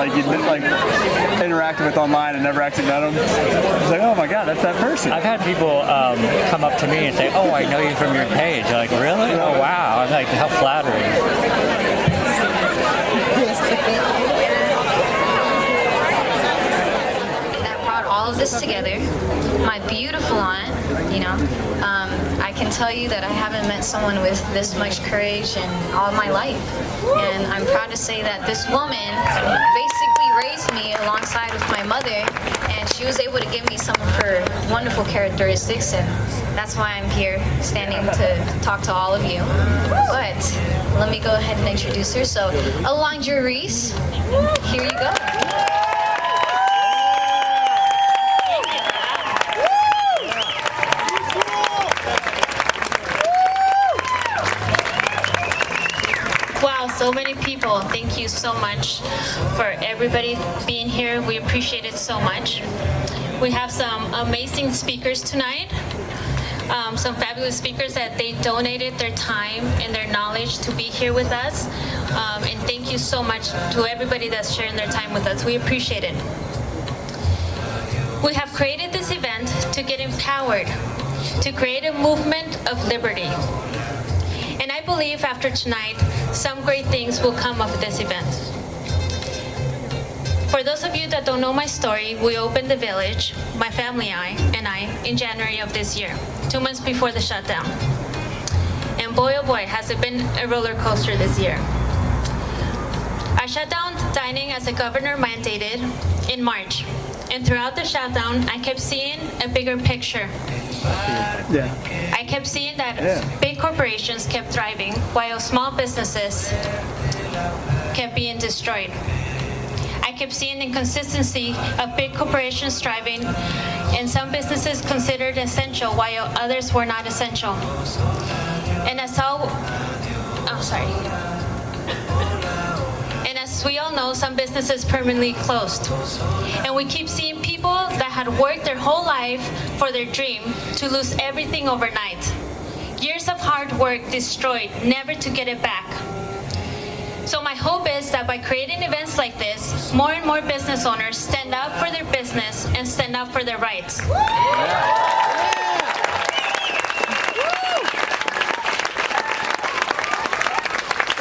like you'd like interacted with online and never actually met them. It's like, oh my God, that's that person. I've had people come up to me and say, oh, I know you from your page. They're like, really? Oh, wow. I'm like, how flattering. That brought all of this together. My beautiful aunt, you know, I can tell you that I haven't met someone with this much courage in all my life. And I'm proud to say that this woman basically raised me alongside with my mother, and she was able to give me some of her wonderful characteristics, and that's why I'm here standing to talk to all of you. But let me go ahead and introduce her. So, Alondra Ruiz, here you go. So many people. Thank you so much for everybody being here. We appreciate it so much. We have some amazing speakers tonight. Some fabulous speakers that they donated their time and their knowledge to be here with us. And thank you so much to everybody that's sharing their time with us. We appreciate it. We have created this event to get empowered, to create a movement of liberty. And I believe after tonight, some great things will come of this event. For those of you that don't know my story, we opened the village, my family and I, in January of this year, 2 months before the shutdown. And boy, oh boy, has it been a roller coaster this year. I shut down dining as the governor mandated in March. And throughout the shutdown, I kept seeing a bigger picture. Yeah. I kept seeing that big corporations kept thriving while small businesses kept being destroyed. I kept seeing inconsistency of big corporations thriving and some businesses considered essential while others were not essential. And as we all know, some businesses permanently closed. And we keep seeing people that had worked their whole life for their dream to lose everything overnight. Years of hard work destroyed, never to get it back. So my hope is that by creating events like this, more and more business owners stand up for their business and stand up for their rights.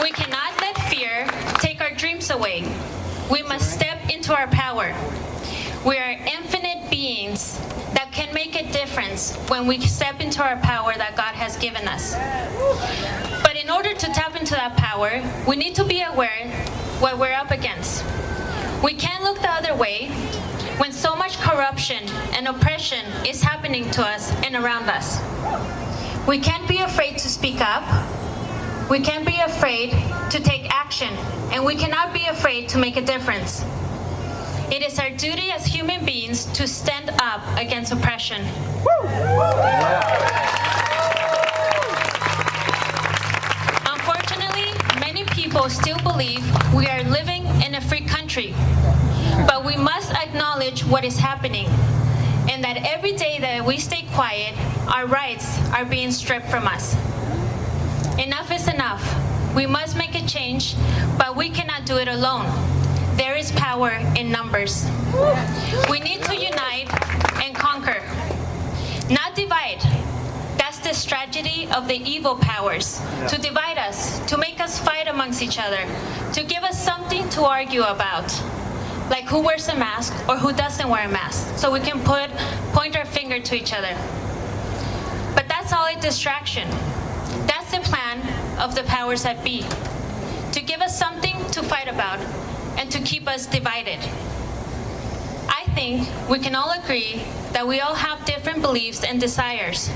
We cannot let fear take our dreams away. We must step into our power. We are infinite beings that can make a difference when we step into our power that God has given us. But in order to tap into that power, we need to be aware what we're up against. We can't look the other way when so much corruption and oppression is happening to us and around us. We can't be afraid to speak up. We can't be afraid to take action, and we cannot be afraid to make a difference. It is our duty as human beings to stand up against oppression. Unfortunately, many people still believe we are living in a free country, but we must acknowledge what is happening, and that every day that we stay quiet, our rights are being stripped from us. Enough is enough. We must make a change, but we cannot do it alone. There is power in numbers. We need to unite and conquer, not divide. That's the strategy of the evil powers, to divide us, to make us fight amongst each other, to give us something to argue about, like who wears a mask or who doesn't wear a mask, so we can point our finger to each other. But that's all a distraction. That's the plan of the powers that be, to give us something to fight about and to keep us divided. I think we can all agree that we all have different beliefs and desires.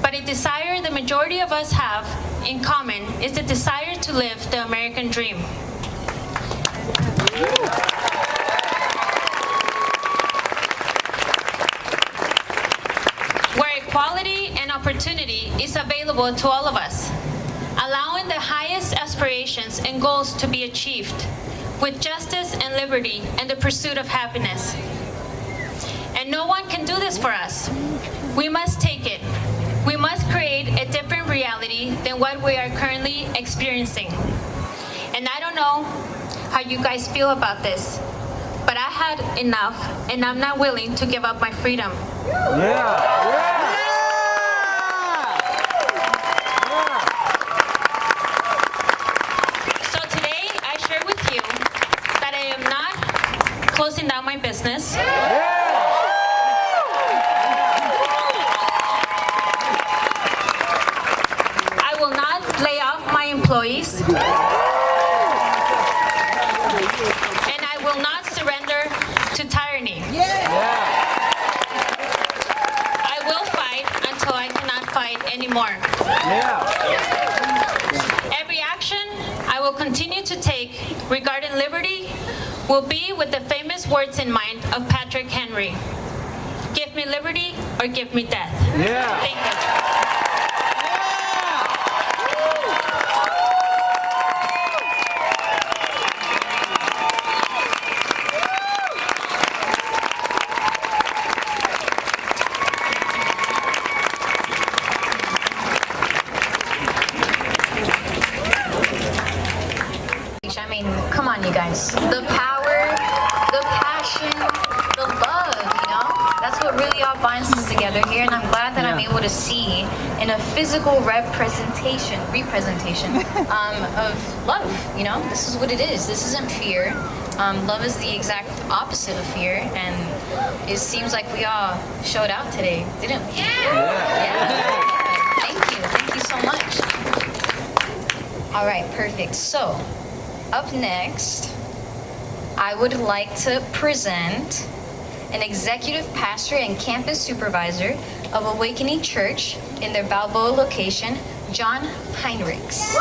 But a desire the majority of us have in common is the desire to live the American dream. Where equality and opportunity is available to all of us, allowing the highest aspirations and goals to be achieved with justice and liberty and the pursuit of happiness. And no one can do this for us. We must take it. We must create a different reality than what we are currently experiencing. And I don't know how you guys feel about this. But I had enough, and I'm not willing to give up my freedom. So today, I share with you that I am not closing down my business. I will not lay off my employees. And I will not surrender to tyranny. I will fight until I cannot fight anymore. Every action I will continue to take regarding liberty will be with the famous words in mind of Patrick Henry. Give me liberty or give me death. Thank you. I mean, come on, you guys. The power, the passion, the love, you know? That's what really all binds us together here, and I'm glad that I'm able to see in a physical representation of love, you know? This is what it is. This isn't fear. Love is the exact opposite of fear, and it seems like we all showed out today, didn't we? Yeah. Thank you so much. All right, perfect. So, up next, I would like to present an executive pastor and campus supervisor of Awakening Church in their Balboa location, John Hendricks.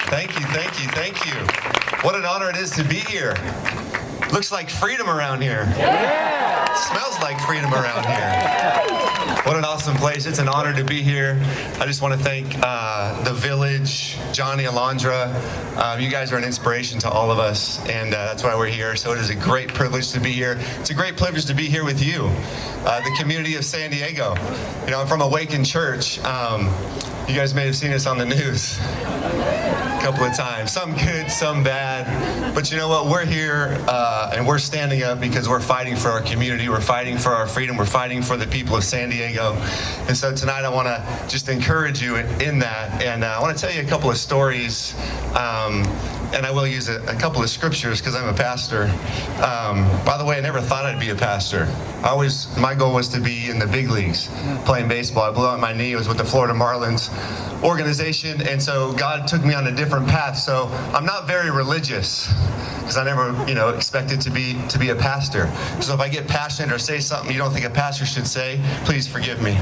Thank you. What an honor it is to be here. Looks like freedom around here. Smells like freedom around here. What an awesome place. It's an honor to be here. I just want to thank the village, Jonny, Alondra. You guys are an inspiration to all of us, and that's why we're here. So it is a great privilege to be here. It's a great privilege to be here with you, the community of San Diego. You know, I'm from Awaken Church. You guys may have seen us on the news a couple of times. Some good, some bad. But you know what? We're here and we're standing up because we're fighting for our community. We're fighting for our freedom. We're fighting for the people of San Diego. And so tonight I want to just encourage you in that. And I want to tell you a couple of stories. And I will use a couple of scriptures because I'm a pastor. By the way, I never thought I'd be a pastor. My goal was to be in the big leagues playing baseball. I blew out my knee. It was with the Florida Marlins organization, and so God took me on a different path. So I'm not very religious because I never, expected to be a pastor. So if I get passionate or say something you don't think a pastor should say, please forgive me.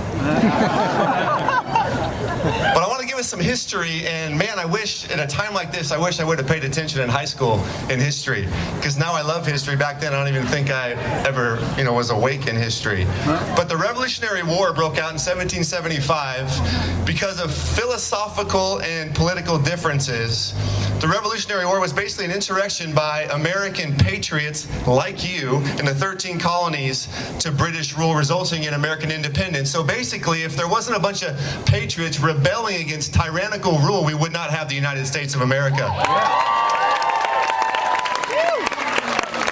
But I want to give us some history, and man, I wish at a time like this, I wish I would have paid attention in high school in history, because now I love history. Back then, I don't even think I ever, was awake in history. But the Revolutionary War broke out in 1775 because of philosophical and political differences. The Revolutionary War was basically an insurrection by American patriots like you in the 13 colonies to British rule, resulting in American independence. So basically, if there wasn't a bunch of patriots rebelling against tyrannical rule, we would not have the United States of America.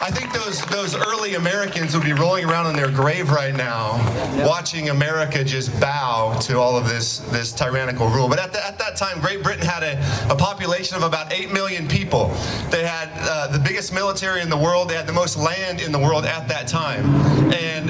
I think those early Americans would be rolling around in their grave right now, watching America just bow to all of this tyrannical rule. But at that time, Great Britain had a population of about 8 million people. They had the biggest military in the world. They had the most land in the world at that time. And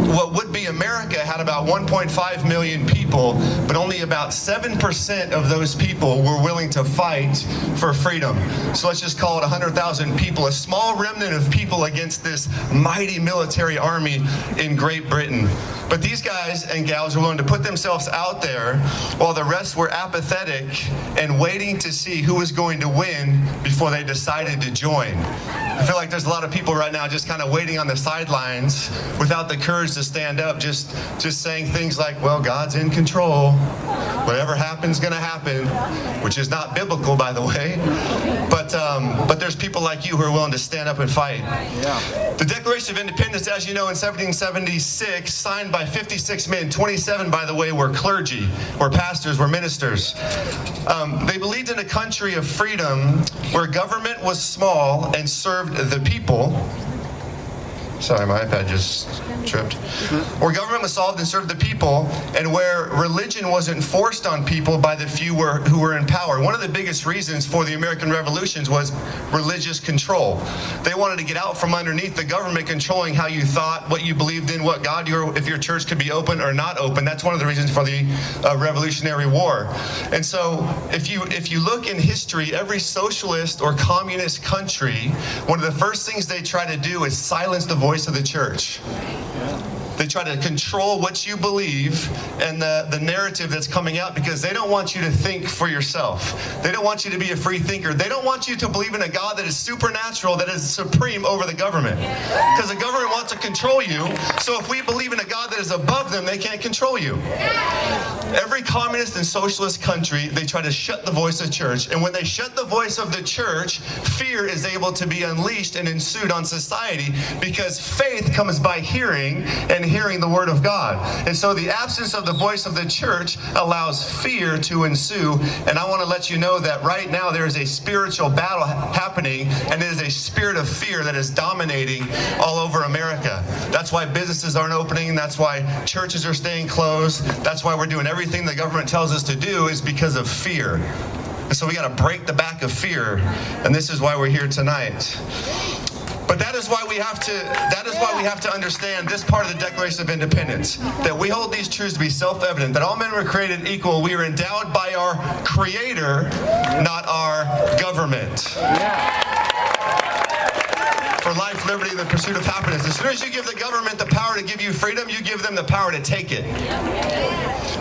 what would be America had about 1.5 million people, but only about 7% of those people were willing to fight for freedom. So let's just call it 100,000 people, a small remnant of people against this mighty military army in Great Britain. But these guys and gals were willing to put themselves out there while the rest were apathetic and waiting to see who was going to win before they decided to join. I feel like there's a lot of people right now just kind of waiting on the sidelines without the courage to stand up, just saying things like, well, God's in control. Whatever happens, gonna happen, which is not biblical, by the way. But there's people like you who are willing to stand up and fight. The Declaration of Independence, as you know, in 1776, signed by 56 men, 27, by the way, were clergy, were pastors, were ministers. They believed in a country of freedom where government was small and served the people. Sorry, my iPad just tripped. Where government was solved and served the people, and where religion wasn't forced on people by the few who were in power. One of the biggest reasons for the American revolutions was religious control. They wanted to get out from underneath the government controlling how you thought, what you believed in, what God if your church could be open or not open. That's one of the reasons for the Revolutionary War. And so if you look in history, every socialist or communist country, one of the first things they try to do is silence the voice of the church. They try to control what you believe and the narrative that's coming out, because they don't want you to think for yourself. They don't want you to be a free thinker. They don't want you to believe in a God that is supernatural, that is supreme over the government. Because the government wants to control you. So if we believe in a God that is above them, they can't control you. Every communist and socialist country, they try to shut the voice of the church. And when they shut the voice of the church, fear is able to be unleashed and ensued on society, because faith comes by hearing, and hearing the word of God. And so the absence of the voice of the church allows fear to ensue. And I want to let you know that right now there is a spiritual battle happening, and it is a spirit of fear that is dominating all over America. That's why businesses aren't opening. That's why churches are staying closed. That's why we're doing everything the government tells us to do, is because of fear. And so we got to break the back of fear. And this is why we're here tonight. But that is why we have to understand this part of the Declaration of Independence, that we hold these truths to be self-evident, that all men were created equal. We are endowed by our Creator, not our government. For life, liberty, and the pursuit of happiness. As soon as you give the government the power to give you freedom, you give them the power to take it.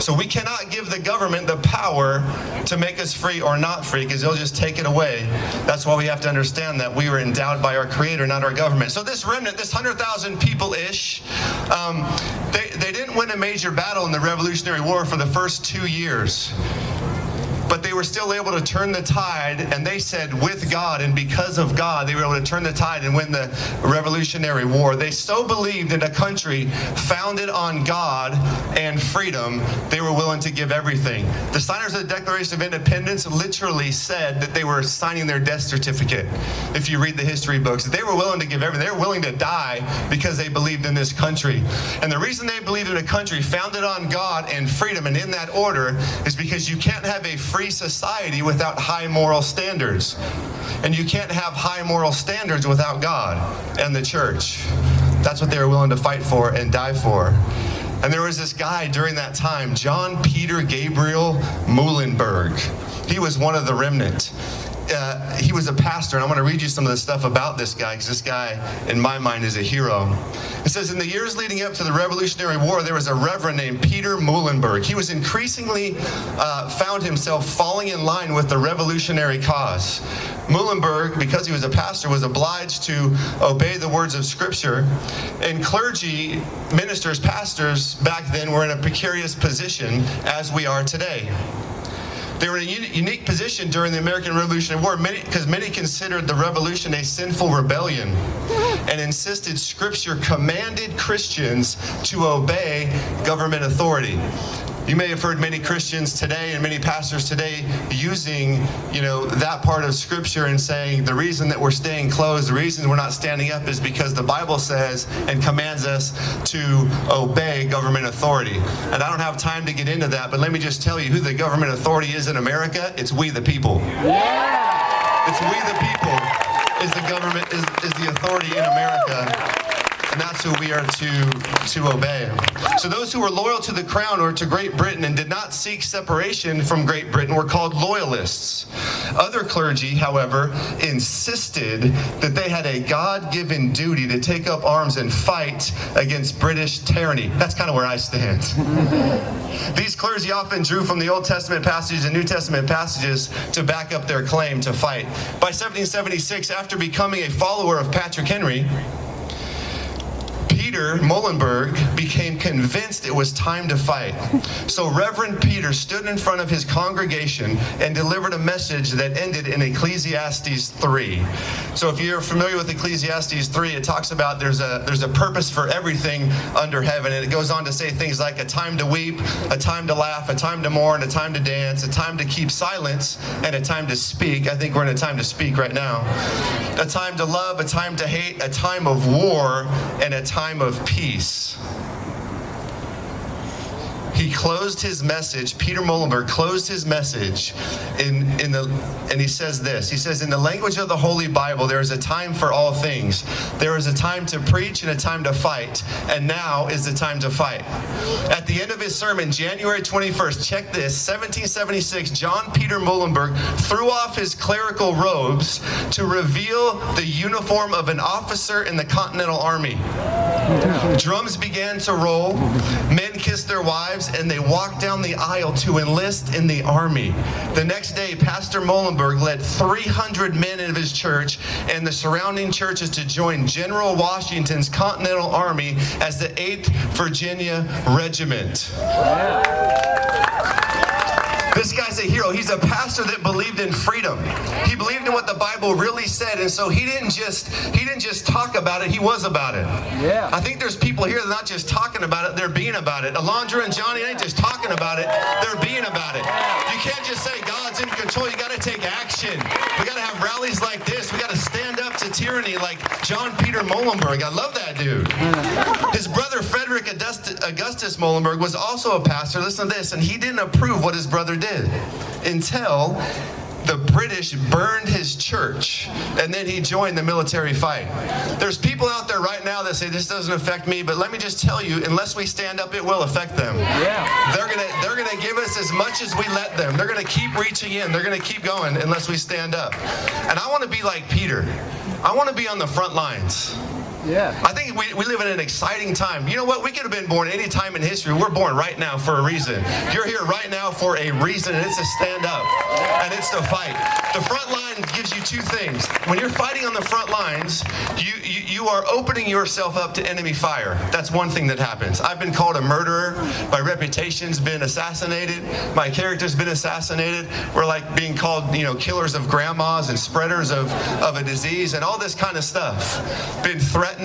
So we cannot give the government the power to make us free or not free, because they'll just take it away. That's why we have to understand that we were endowed by our Creator, not our government. So this remnant, this 100,000 people-ish, they didn't win a major battle in the Revolutionary War for the first 2 years. But they were still able to turn the tide, and they said with God and because of God, they were able to turn the tide and win the Revolutionary War. They so believed in a country founded on God and freedom, they were willing to give everything. The signers of the Declaration of Independence literally said that they were signing their death certificate. If you read the history books, they were willing to give everything. They were willing to die because they believed in this country. And the reason they believed in a country founded on God and freedom, and in that order, is because you can't have a free society without high moral standards. And you can't have high moral standards without God and the church. That's what they were willing to fight for and die for. And there was this guy during that time, John Peter Gabriel Muhlenberg. He was one of the remnant. He was a pastor, and I'm going to read you some of the stuff about this guy, because this guy, in my mind, is a hero. It says, in the years leading up to the Revolutionary War, there was a reverend named Peter Muhlenberg. He was increasingly found himself falling in line with the revolutionary cause. Muhlenberg, because he was a pastor, was obliged to obey the words of Scripture. And clergy, ministers, pastors back then were in a precarious position, as we are today. They were in a unique position during the American Revolutionary War because many considered the revolution a sinful rebellion and insisted Scripture commanded Christians to obey government authority. You may have heard many Christians today and many pastors today using, that part of Scripture and saying the reason that we're staying closed, the reason we're not standing up is because the Bible says and commands us to obey government authority. And I don't have time to get into that, but let me just tell you who the government authority is in America. It's we the people. Yeah. It's we the people is the government, is the authority in America. And that's who we are to obey. So those who were loyal to the crown or to Great Britain and did not seek separation from Great Britain were called loyalists. Other clergy, however, insisted that they had a God-given duty to take up arms and fight against British tyranny. That's kind of where I stand. These clergy often drew from the Old Testament passages and New Testament passages to back up their claim to fight. By 1776, after becoming a follower of Patrick Henry, Peter Peter Molenberg became convinced it was time to fight. So Reverend Peter stood in front of his congregation and delivered a message that ended in Ecclesiastes 3. So if you're familiar with Ecclesiastes 3, it talks about there's a purpose for everything under heaven, and it goes on to say things like a time to weep, a time to laugh, a time to mourn, a time to dance, a time to keep silence, and a time to speak. I think we're in a time to speak right now. A time to love, a time to hate, a time of war, and a time of peace. He closed his message, Peter Molenberg closed his message and he says this. He says, in the language of the Holy Bible, there is a time for all things. There is a time to preach and a time to fight, and now is the time to fight. At the end of his sermon, January 21st, check this, 1776, John Peter Molenberg threw off his clerical robes to reveal the uniform of an officer in the Continental Army. Drums began to roll, men kissed their wives, and they walked down the aisle to enlist in the army. The next day, Pastor Molenberg led 300 men of his church and the surrounding churches to join General Washington's Continental Army as the 8th Virginia Regiment. This guy's a hero. He's a pastor that believed in freedom. He believed in what the Bible really said, and so he didn't just talk about it, he was about it. Yeah. I think there's people here that are not just talking about it, they're being about it. Alondra and Jonny ain't just talking about it, they're being about it. You can't just say God's in control, you gotta take action. We gotta have rallies like this. We gotta stand up to tyranny like John Peter Molenberg. I love that dude. His brother Frederick Augustus Molenberg was also a pastor. Listen to this, and he didn't approve what his brother did until the British burned his church, and then he joined the military fight. There's people out there right now that say this doesn't affect me, but let me just tell you, unless we stand up, it will affect them. Yeah. They're gonna give us as much as we let them. They're gonna keep reaching in. They're gonna keep going unless we stand up. And I want to be like Peter. I want to be on the front lines. Yeah. I think we live in an exciting time. You know what? We could have been born any time in history. We're born right now for a reason. You're here right now for a reason, and it's to stand up, and it's to fight. The front line gives you two things. When you're fighting on the front lines, you are opening yourself up to enemy fire. That's one thing that happens. I've been called a murderer. My reputation's been assassinated. My character's been assassinated. We're like being called, killers of grandmas and spreaders of a disease and all this kind of stuff. Been threatened.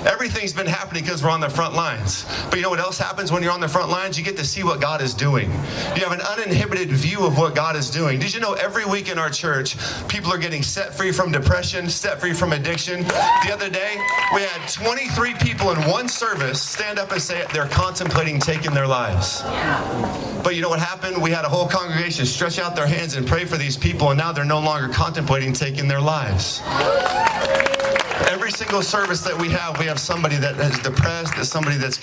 Everything's been happening because we're on the front lines. But you know what else happens when you're on the front lines? You get to see what God is doing. You have an uninhibited view of what God is doing. Did you know every week in our church, people are getting set free from depression, set free from addiction? The other day, we had 23 people in one service stand up and say they're contemplating taking their lives. But you know what happened? We had a whole congregation stretch out their hands and pray for these people, and now they're no longer contemplating taking their lives. Every single service that we have somebody that is depressed, somebody that's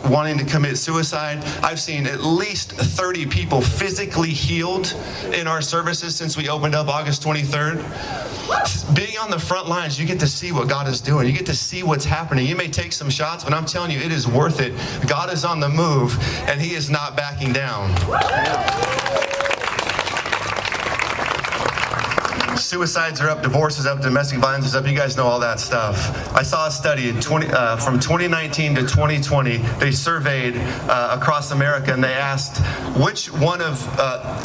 wanting to commit suicide. I've seen at least 30 people physically healed in our services since we opened up August 23rd. Being on the front lines, you get to see what God is doing. You get to see what's happening. You may take some shots, but I'm telling you, it is worth it. God is on the move, and He is not backing down. Suicides are up, divorces up, domestic violence is up. You guys know all that stuff. I saw a study from 2019 to 2020. They surveyed across America, and they asked which one of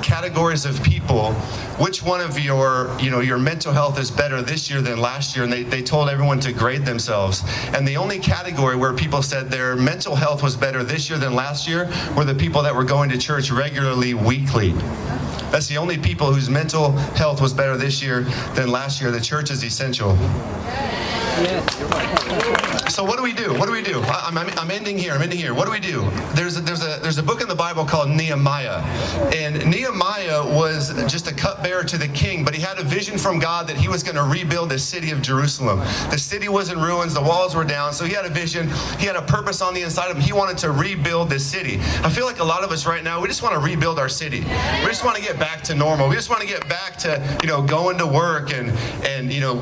categories of people, which one of your mental health is better this year than last year, and they told everyone to grade themselves. And the only category where people said their mental health was better this year than last year were the people that were going to church regularly, weekly. That's the only people whose mental health was better this year than last year. The church is essential. So what do we do? What do we do? I'm ending here. What do we do? There's a book in the Bible called Nehemiah, and Nehemiah was just a cupbearer to the king, but he had a vision from God that he was going to rebuild the city of Jerusalem. The city was in ruins. The walls were down. So he had a vision. He had a purpose on the inside of him. He wanted to rebuild this city. I feel like a lot of us right now, we just want to rebuild our city. We just want to get back to normal. We just want to get back to going to work and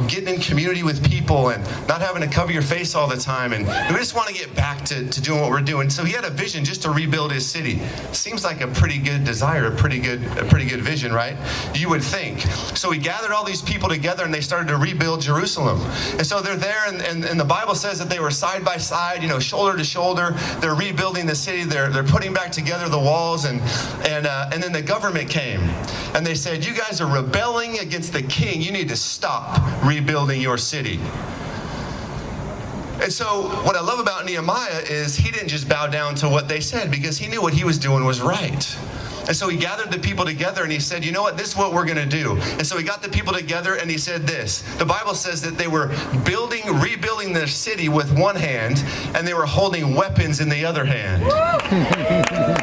getting in community with people and not having to cover your face all the time. And we just want to get back to doing what we're doing. So he had a vision just to rebuild his city. Seems like a pretty good desire, a pretty good vision, right? You would think. So he gathered all these people together and they started to rebuild Jerusalem. And so they're there, and the Bible says that they were side by side, shoulder to shoulder. They're rebuilding the city. They're putting back together the walls, and then the government came and they said, you guys are rebelling against the king. You need to stop rebuilding your city. And so what I love about Nehemiah is he didn't just bow down to what they said, because he knew what he was doing was right. And so he gathered the people together and he said, you know what, this is what we're going to do. And so he got the people together and he said this. The Bible says that they were rebuilding their city with one hand, and they were holding weapons in the other hand.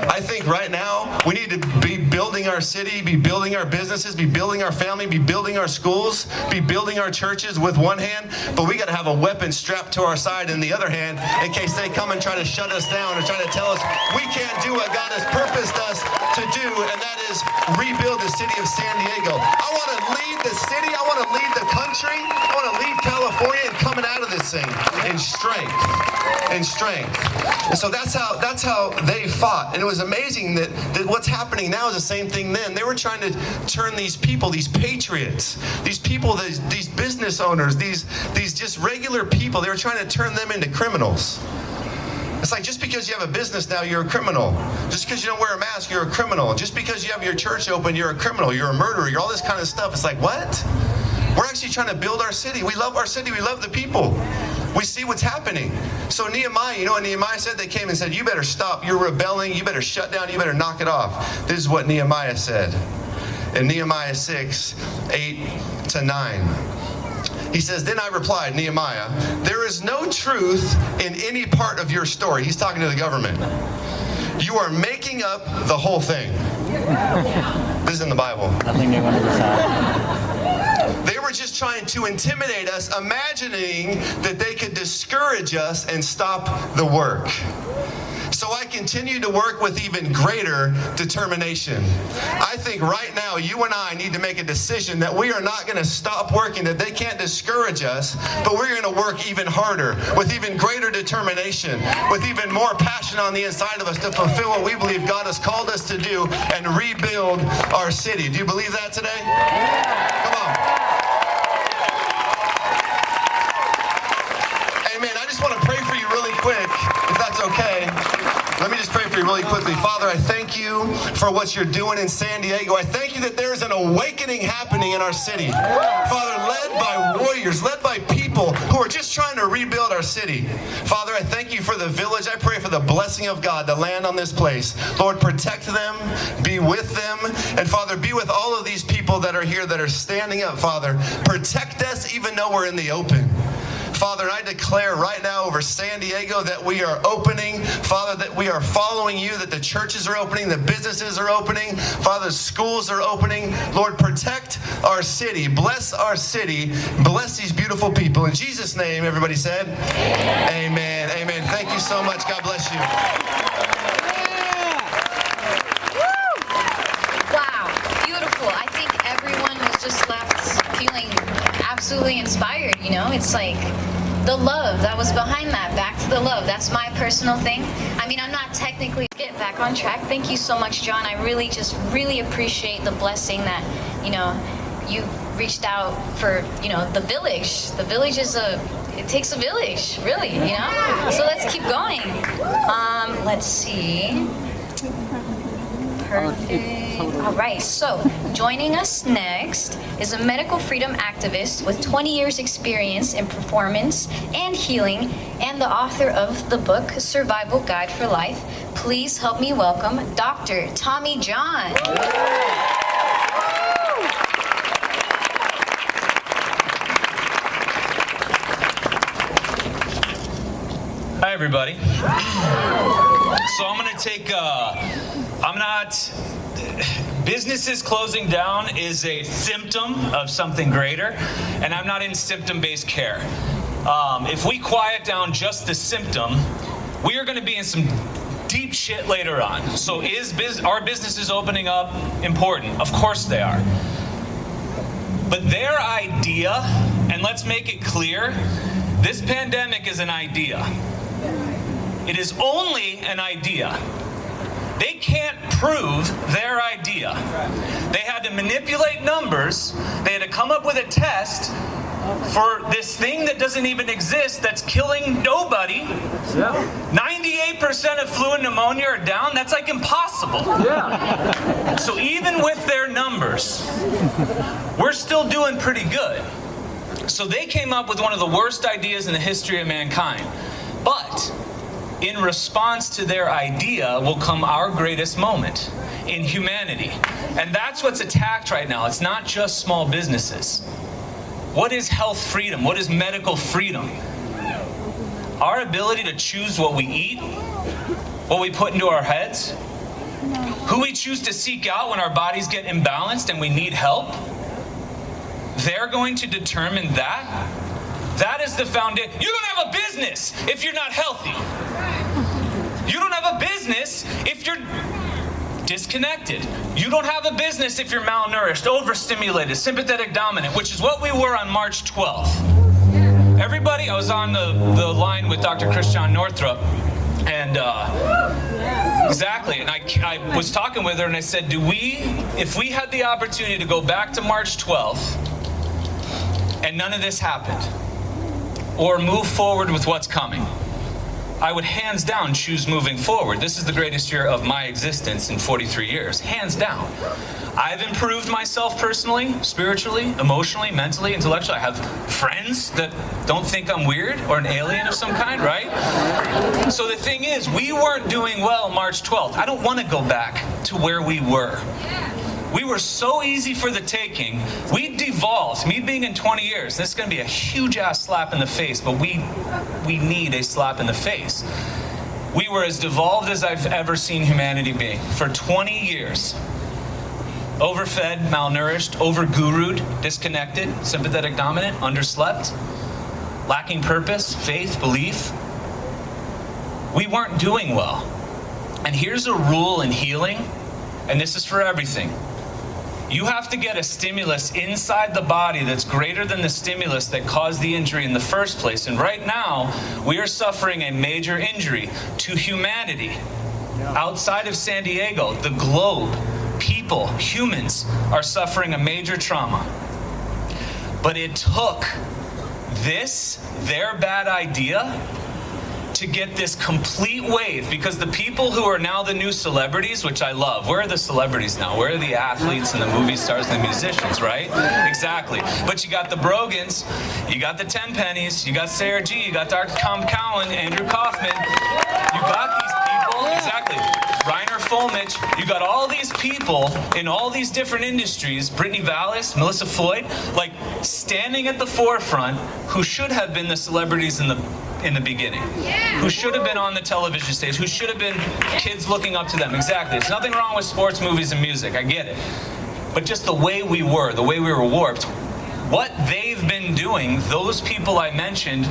I think right now we need to be building our city, be building our businesses, be building our family, be building our schools, be building our churches with one hand, but we got to have a weapon strapped to our side in the other hand in case they come and try to shut us down or try to tell us we can't do what God has purposed us to do, and that is rebuild the city of San Diego. I want to lead the city. I want to lead the country. I want to lead California and coming out of this thing in strength. In strength. And so that's how they fought. And it was amazing that what's happening now is the same thing then. They were trying to turn these people, these patriots, these people, these business owners, these just regular people, they were trying to turn them into criminals. It's like, just because you have a business now, you're a criminal. Just because you don't wear a mask, you're a criminal. Just because you have your church open, you're a criminal. You're a murderer. You're all this kind of stuff. It's like, what? We're actually trying to build our city. We love our city. We love the people. We see what's happening. So Nehemiah, you know what Nehemiah said? They came and said, you better stop. You're rebelling. You better shut down. You better knock it off. This is what Nehemiah said. In Nehemiah 6:8-9. He says, then I replied, Nehemiah, there is no truth in any part of your story. He's talking to the government. You are making up the whole thing. This is in the Bible. Nothing new under the sun. They were just trying to intimidate us, imagining that they could discourage us and stop the work. So I continue to work with even greater determination. I think right now you and I need to make a decision that we are not going to stop working, that they can't discourage us, but we're going to work even harder, with even greater determination, with even more passion on the inside of us to fulfill what we believe God has called us to do and rebuild our city. Do you believe that today? Come on. Amen. I just want to pray for you really quick, if that's okay. Let me just pray for you really quickly. Father, I thank you for what you're doing in San Diego. I thank you that there is an awakening happening in our city. Father, led by warriors, led by people who are just trying to rebuild our city. Father, I thank you for the village. I pray for the blessing of God to land on this place. Lord, protect them, be with them, and Father, be with all of these people that are here that are standing up, Father. Protect us even though we're in the open. Father, I declare right now over San Diego that we are opening, Father, that we are following you, that the churches are opening, the businesses are opening, Father, schools are opening. Lord, protect our city, bless our city, bless these beautiful people. In Jesus' name, everybody said, amen. Amen. Thank you so much. God bless you. Wow, beautiful. I think everyone was just left feeling absolutely inspired, It's like the love that was behind that, back to the love. That's my personal thing. I mean, I'm not technically get back on track. Thank you so much, John. I really appreciate the blessing that, you reached out for, the village. The village is it takes a village, really, So let's keep going. Let's see. Perfect. All right, so joining us next is a medical freedom activist with 20 years experience in performance and healing and the author of the book Survival Guide for Life. Please help me welcome Dr. Tommy John. Hi, everybody. So I'm going to take, businesses closing down is a symptom of something greater, and I'm not in symptom-based care. If we quiet down just the symptom, we are going to be in some deep shit later on. So are businesses opening up important? Of course they are. But their idea, and let's make it clear, This pandemic is an idea. It is only an idea. They can't prove their idea. They had to manipulate numbers. They had to come up with a test for this thing that doesn't even exist, that's killing nobody. 98% of flu and pneumonia are down. That's like impossible. So even with their numbers, we're still doing pretty good. So they came up with one of the worst ideas in the history of mankind. But in response to their idea will come our greatest moment in humanity. And that's what's attacked right now. It's not just small businesses. What is health freedom? What is medical freedom? Our ability to choose what we eat, what we put into our heads, who we choose to seek out when our bodies get imbalanced and we need help. They're going to determine that. That is the foundation. You don't have a business if you're not healthy. You don't have a business if you're disconnected. You don't have a business if you're malnourished, overstimulated, sympathetic dominant, which is what we were on March 12th. Everybody, I was on the line with Dr. Christian Northrup, and exactly, and I was talking with her and I said, if we had the opportunity to go back to March 12th and none of this happened, or move forward with what's coming, I would hands down choose moving forward. This is the greatest year of my existence in 43 years, hands down. I've improved myself personally, spiritually, emotionally, mentally, intellectually. I have friends that don't think I'm weird or an alien of some kind, right? So the thing is, we weren't doing well March 12th. I don't want to go back to where we were. We were so easy for the taking. We devolved, me being in 20 years, this is going to be a huge ass slap in the face, but we need a slap in the face. We were as devolved as I've ever seen humanity be. For 20 years. Overfed, malnourished, over-gurued, disconnected, sympathetic dominant, underslept, lacking purpose, faith, belief. We weren't doing well. And here's a rule in healing, and this is for everything. You have to get a stimulus inside the body that's greater than the stimulus that caused the injury in the first place. And right now, we are suffering a major injury to humanity. Outside of San Diego, the globe, people, humans are suffering a major trauma. But it took their bad idea, to get this complete wave, because the people who are now the new celebrities, which I love, where are the celebrities now? Where are the athletes and the movie stars and the musicians, right? Exactly. But you got the Brogans, you got the Tenpennies, you got Sarah G, you got Dr. Tom Cowan, Andrew Kaufman, you got these people, exactly. Reiner Fulmich, you got all these people in all these different industries, Brittany Vallis, Melissa Floyd, like standing at the forefront, who should have been the celebrities in the beginning, who should have been on the television stage, who should have been kids looking up to them. Exactly. There's nothing wrong with sports, movies, and music. I get it. But just the way we were warped, what they've been doing, those people I mentioned,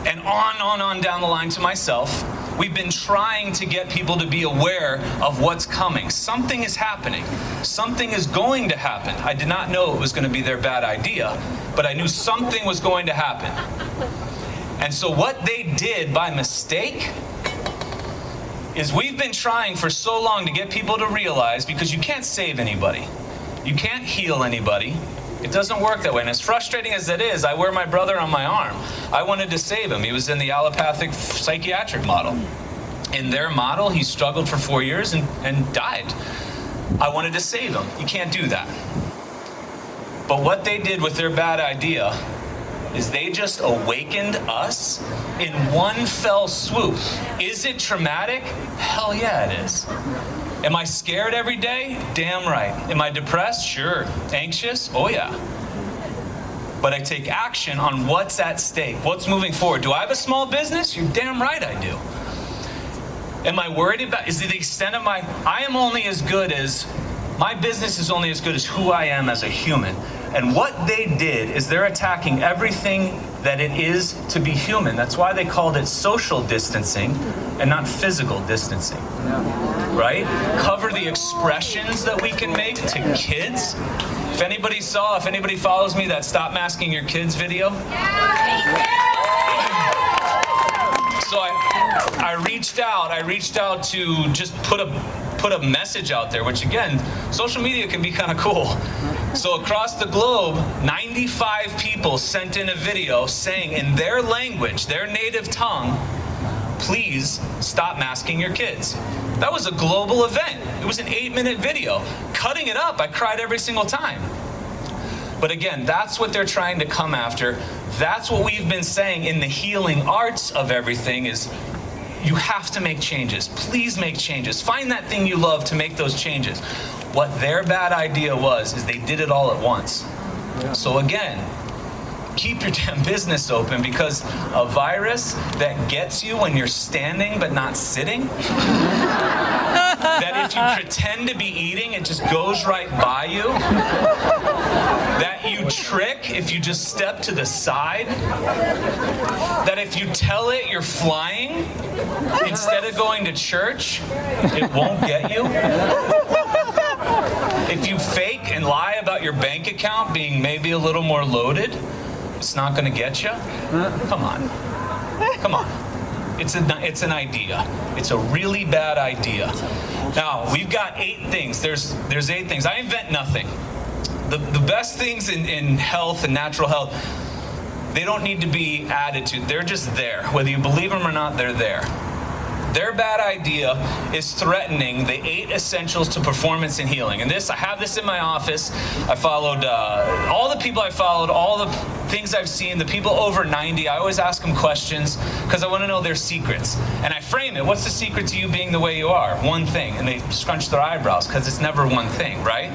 and on down the line to myself, we've been trying to get people to be aware of what's coming. Something is happening. Something is going to happen. I did not know it was going to be their bad idea, but I knew something was going to happen. And so what they did by mistake is we've been trying for so long to get people to realize, because you can't save anybody. You can't heal anybody. It doesn't work that way. And as frustrating as it is, I wear my brother on my arm. I wanted to save him. He was in the allopathic psychiatric model. In their model, he struggled for 4 years and died. I wanted to save him. You can't do that. But what they did with their bad idea is they just awakened us in one fell swoop. Is it traumatic? Hell yeah, it is. Am I scared every day? Damn right. Am I depressed? Sure. Anxious? Oh yeah. But I take action on what's at stake, what's moving forward. Do I have a small business? You're damn right I do. Am I worried about, is it the extent of my business is only as good as who I am as a human. And what they did is they're attacking everything that it is to be human. That's why they called it social distancing and not physical distancing, right? Cover the expressions that we can make to kids. If anybody follows me, that Stop Masking Your Kids video. So I reached out to just put a message out there, which again, social media can be kind of cool. So across the globe, 95 people sent in a video saying in their language, their native tongue, please stop masking your kids. That was a global event. It was an 8-minute video. Cutting it up, I cried every single time. But again, that's what they're trying to come after. That's what we've been saying in the healing arts of everything is you have to make changes. Please make changes. Find that thing you love to make those changes. What their bad idea was is they did it all at once. So again, keep your damn business open, because a virus that gets you when you're standing but not sitting, that if you pretend to be eating, it just goes right by you, that you trick if you just step to the side, that if you tell it you're flying instead of going to church, it won't get you. If you fake and lie about your bank account being maybe a little more loaded, it's not going to get you. Come on. Come on. It's an idea. It's a really bad idea. Now, we've got 8 things. There's 8 things. I invent nothing. The best things in health and natural health, they don't need to be added to. They're just there. Whether you believe them or not, they're there. Their bad idea is threatening the 8 essentials to performance and healing. And I have this in my office. I followed all the people I followed, all the things I've seen, the people over 90. I always ask them questions because I want to know their secrets. And I frame it. What's the secret to you being the way you are? One thing. And they scrunch their eyebrows because it's never one thing, right?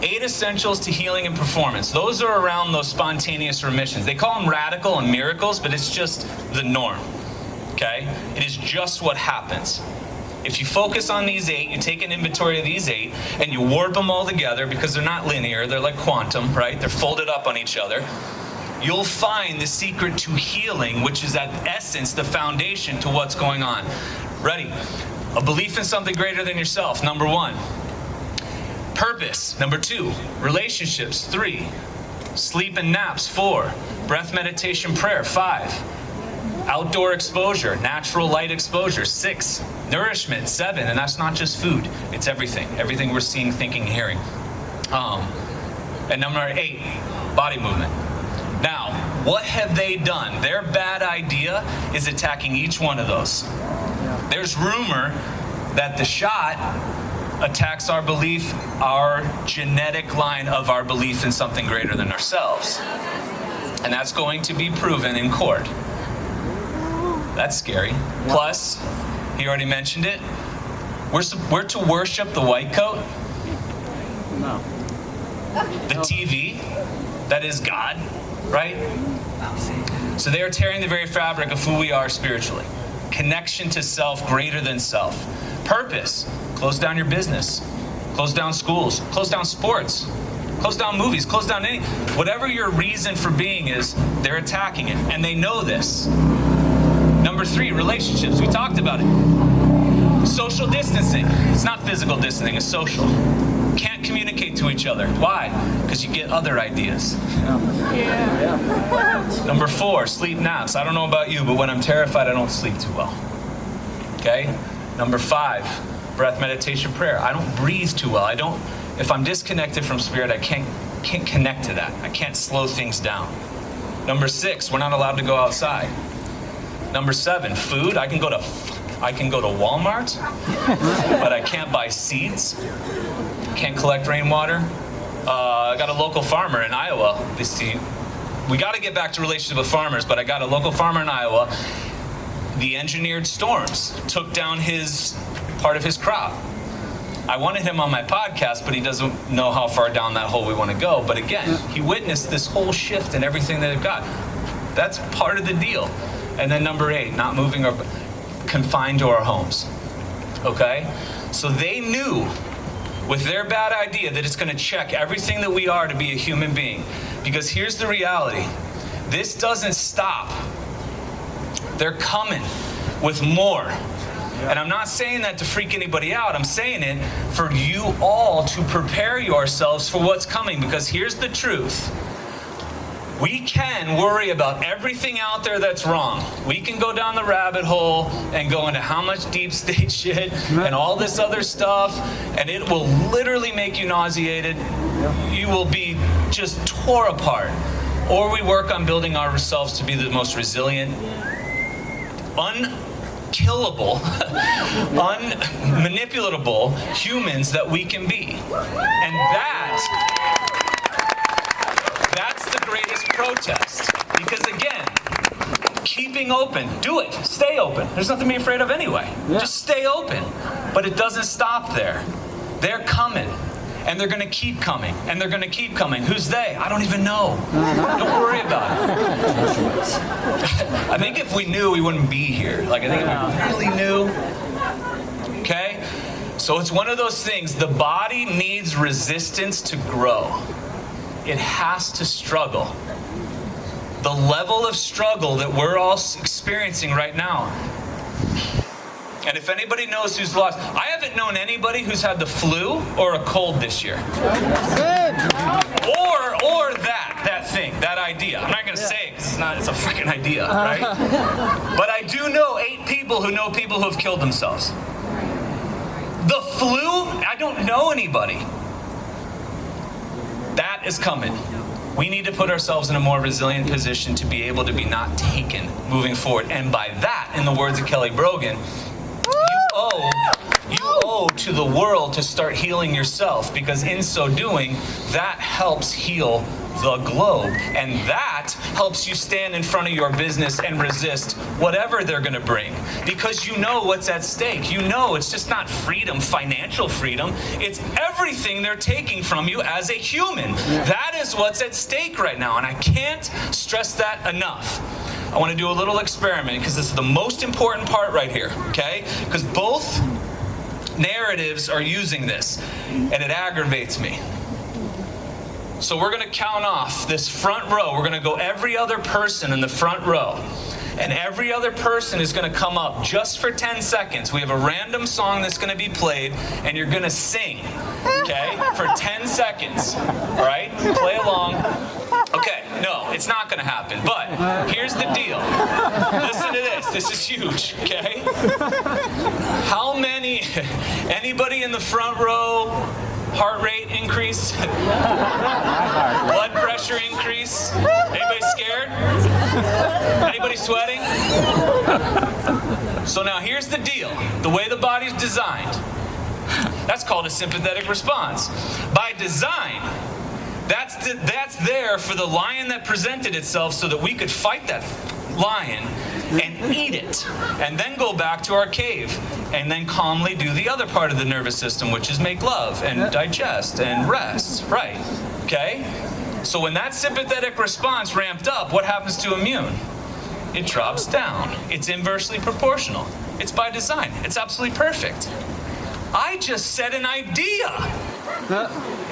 8 essentials to healing and performance. Those are around those spontaneous remissions. They call them radical and miracles, but it's just the norm. Okay? It is just what happens. If you focus on these 8, you take an inventory of these 8, and you warp them all together because they're not linear, they're like quantum, right? They're folded up on each other. You'll find the secret to healing, which is at essence the foundation to what's going on. Ready? A belief in something greater than yourself, number 1. Purpose, number 2. Relationships, 3. Sleep and naps, 4. Breath meditation prayer, 5. Outdoor exposure, natural light exposure, 6. Nourishment, 7, and that's not just food, it's everything we're seeing, thinking, hearing. And number 8, body movement. Now, what have they done? Their bad idea is attacking each one of those. There's rumor that the shot attacks our belief, our genetic line of our belief in something greater than ourselves. And that's going to be proven in court. That's scary. Plus, he already mentioned it, we're to worship the white coat. No. The TV, that is God, right? So they are tearing the very fabric of who we are spiritually. Connection to self greater than self. Purpose, close down your business, close down schools, close down sports, close down movies, close down whatever your reason for being is, they're attacking it, and they know this. Number 3, relationships. We talked about it. Social distancing. It's not physical distancing, it's social. Can't communicate to each other. Why? Because you get other ideas. Yeah. Number 4, sleep naps. I don't know about you, but when I'm terrified, I don't sleep too well. Okay? Number 5, breath meditation prayer. I don't breathe too well. If I'm disconnected from spirit, I can't connect to that. I can't slow things down. Number 6, we're not allowed to go outside. Number 7, food. I can go to Walmart, but I can't buy seeds. Can't collect rainwater. I got a local farmer in Iowa. We got to get back to relationship with farmers, but I got a local farmer in Iowa. The engineered storms took down part of his crop. I wanted him on my podcast, but he doesn't know how far down that hole we want to go. But again, he witnessed this whole shift in everything that they've got. That's part of the deal. And then number 8, not moving or confined to our homes. Okay? So they knew with their bad idea that it's going to check everything that we are to be a human being. Because here's the reality. This doesn't stop. They're coming with more. And I'm not saying that to freak anybody out. I'm saying it for you all to prepare yourselves for what's coming, because here's the truth. We can worry about everything out there that's wrong. We can go down the rabbit hole and go into how much deep state shit and all this other stuff, and it will literally make you nauseated. You will be just tore apart. Or we work on building ourselves to be the most resilient, unkillable, unmanipulatable humans that we can be. And that's the greatest protest. Because again, keeping open, do it, stay open. There's nothing to be afraid of anyway. Just stay open. But it doesn't stop there. They're coming. And they're going to keep coming. And they're going to keep coming. Who's they? I don't even know. Don't worry about it. I think if we knew, we wouldn't be here. Like, I think if we really knew. Okay? So it's one of those things. The body needs resistance to grow. It has to struggle. The level of struggle that we're all experiencing right now. And if anybody knows who's lost, I haven't known anybody who's had the flu or a cold this year. Or that thing, that idea. I'm not going to say it because it's a freaking idea, right? But I do know 8 people who know people who have killed themselves. The flu, I don't know anybody. That is coming. We need to put ourselves in a more resilient position to be able to be not taken moving forward. And by that, in the words of Kelly Brogan, you owe to the world to start healing yourself, because in so doing, that helps heal the globe. And that helps you stand in front of your business and resist whatever they're going to bring, because you know what's at stake. You know it's just not freedom, financial freedom. It's everything they're taking from you as a human. That is what's at stake right now, and I can't stress that enough. I want to do a little experiment, because this is the most important part right here, okay? Because both narratives are using this, and it aggravates me. So we're going to count off this front row. We're going to go every other person in the front row. And every other person is going to come up just for 10 seconds. We have a random song that's going to be played, and you're going to sing, okay, for 10 seconds. All right? Play along. Okay, no, it's not going to happen. But here's the deal. Listen to this. This is huge, okay? How many, anybody in the front row, heart rate increase? Blood pressure increase? Anybody scared? Anybody sweating? So now here's the deal. The way the body's designed, that's called a sympathetic response. By design, that's there for the lion that presented itself so that we could fight that lion and eat it, and then go back to our cave, and then calmly do the other part of the nervous system, which is make love and digest and rest, right? Okay? So when that sympathetic response ramped up, what happens to immune? It drops down. It's inversely proportional. It's by design. It's absolutely perfect. I just said an idea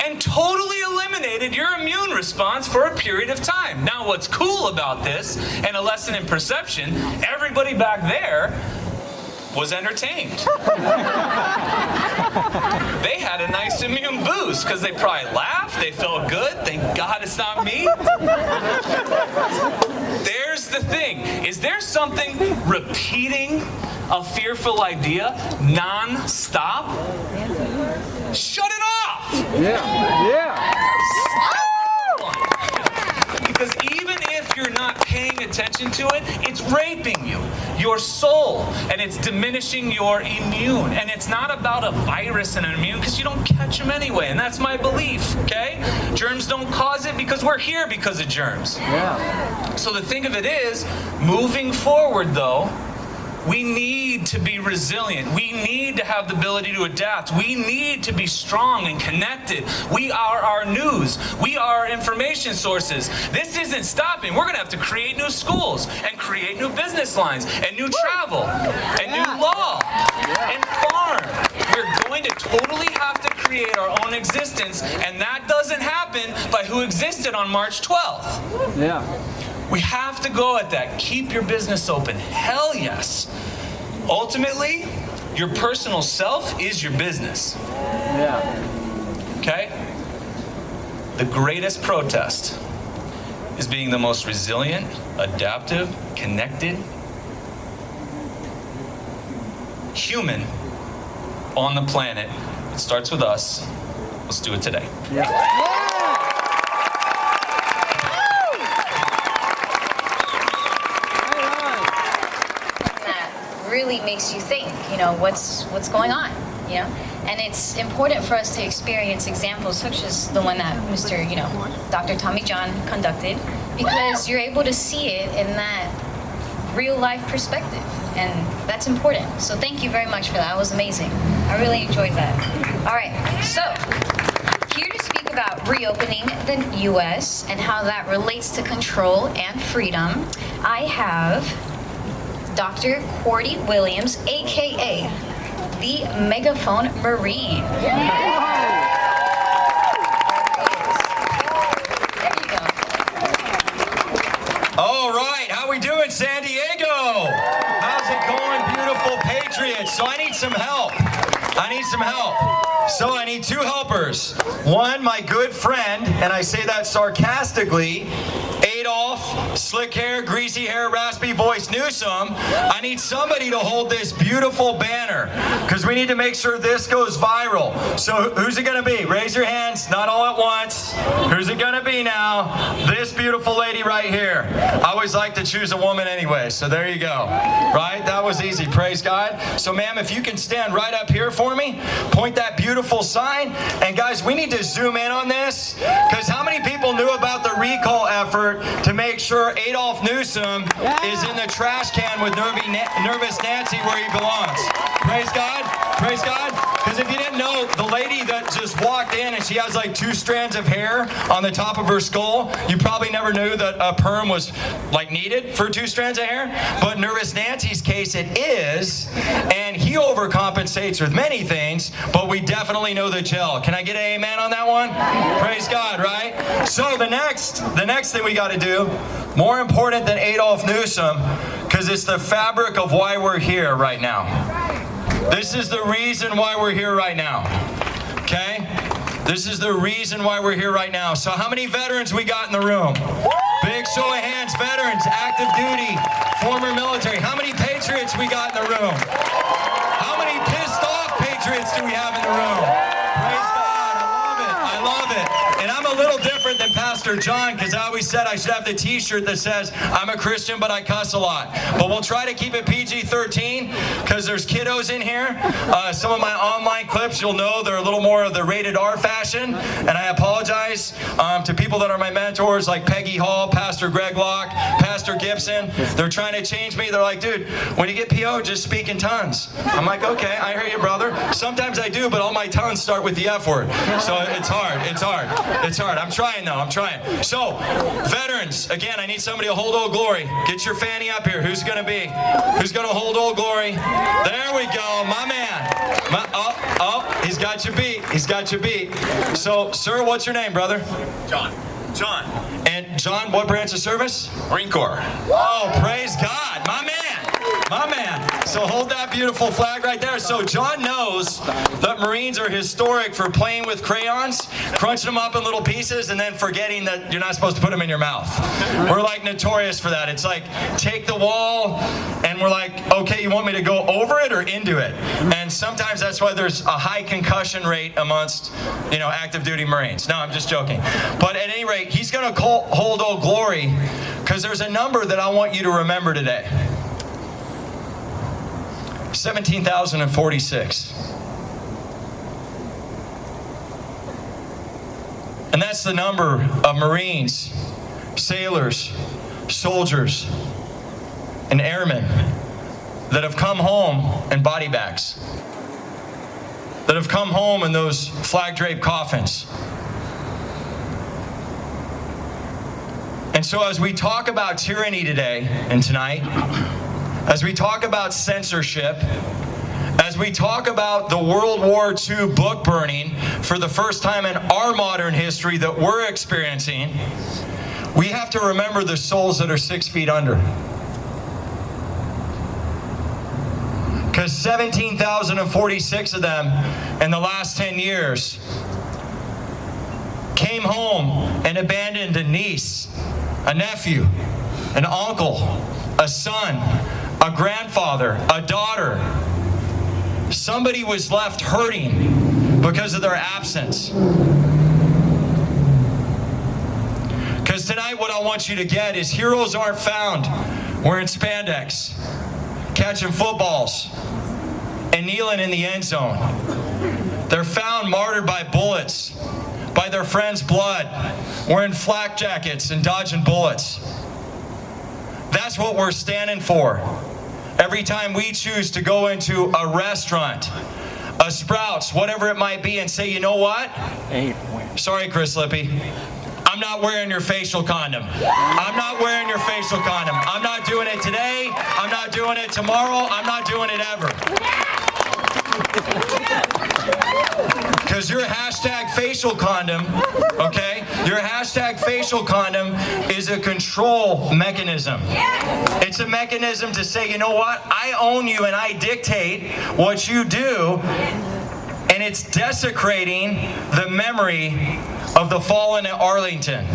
and totally eliminated your immune response for a period of time. Now, what's cool about this, and a lesson in perception, everybody back there was entertained. They had a nice immune boost because they probably laughed, they felt good, thank God it's not me. There's the thing. Is there something repeating a fearful idea non-stop? Shut it off! Yeah. Because even if you're not paying attention to it, it's raping you, your soul, and it's diminishing your immune. And it's not about a virus and an immune, because you don't catch them anyway, and that's my belief, okay? Germs don't cause it because we're here because of germs. Yeah. So the thing of it is, moving forward though, we need to be resilient. We need to have the ability to adapt. We need to be strong and connected. We are our news. We are our information sources. This isn't stopping. We're going to have to create new schools and create new business lines and new travel and new law and farm. We're going to totally have to create our own existence, and that doesn't happen by who existed on March 12th. Yeah. We have to go at that. Keep your business open. Hell yes. Ultimately, Your personal self is your business. Yeah. Okay? The greatest protest is being the most resilient, adaptive, connected human on the planet. It starts with us. Let's do it today. That really makes you think, you know, what's going on, you know? And it's important for us to experience examples such as the one that Mr., you know, Dr. Tommy John conducted, because you're able to see it in that real life perspective, and that's important. So thank you very much for that. It was amazing. I really enjoyed that. All right, so here to speak about reopening the U.S. and how that relates to control and freedom, I have Dr. Cordie Williams, aka the Megaphone Marine. There you go. All right, how we doing, San Diego? How's it going, beautiful patriots? So I need some help. So I need two helpers. One, my good friend, and I say that sarcastically, Adolf, slick hair, greasy hair, raspy voice Newsom. I need somebody to hold this beautiful banner because we need to make sure this goes viral. So who's it going to be? Raise your hands, not all at once. Who's it going to be now? This beautiful lady right here. I always like to choose a woman anyway, so there you go. Right? That was easy. Praise God. So ma'am, if you can stand right up here for me, point that beautiful sign. And guys, we need to zoom in on this because how many people knew about the recall effort to make sure Adolf Newsom is in the trash can with Nervous Nancy where he belongs? Praise God. Praise God. Because if you didn't know, the lady that just walked in and she has like 2 strands of hair on the top of her skull, you probably never knew that a perm was like needed for 2 strands of hair. But Nervous Nancy's case, it is. And he overcompensates with many things, but we definitely know the gel. Can I get an amen on that one? Praise God, right? So the next thing we got to do, more important than Adolf Newsom, because it's the fabric of why we're here right now. This is the reason why we're here right now. Okay? This is the reason why we're here right now. So how many veterans we got in the room? Big show of hands, veterans, active duty, former military. How many patriots we got in the room? How many pissed off patriots do we have in the room? Praise God, I love it. And I'm a little different than Pastor John because I always said I should have the t-shirt that says, I'm a Christian, but I cuss a lot. But we'll try to keep it PG-13 because there's kiddos in here. Some of my online clips, you'll know they're a little more of the rated R fashion. And I apologize to people that are my mentors like Peggy Hall, Pastor Greg Locke, Pastor Gibson. They're trying to change me. They're like, dude, when you get PO, just speak in tongues. I'm like, okay, I hear you, brother. Sometimes I do, but all my tongues start with the F word. So it's hard. I'm trying though, I'm trying. So, veterans, again, I need somebody to hold Old Glory. Get your fanny up here. Who's gonna be? Who's gonna hold Old Glory? There we go, my man. He's got you beat. He's got you beat. So, sir, what's your name, brother? John. And John, what branch of service? Marine Corps. Oh, praise God, my man. So hold that beautiful flag right there. So John knows that Marines are historic for playing with crayons, crunching them up in little pieces, and then forgetting that you're not supposed to put them in your mouth. We're like notorious for that. It's like, take the wall, and we're like, okay, you want me to go over it or into it? And sometimes that's why there's a high concussion rate amongst, active duty Marines. No, I'm just joking. But at any rate, he's going to hold Old Glory because there's a number that I want you to remember today. 17,046. And that's the number of Marines, sailors, soldiers, and airmen that have come home in body bags, that have come home in those flag-draped coffins. And so as we talk about tyranny today and tonight, as we talk about censorship, as we talk about the World War II book burning for the first time in our modern history that we're experiencing, we have to remember the souls that are 6 feet under. because 17,046 of them in the last 10 years came home and abandoned a niece, a nephew, an uncle, a son, a grandfather, a daughter. Somebody was left hurting because of their absence. Because tonight what I want you to get is heroes aren't found wearing spandex, catching footballs, and kneeling in the end zone. They're found martyred by bullets, by their friends' blood, wearing flak jackets and dodging bullets. That's what we're standing for. Every time we choose to go into a restaurant, a Sprouts, whatever it might be, and say, you know what? Sorry, Chris Lippy. I'm not wearing your facial condom. I'm not wearing your facial condom. I'm not doing it today. I'm not doing it tomorrow. I'm not doing it ever. Because your hashtag facial condom, okay? Your hashtag facial condom is a control mechanism. It's a mechanism to say, you know what? I own you and I dictate what you do. And it's desecrating the memory of the fallen at Arlington.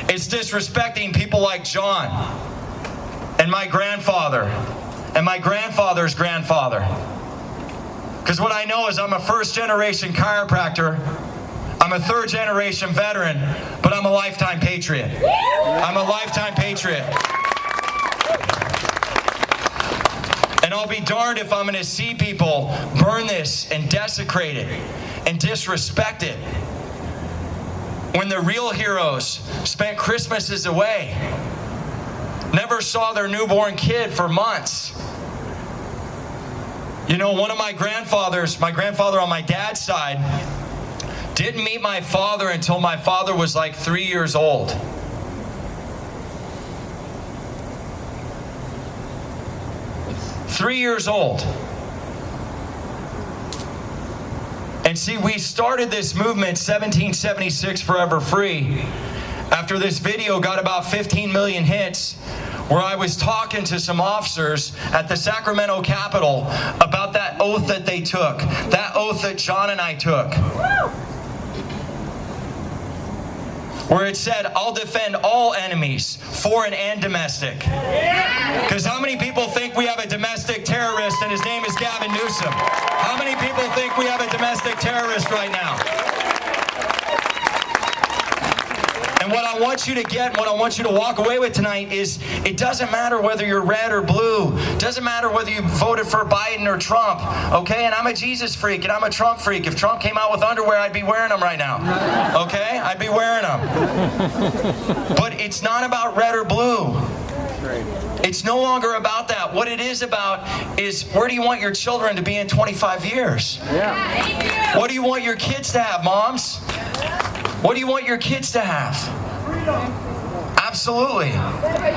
It's disrespecting people like John and my grandfather and my grandfather's grandfather. Because what I know is I'm a first-generation chiropractor, I'm a third-generation veteran, but I'm a lifetime patriot. I'm a lifetime patriot. And I'll be darned if I'm going to see people burn this and desecrate it and disrespect it when the real heroes spent Christmases away, never saw their newborn kid for months. You know, one of my grandfather on my dad's side, didn't meet my father until my father was like 3 years old. Three years old. And see, we started this movement, 1776 Forever Free, after this video got about 15 million hits, where I was talking to some officers at the Sacramento Capitol about that oath that they took, that oath that John and I took. Where it said, I'll defend all enemies, foreign and domestic. Because how many people think we have a domestic terrorist and his name is Gavin Newsom? How many people think we have a domestic terrorist right now? And what I want you to get, what I want you to walk away with tonight is, it doesn't matter whether you're red or blue. It doesn't matter whether you voted for Biden or Trump, okay? And I'm a Jesus freak and I'm a Trump freak. If Trump came out with underwear, I'd be wearing them right now, okay? I'd be wearing them. But it's not about red or blue. It's no longer about that. What it is about is, where do you want your children to be in 25 years? Yeah. What do you want your kids to have, moms? What do you want your kids to have? Absolutely.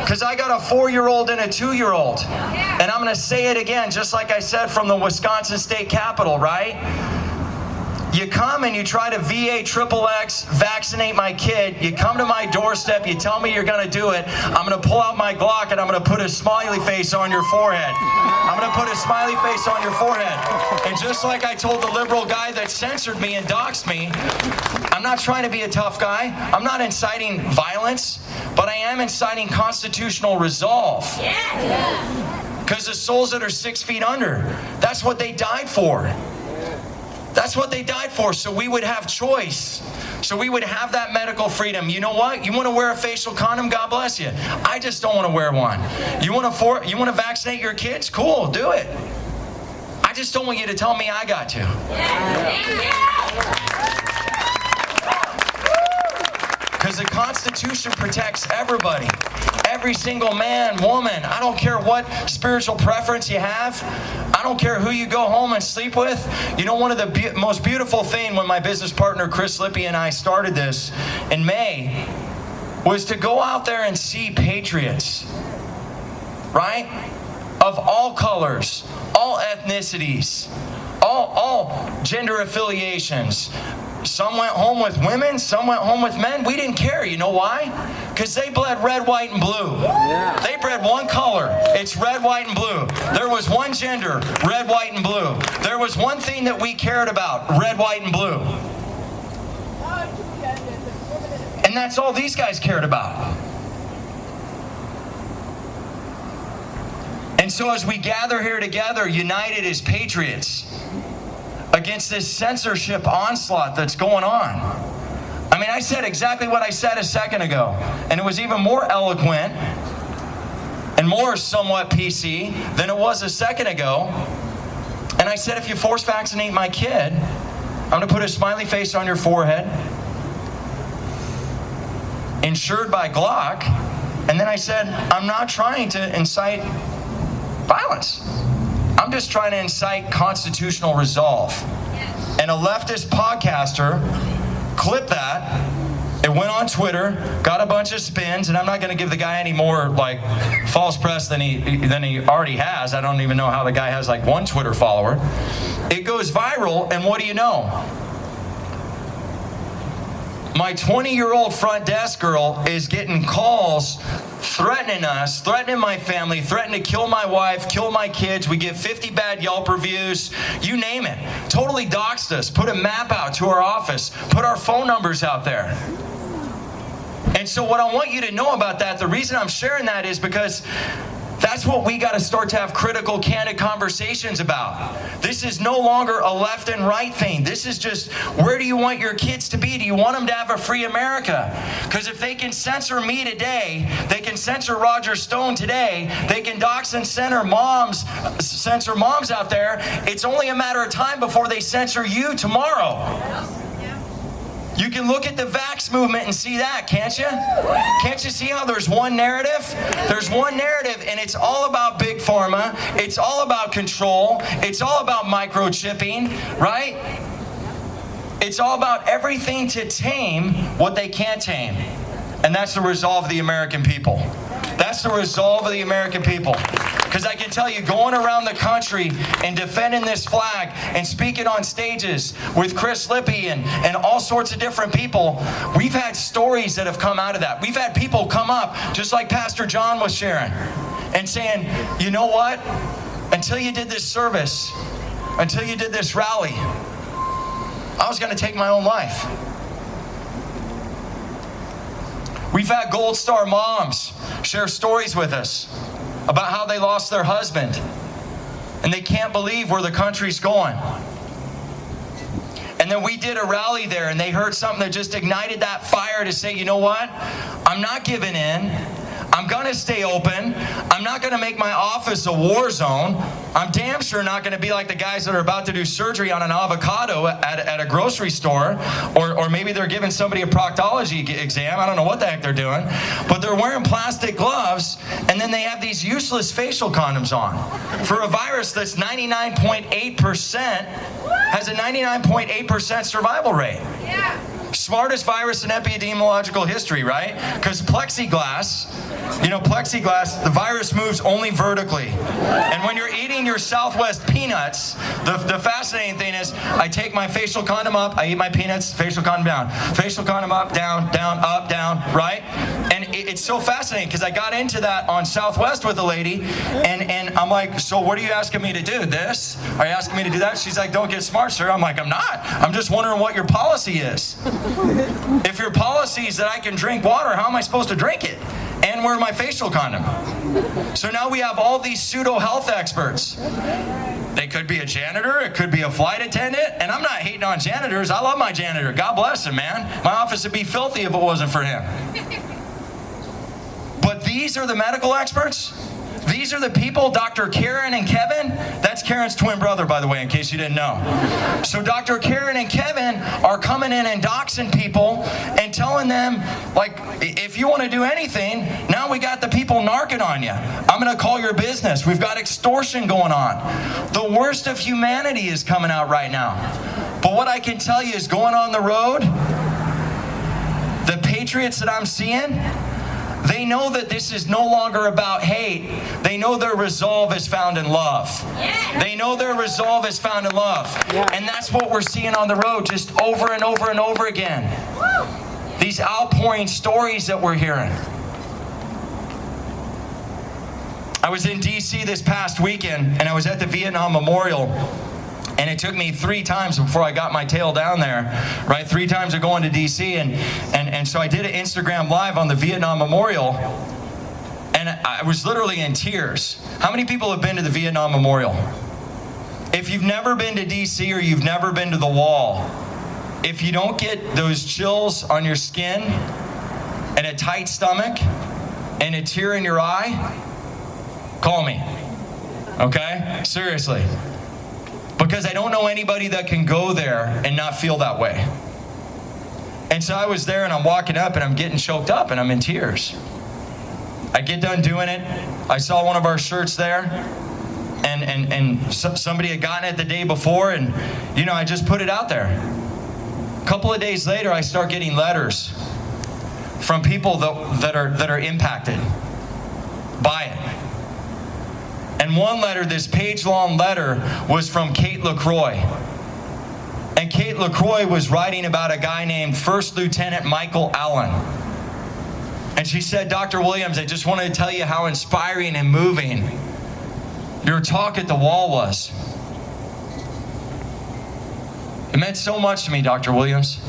Because I got a 4-year-old and a 2-year-old. And I'm going to say it again, just like I said from the Wisconsin State Capitol, right? You come and you try to VA XXX, vaccinate my kid. You come to my doorstep, you tell me you're going to do it. I'm going to pull out my Glock and I'm going to put a smiley face on your forehead. I'm going to put a smiley face on your forehead. And just like I told the liberal guy that censored me and doxed me, I'm not trying to be a tough guy. I'm not inciting violence, but I am inciting constitutional resolve. Because the souls that are 6 feet under, that's what they died for. That's what they died for, so we would have choice. So we would have that medical freedom. You know what? You want to wear a facial condom? God bless you. I just don't want to wear one. You want to vaccinate your kids? Cool, do it. I just don't want you to tell me I got to. Because the Constitution protects everybody. Every single man, woman, I don't care what spiritual preference you have. I don't care who you go home and sleep with. You know, one of the most beautiful things when my business partner Chris Lippy and I started this in May was to go out there and see patriots, right? Of all colors, all ethnicities, all gender affiliations, Some went home with women, some went home with men. We didn't care. You know why? Because they bled red, white, and blue. They bled one color. It's red, white, and blue. There was one gender, red, white, and blue. There was one thing that we cared about, red, white, and blue. And that's all these guys cared about. And so as we gather here together, united as patriots, against this censorship onslaught that's going on. I mean, I said exactly what I said a second ago, and it was even more eloquent and more somewhat PC than it was a second ago. And I said, if you force vaccinate my kid, I'm going to put a smiley face on your forehead, insured by Glock. And then I said, I'm not trying to incite violence. I'm just trying to incite constitutional resolve. And a leftist podcaster clipped that. It went on Twitter, got a bunch of spins, and I'm not going to give the guy any more like false press than he already has. I don't even know how the guy has like one Twitter follower. It goes viral, and what do you know? My 20-year-old front desk girl is getting calls threatening us, threatening my family, threatening to kill my wife, kill my kids. We get 50 bad Yelp reviews, you name it. Totally doxed us, put a map out to our office, put our phone numbers out there. And so what I want you to know about that, the reason I'm sharing that is because that's what we got to start to have critical, candid conversations about. This is no longer a left and right thing. This is just, where do you want your kids to be? Do you want them to have a free America? Because if they can censor me today, they can censor Roger Stone today, they can dox and censor moms out there, it's only a matter of time before they censor you tomorrow. You can look at the vax movement and see that, can't you? Can't you see how there's one narrative? There's one narrative, and it's all about big pharma. It's all about control. It's all about microchipping, right? It's all about everything to tame what they can't tame. And that's the resolve of the American people. That's the resolve of the American people. Because I can tell you, going around the country and defending this flag and speaking on stages with Chris Lippy and all sorts of different people, we've had stories that have come out of that. We've had people come up, just like Pastor John was sharing, and saying, you know what? Until you did this service, until you did this rally, I was going to take my own life. We've had Gold Star moms share stories with us about how they lost their husband and they can't believe where the country's going. And then we did a rally there and they heard something that just ignited that fire to say, you know what? I'm not giving in. I'm going to stay open. I'm not going to make my office a war zone. I'm damn sure not going to be like the guys that are about to do surgery on an avocado at a grocery store, or maybe they're giving somebody a proctology exam. I don't know what the heck they're doing. But they're wearing plastic gloves, and then they have these useless facial condoms on for a virus that's 99.8%, has a 99.8% survival rate. Yeah. Smartest virus in epidemiological history, right? Because plexiglass, the virus moves only vertically. And when you're eating your Southwest peanuts, the fascinating thing is I take my facial condom up, I eat my peanuts, facial condom down. Facial condom up, down, down, up, down, right? And it's so fascinating because I got into that on Southwest with a lady, and I'm like, so what are you asking me to do? This? Are you asking me to do that? She's like, don't get smart, sir. I'm like, I'm not. I'm just wondering what your policy is. If your policy is that I can drink water, how am I supposed to drink it? And wear my facial condom. So now we have all these pseudo-health experts. They could be a janitor, it could be a flight attendant, and I'm not hating on janitors. I love my janitor. God bless him, man. My office would be filthy if it wasn't for him. But these are the medical experts? These are the people, Dr. Karen and Kevin. That's Karen's twin brother, by the way, in case you didn't know. So Dr. Karen and Kevin are coming in and doxing people and telling them, like, if you want to do anything, now we got the people narking on you. I'm going to call your business. We've got extortion going on. The worst of humanity is coming out right now. But what I can tell you is going on the road, the patriots that I'm seeing, They know that this is no longer about hate. They know their resolve is found in love. They know their resolve is found in love. And that's what we're seeing on the road just over and over and over again. These outpouring stories that we're hearing. I was in D.C. this past weekend, and I was at the Vietnam Memorial, and it took me 3 times before I got my tail down there, right? 3 times of going to D.C., and so I did an Instagram Live on the Vietnam Memorial, and I was literally in tears. How many people have been to the Vietnam Memorial? If you've never been to D.C. or you've never been to the wall, if you don't get those chills on your skin and a tight stomach and a tear in your eye, call me, okay? Seriously. Because I don't know anybody that can go there and not feel that way. And so I was there and I'm walking up and I'm getting choked up and I'm in tears. I get done doing it. I saw one of our shirts there and somebody had gotten it the day before, and you know, I just put it out there. A couple of days later, I start getting letters from people that are impacted by it. And one letter, this page-long letter, was from Kate LaCroix. And Kate LaCroix was writing about a guy named First Lieutenant Michael Allen. And she said, Dr. Williams, I just wanted to tell you how inspiring and moving your talk at the wall was. It meant so much to me, Dr. Williams.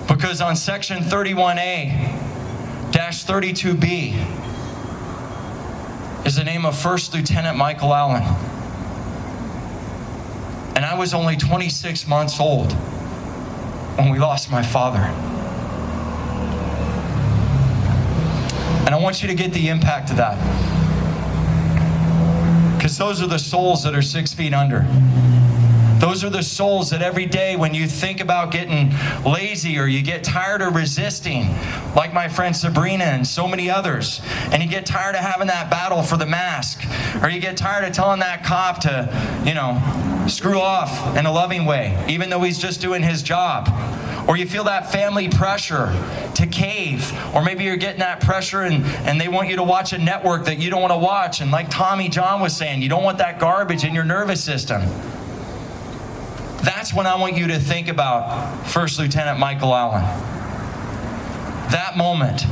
Because on section 31A-32B, is the name of First Lieutenant Michael Allen. And I was only 26 months old when we lost my father. And I want you to get the impact of that. Because those are the souls that are 6 feet under. Those are the souls that every day when you think about getting lazy or you get tired of resisting, like my friend Sabrina and so many others, and you get tired of having that battle for the mask, or you get tired of telling that cop to, you know, screw off in a loving way, even though he's just doing his job. Or you feel that family pressure to cave, or maybe you're getting that pressure and they want you to watch a network that you don't want to watch, and like Tommy John was saying, you don't want that garbage in your nervous system. That's when I want you to think about First Lieutenant Michael Allen. That moment.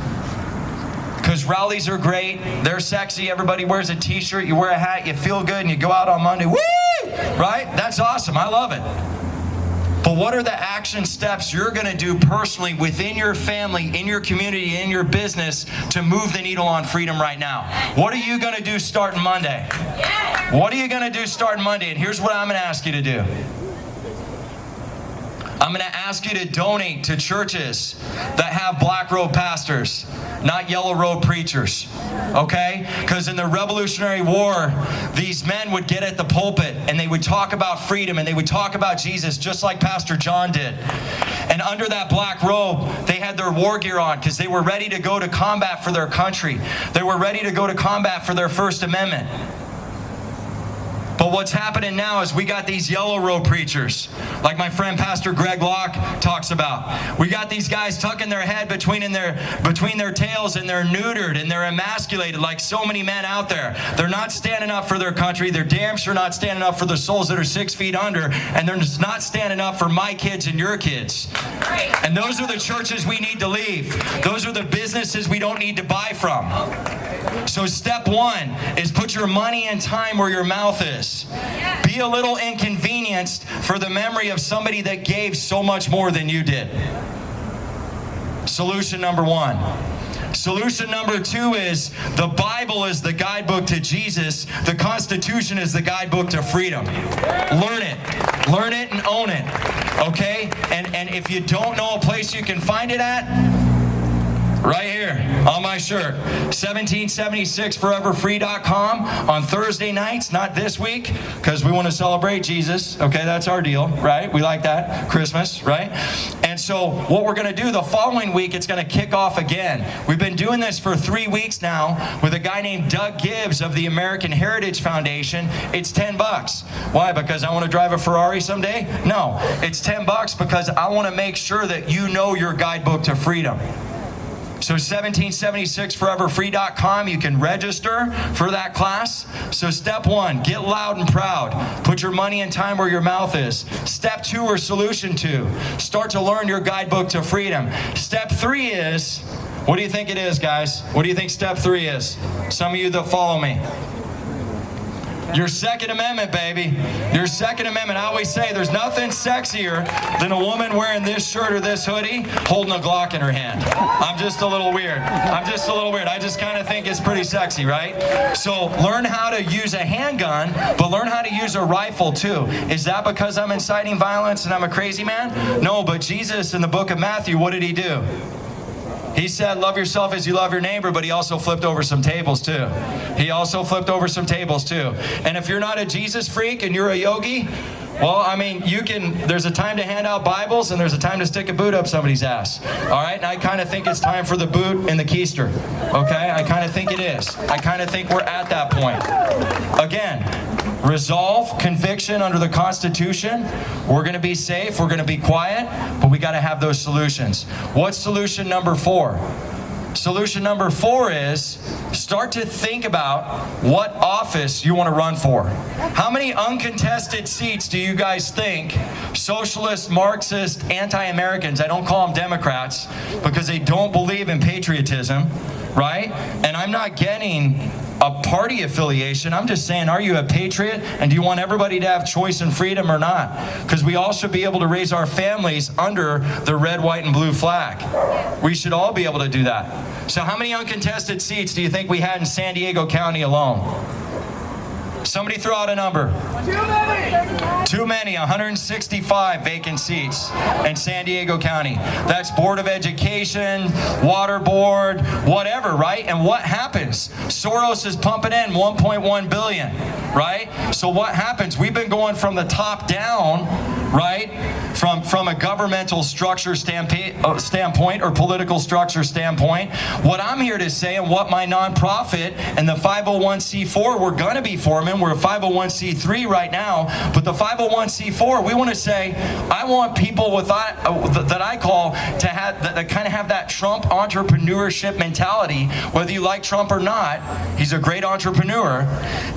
Because rallies are great, they're sexy, everybody wears a t-shirt, you wear a hat, you feel good, and you go out on Monday, woo! Right? That's awesome, I love it. But what are the action steps you're going to do personally within your family, in your community, in your business to move the needle on freedom right now? What are you going to do starting Monday? What are you going to do starting Monday? And here's what I'm going to ask you to do. I'm going to ask you to donate to churches that have black robe pastors, not yellow robe preachers, okay? Because in the Revolutionary War, these men would get at the pulpit and they would talk about freedom and they would talk about Jesus just like Pastor John did. And under that black robe, they had their war gear on because they were ready to go to combat for their country. They were ready to go to combat for their First Amendment. But what's happening now is we got these yellow robe preachers, like my friend Pastor Greg Locke talks about. We got these guys tucking their head between their tails, and they're neutered and they're emasculated like so many men out there. They're not standing up for their country. They're damn sure not standing up for the souls that are 6 feet under, and they're just not standing up for my kids and your kids. And those are the churches we need to leave. Those are the businesses we don't need to buy from. So step one is put your money and time where your mouth is. Be a little inconvenienced for the memory of somebody that gave so much more than you did. Solution number one. Solution number two is the Bible is the guidebook to Jesus. The Constitution is the guidebook to freedom. Learn it. Learn it and own it. Okay? And if you don't know a place you can find it at, right here on my shirt, 1776foreverfree.com on Thursday nights, not this week, because we want to celebrate Jesus. Okay, that's our deal, right? We like that. Christmas, right? And so what we're going to do the following week, it's going to kick off again. We've been doing this for 3 weeks now with a guy named Doug Gibbs of the American Heritage Foundation. It's $10. Why? Because I want to drive a Ferrari someday? No, it's $10 because I want to make sure that you know your guidebook to freedom. So 1776foreverfree.com, you can register for that class. So step 1, get loud and proud. Put your money and time where your mouth is. Step 2, or solution 2, start to learn your guidebook to freedom. Step 3 is, what do you think it is, guys? What do you think step 3 is? Some of you that follow me. Your Second Amendment, baby. Your Second Amendment. I always say there's nothing sexier than a woman wearing this shirt or this hoodie holding a Glock in her hand. I'm just a little weird. I just kind of think it's pretty sexy, right? So learn how to use a handgun, but learn how to use a rifle too. Is that because I'm inciting violence and I'm a crazy man? No, but Jesus in the book of Matthew, what did he do? He said, love yourself as you love your neighbor, but he also flipped over some tables too. And if you're not a Jesus freak and you're a yogi, well, I mean, there's a time to hand out Bibles and there's a time to stick a boot up somebody's ass. All right? And I kind of think it's time for the boot and the keister. Okay? I kind of think it is. I kind of think we're at that point. Again, resolve, conviction under the Constitution. We're going to be safe. We're going to be quiet. But we got to have those solutions. What's solution number 4? Solution number 4 is start to think about what office you want to run for. How many uncontested seats do you guys think socialist, Marxist, anti-Americans, I don't call them Democrats because they don't believe in patriotism, right? And I'm not getting a party affiliation. I'm just saying, are you a patriot? And do you want everybody to have choice and freedom or not? Because we all should be able to raise our families under the red, white, and blue flag. We should all be able to do that. So how many uncontested seats do you think we had in San Diego County alone? Somebody throw out a number. Too many, 165 vacant seats in San Diego County. That's Board of Education, Water Board, whatever, right? And what happens? Soros is pumping in 1.1 billion, right? So what happens? We've been going from the top down, right? From a governmental structure standpoint or political structure standpoint. What I'm here to say, and what my nonprofit and the 501c4 we're going to be forming, we're a 501c3 right now, but the 501c4, we want to say, I want people that I call to have that kind of have that Trump entrepreneurship mentality. Whether you like Trump or not, he's a great entrepreneur.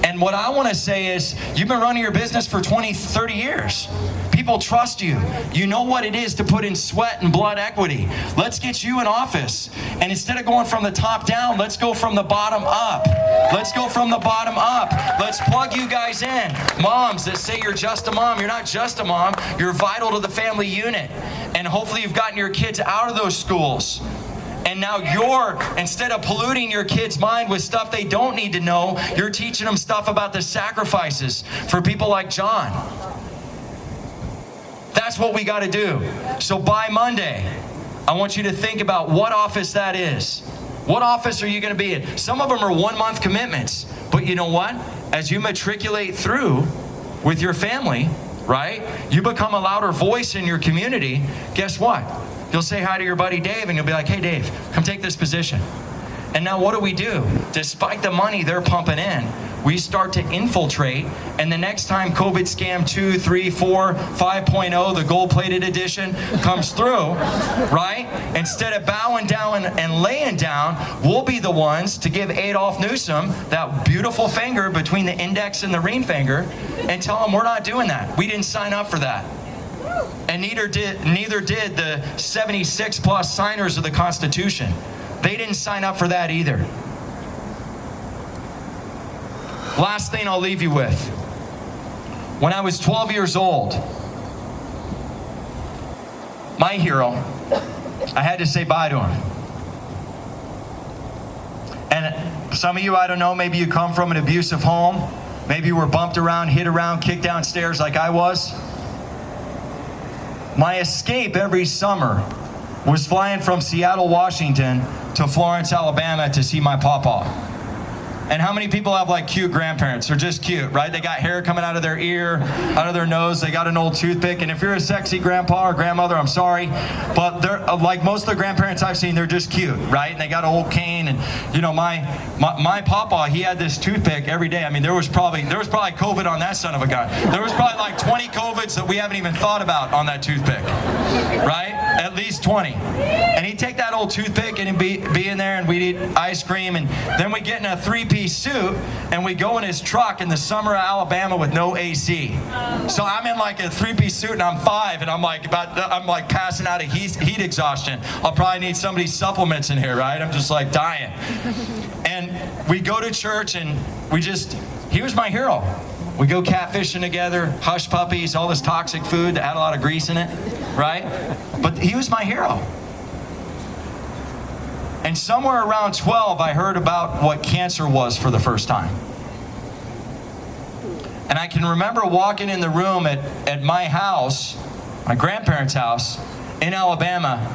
And what I want to say is, you've been running your business for 20, 30 years. People trust you. You know what it is to put in sweat and blood equity. Let's get you in office. And instead of going from the top down, let's go from the bottom up. Let's go from the bottom up. Let's plug you guys in. Moms that say you're just a mom. You're not just a mom. You're vital to the family unit. And hopefully you've gotten your kids out of those schools. And now instead of polluting your kid's mind with stuff they don't need to know, you're teaching them stuff about the sacrifices for people like John. That's what we got to do. So by Monday, I want you to think about what office that is. What office are you going to be in? Some of them are 1-month commitments. But you know what? As you matriculate through with your family, right? You become a louder voice in your community. Guess what? You'll say hi to your buddy Dave and you'll be like, hey Dave, come take this position. And now what do? Despite the money they're pumping in, we start to infiltrate, and the next time COVID scam 2, 3, 4, 5.0, the gold-plated edition comes through, right? Instead of bowing down and laying down, we'll be the ones to give Adolf Newsom that beautiful finger between the index and the ring finger and tell him we're not doing that. We didn't sign up for that. And neither did the 76-plus signers of the Constitution. They didn't sign up for that either. Last thing I'll leave you with. When I was 12 years old, my hero, I had to say bye to him. And some of you, I don't know, maybe you come from an abusive home. Maybe you were bumped around, hit around, kicked downstairs like I was. My escape every summer was flying from Seattle, Washington to Florence, Alabama to see my pawpaw. And how many people have like cute grandparents? They're just cute, right? They got hair coming out of their ear, out of their nose. They got an old toothpick. And if you're a sexy grandpa or grandmother, I'm sorry. But they're like most of the grandparents I've seen, they're just cute, right? And they got an old cane. And you know, my pawpaw, he had this toothpick every day. I mean, there was probably COVID on that son of a gun. There was probably like 20 COVIDs that we haven't even thought about on that toothpick, right? At least 20. And he'd take that old toothpick and he'd be in there, and we'd eat ice cream, and then we get in a 3-piece suit and we go in his truck in the summer of Alabama with no AC. So I'm in like a 3-piece suit and I'm 5, and I'm like passing out of heat exhaustion. I'll probably need somebody's supplements in here, right? I'm just like dying. And we go to church, and he was my hero. We go catfishing together, hush puppies, all this toxic food that had a lot of grease in it, right? But he was my hero. And somewhere around 12, I heard about what cancer was for the first time. And I can remember walking in the room at my house, my grandparents' house in Alabama,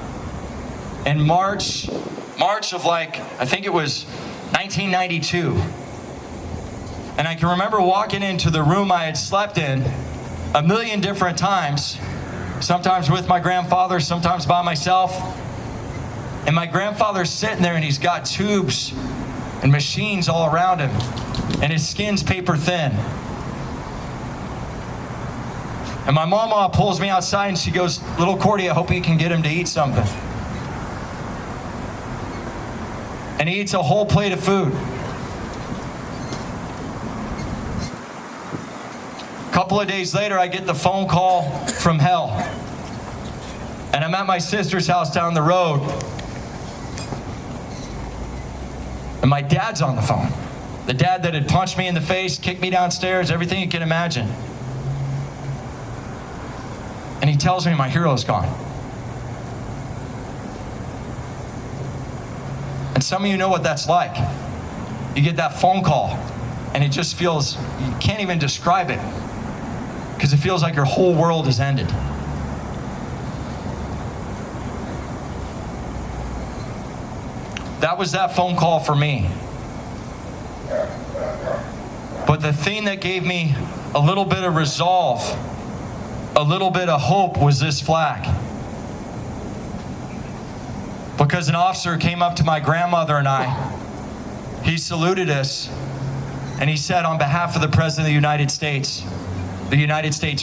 in March of I think it was 1992. And I can remember walking into the room I had slept in a million different times, sometimes with my grandfather, sometimes by myself. And my grandfather's sitting there, and he's got tubes and machines all around him, and his skin's paper thin. And my mama pulls me outside, and she goes, "Little Cordie, I hope you can get him to eat something." And he eats a whole plate of food. A couple of days later, I get the phone call from hell. And I'm at my sister's house down the road. And my dad's on the phone. The dad that had punched me in the face, kicked me downstairs, everything you can imagine. And he tells me my hero's gone. And some of you know what that's like. You get that phone call, and it just feels, you can't even describe it, because it feels like your whole world has ended. That was that phone call for me. But the thing that gave me a little bit of resolve, a little bit of hope, was this flag. Because an officer came up to my grandmother and I, he saluted us, and he said, "On behalf of the President of the United States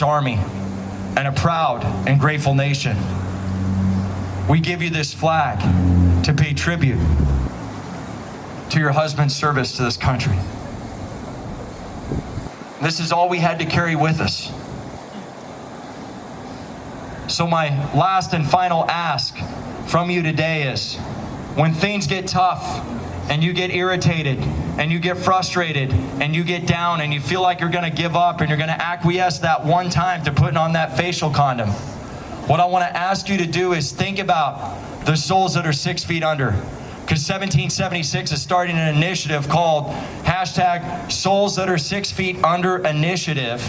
Army, and a proud and grateful nation, we give you this flag to pay tribute to your husband's service to this country." This is all we had to carry with us. So my last and final ask from you today is, when things get tough and you get irritated and you get frustrated and you get down and you feel like you're going to give up and you're going to acquiesce that one time to putting on that facial condom, what I want to ask you to do is think about the souls that are 6 feet under. Because 1776 is starting an initiative called #Souls That Are 6 Feet Under Initiative.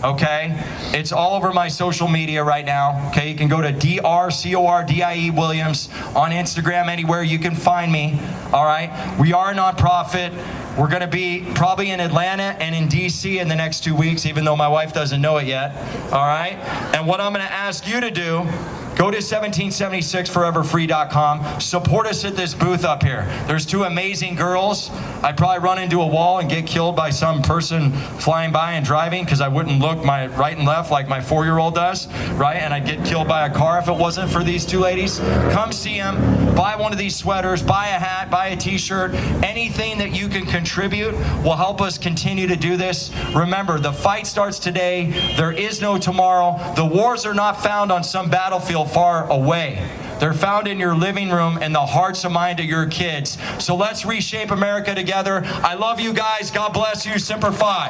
Okay, it's all over my social media right now. Okay, you can go to DrCordie Williams on Instagram, anywhere you can find me. All right, we are a nonprofit. We're going to be probably in Atlanta and in DC in the next 2 weeks, even though my wife doesn't know it yet. All right, and what I'm going to ask you to do, go to 1776foreverfree.com. Support us at this booth up here. There's 2 amazing girls. I'd probably run into a wall and get killed by some person flying by and driving, because I wouldn't look my right and left like my 4-year-old does, right? And I'd get killed by a car if it wasn't for these 2 ladies. Come see them. Buy one of these sweaters. Buy a hat. Buy a t-shirt. Anything that you can contribute will help us continue to do this. Remember, the fight starts today. There is no tomorrow. The wars are not found on some battlefield far away. They're found in your living room and the hearts and mind of your kids. So let's reshape America together. I love you guys. God bless you. Semper Fi.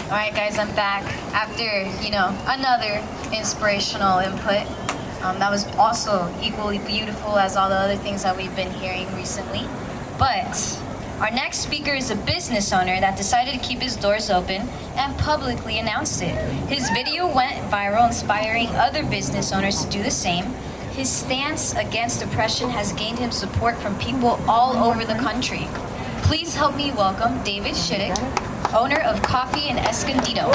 All right, guys, I'm back after, another inspirational input. That was also equally beautiful as all the other things that we've been hearing recently. But our next speaker is a business owner that decided to keep his doors open and publicly announced it. His video went viral, inspiring other business owners to do the same. His stance against oppression has gained him support from people all over the country. Please help me welcome David Chiddick, owner of Koffie in Escondido.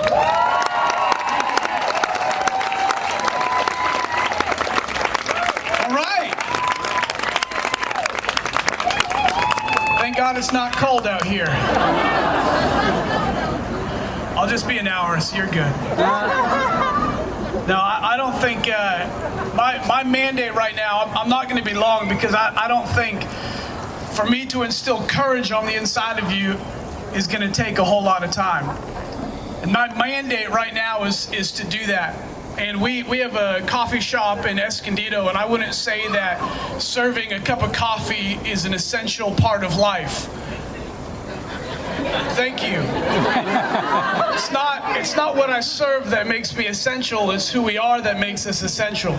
Thank God glad it's not cold out here. I'll just be an hour, so you're good. No, I don't think, my mandate right now, I'm not going to be long because I don't think for me to instill courage on the inside of you is going to take a whole lot of time. And my mandate right now is to do that. And we have a coffee shop in Escondido, and I wouldn't say that serving a cup of coffee is an essential part of life. Thank you. It's not what I serve that makes me essential, it's who we are that makes us essential.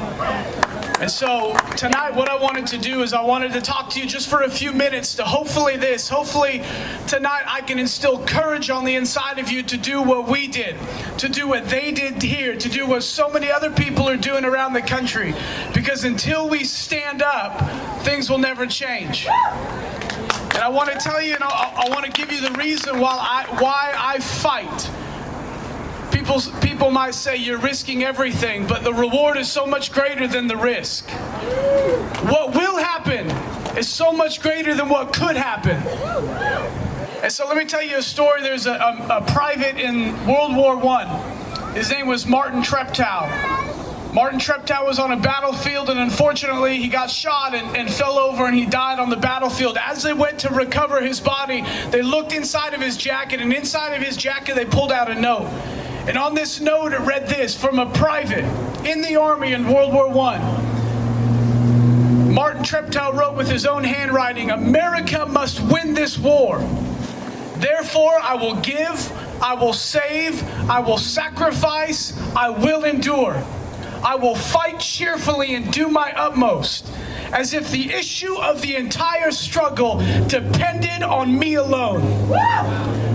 And so tonight what I wanted to do is I wanted to talk to you just for a few minutes to hopefully tonight I can instill courage on the inside of you to do what we did, to do what they did here, to do what so many other people are doing around the country. Because until we stand up, things will never change. And I want to tell you, and I want to give you the reason why I fight. People might say you're risking everything, but the reward is so much greater than the risk. What will happen is so much greater than what could happen. And so let me tell you a story. There's a private in World War I. His name was Martin Treptow. Martin Treptow was on a battlefield, and unfortunately he got shot and fell over, and he died on the battlefield. As they went to recover his body, they looked inside of his jacket, and inside of his jacket they pulled out a note. And on this note it read this, from a private in the army in World War I. Martin Treptow wrote with his own handwriting, "America must win this war. Therefore I will give, I will save, I will sacrifice, I will endure. I will fight cheerfully and do my utmost, as if the issue of the entire struggle depended on me alone."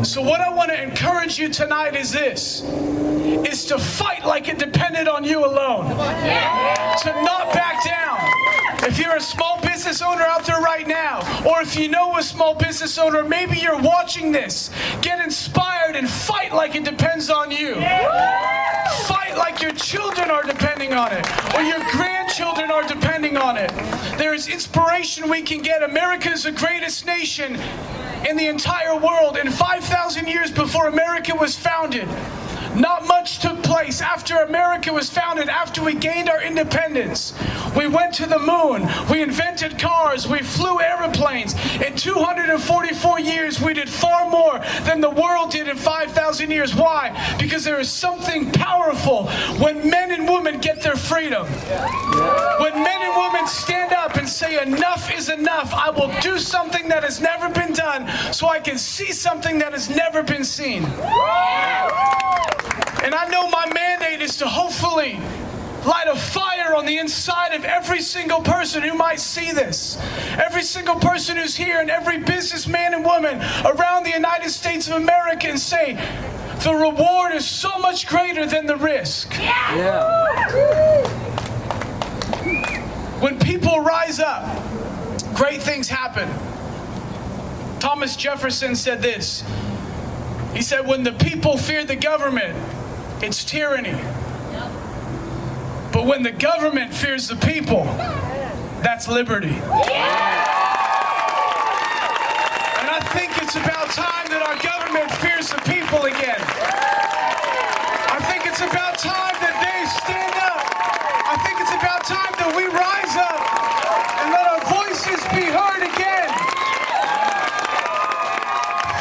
So what I want to encourage you tonight is this, is to fight like it depended on you alone. To not back down. If you're a small business owner out there right now, or if you know a small business owner, maybe you're watching this, get inspired and fight like it depends on you. Fight like your children are depending on it, or your grandchildren are depending on it. There is inspiration we can get. America is the greatest nation in the entire world. And 5,000 years before America was founded, not much took place. After America was founded, after we gained our independence, we went to the moon, we invented cars, we flew airplanes. In 244 years, we did far more than the world did in 5,000 years. Why? Because there is something powerful when men and women get their freedom. When men and women stand up and say, enough is enough, I will do something that has never been done so I can see something that has never been seen. And I know my mandate is to hopefully light a fire on the inside of every single person who might see this. Every single person who's here, and every businessman and woman around the United States of America, and say, the reward is so much greater than the risk. When people rise up, great things happen. Thomas Jefferson said this. He said, when the people fear the government, it's tyranny. But when the government fears the people, that's liberty. And I think it's about time that our government fears the people again. I think it's about time that they stand up. I think it's about time that we rise up and let our voices be heard again.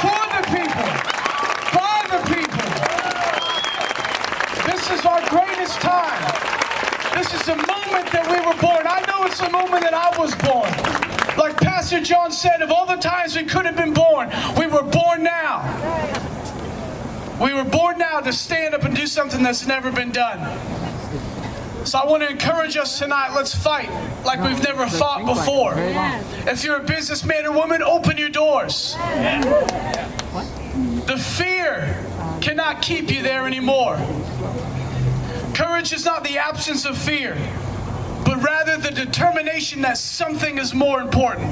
For the people. By the people. This is our greatest time. This is the moment that we were born. I know it's the moment that I was born. Like Pastor John said, of all the times we could have been born, we were born now. We were born now to stand up and do something that's never been done. So I want to encourage us tonight, let's fight like we've never fought before. If you're a businessman or woman, open your doors. The fear cannot keep you there anymore. Courage is not the absence of fear, but rather the determination that something is more important.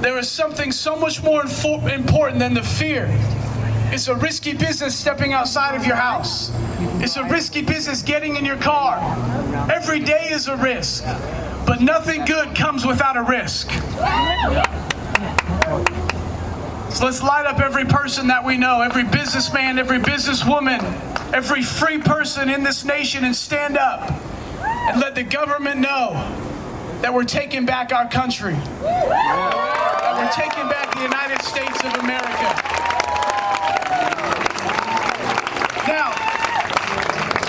There is something so much more important than the fear. It's a risky business stepping outside of your house. It's a risky business getting in your car. Every day is a risk, but nothing good comes without a risk. So let's light up every person that we know, every businessman, every businesswoman, every free person in this nation, and stand up and let the government know that we're taking back our country, that we're taking back the United States of America. Now,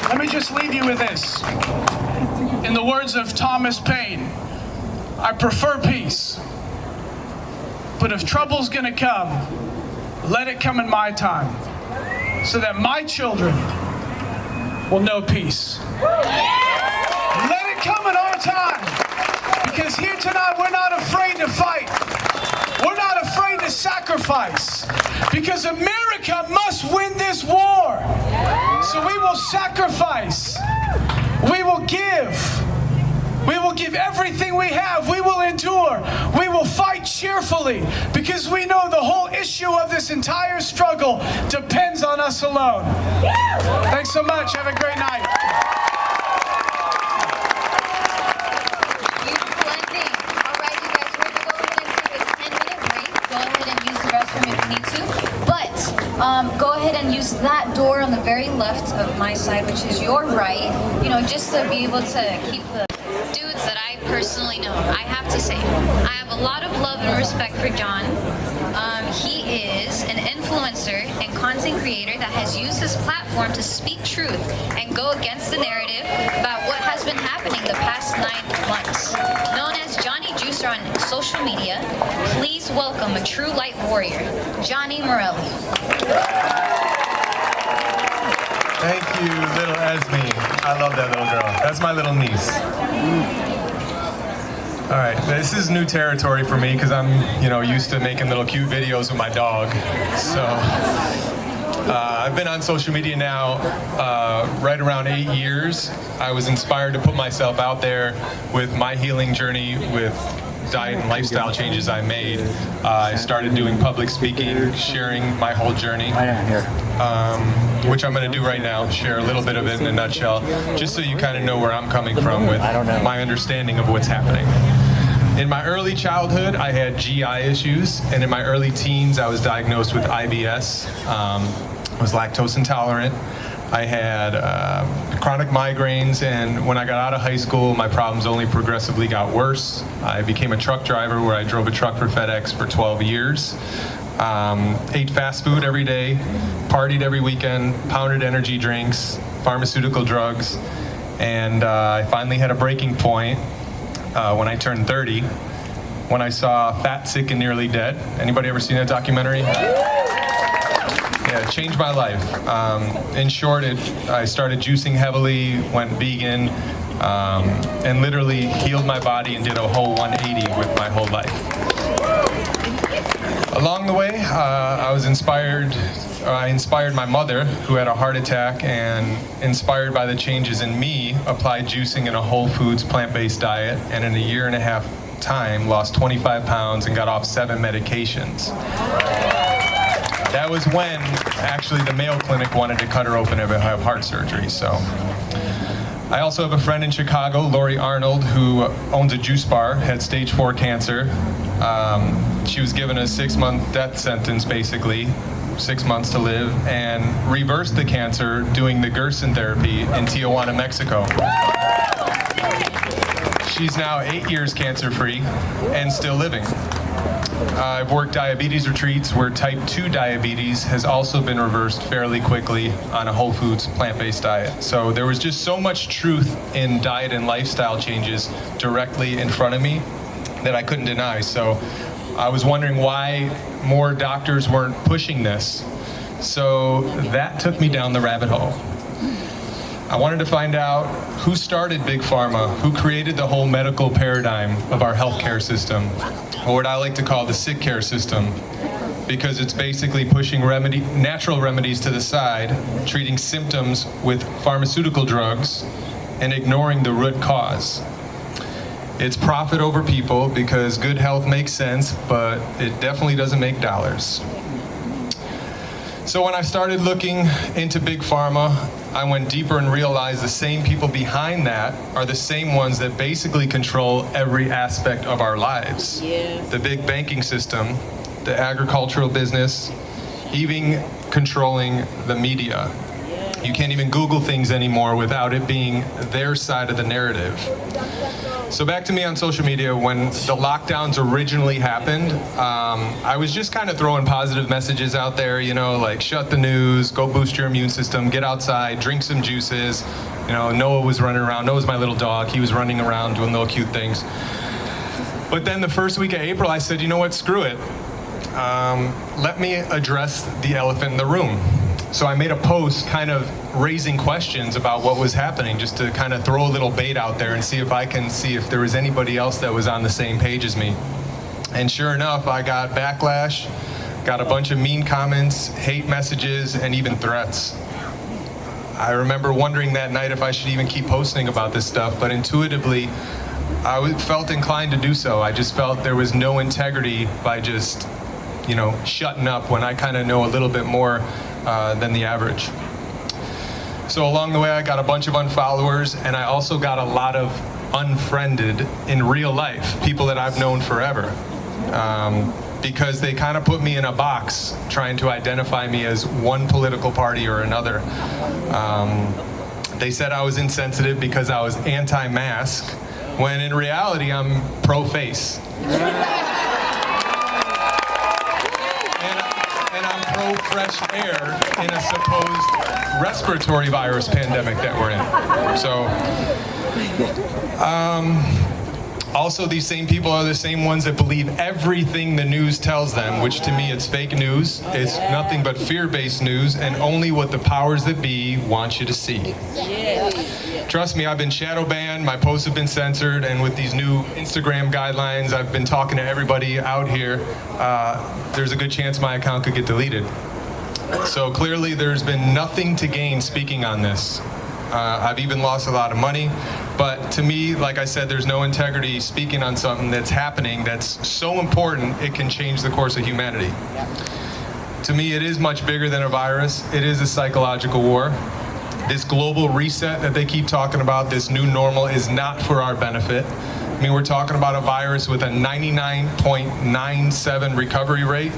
let me just leave you with this. In the words of Thomas Paine, I prefer peace, but if trouble's gonna come, let it come in my time, so that my children will know peace. Let it come in our time, because here tonight we're not afraid to fight. We're not afraid to sacrifice, because America must win this war. So we will sacrifice. We will give. We will give everything we have. We will endure. We will fight cheerfully, because we know the whole issue of this entire struggle depends on us alone. Thanks so much. Have a great night. Beautiful ending. All right, you guys, we're going to go ahead and take a 10-minute break. Go ahead and use the restroom if you need to. But go ahead and use that door on the very left of my side, which is your right, you know, just to be able to keep the dudes that I personally know. I have to say, I have a lot of love and respect for John. He is an influencer and content creator that has used his platform to speak truth and go against the narrative about what has been happening the past 9 months. Known as Johnny Juicer on social media, please welcome a true light warrior, Jonny Morelli. Thank you, little Esme. I love that little girl. That's my little niece. All right, this is new territory for me because I'm, used to making little cute videos with my dog. So I've been on social media now right around 8 years. I was inspired to put myself out there with my healing journey with diet and lifestyle changes I made. I started doing public speaking, sharing my whole journey, which I'm going to do right now, share a little bit of it in a nutshell, just so you kind of know where I'm coming from with my understanding of what's happening. In my early childhood, I had GI issues, and in my early teens, I was diagnosed with IBS. I was lactose intolerant. I had chronic migraines, and when I got out of high school, my problems only progressively got worse. I became a truck driver where I drove a truck for FedEx for 12 years. Ate fast food every day, partied every weekend, pounded energy drinks, pharmaceutical drugs, and I finally had a breaking point when I turned 30, when I saw Fat, Sick, and Nearly Dead. Anybody ever seen that documentary? Yeah, it changed my life. In short, I started juicing heavily, went vegan, and literally healed my body and did a whole 180 with my whole life. Along the way, I inspired my mother, who had a heart attack, and inspired by the changes in me, applied juicing in a whole foods, plant-based diet, and in a 1.5 year time, lost 25 pounds and got off 7 medications. That was when, actually, the Mayo Clinic wanted to cut her open and have heart surgery, so. I also have a friend in Chicago, Lori Arnold, who owns a juice bar, had stage 4 cancer. She was given a 6-month death sentence, basically, 6 months to live, and reversed the cancer doing the Gerson therapy in Tijuana, Mexico. She's now 8 years cancer-free and still living. I've worked diabetes retreats where type 2 diabetes has also been reversed fairly quickly on a whole foods, plant-based diet. So there was just so much truth in diet and lifestyle changes directly in front of me that I couldn't deny. So I was wondering why more doctors weren't pushing this. So that took me down the rabbit hole. I wanted to find out who started Big Pharma, who created the whole medical paradigm of our healthcare system, or what I like to call the sick care system, because it's basically pushing natural remedies to the side, treating symptoms with pharmaceutical drugs, and ignoring the root cause. It's profit over people because good health makes sense, but it definitely doesn't make dollars. So when I started looking into Big Pharma, I went deeper and realized the same people behind that are the same ones that basically control every aspect of our lives. Yeah. The big banking system, the agricultural business, even controlling the media. You can't even Google things anymore without it being their side of the narrative. So back to me on social media, when the lockdowns originally happened, I was just kind of throwing positive messages out there, you know, like shut the news, go boost your immune system, get outside, drink some juices. You know, Noah was running around. Noah's my little dog. He was running around doing little cute things. But then the first week of April, I said, you know what, screw it. Let me address the elephant in the room. So I made a post kind of raising questions about what was happening, just to kind of throw a little bait out there and see if I can see if there was anybody else that was on the same page as me. And sure enough, I got backlash, got a bunch of mean comments, hate messages, and even threats. I remember wondering that night if I should even keep posting about this stuff, but intuitively, I felt inclined to do so. I just felt there was no integrity by just, you know, shutting up when I kind of know a little bit more than the average. So along the way, I got a bunch of unfollowers, and I also got a lot of unfriended in real life, people that I've known forever, because they kind of put me in a box, trying to identify me as one political party or another. They said I was insensitive because I was anti-mask, when in reality, I'm pro-face. And I'm pro-fresh air in a supposed respiratory virus pandemic that we're in. So, also these same people are the same ones that believe everything the news tells them, which to me it's fake news, it's nothing but fear-based news, and only what the powers that be want you to see. Trust me, I've been shadow banned, my posts have been censored, and with these new Instagram guidelines, I've been talking to everybody out here. There's a good chance my account could get deleted. So clearly there's been nothing to gain speaking on this. I've even lost a lot of money, but to me, like I said, there's no integrity speaking on something that's happening that's so important it can change the course of humanity. To me, it is much bigger than a virus. It is a psychological war. This global reset that they keep talking about, this new normal, is not for our benefit. I mean, we're talking about a virus with a 99.97 recovery rate.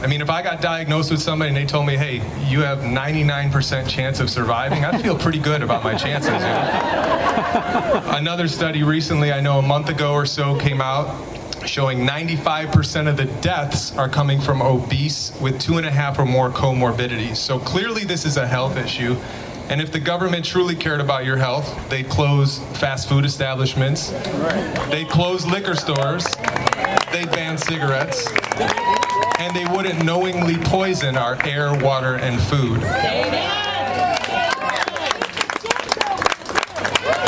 I mean, if I got diagnosed with somebody and they told me, hey, you have 99% chance of surviving, I'd feel pretty good about my chances. You know? Another study recently, I know a month ago or so, came out showing 95% of the deaths are coming from obese with 2.5 or more comorbidities. So clearly this is a health issue. And if the government truly cared about your health, they'd close fast food establishments, they'd close liquor stores, they'd ban cigarettes, and they wouldn't knowingly poison our air, water, and food.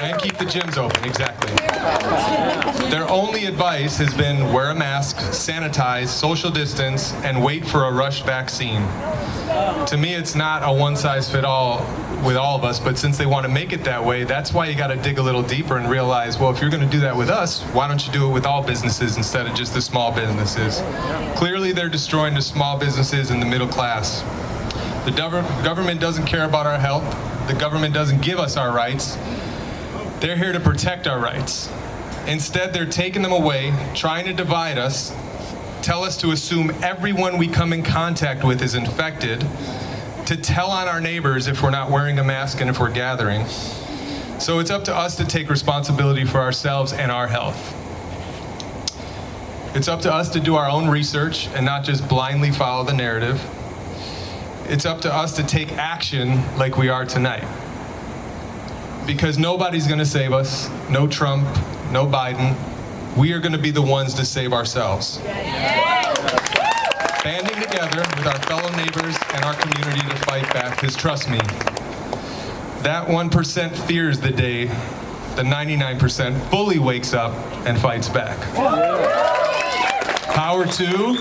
And keep the gyms open, exactly. Their only advice has been wear a mask, sanitize, social distance, and wait for a rush vaccine. To me, it's not a one-size-fits-all with all of us, but since they want to make it that way, that's why you got to dig a little deeper and realize, well, if you're going to do that with us, why don't you do it with all businesses instead of just the small businesses? Clearly, they're destroying the small businesses and the middle class. The government doesn't care about our health. The government doesn't give us our rights. They're here to protect our rights. Instead, they're taking them away, trying to divide us, tell us to assume everyone we come in contact with is infected, to tell on our neighbors if we're not wearing a mask and if we're gathering. So it's up to us to take responsibility for ourselves and our health. It's up to us to do our own research and not just blindly follow the narrative. It's up to us to take action like we are tonight. Because nobody's going to save us. No Trump, no Biden. We are going to be the ones to save ourselves. Banding together with our fellow neighbors and our community to fight back, because trust me, that 1% fears the day the 99% fully wakes up and fights back. Power to...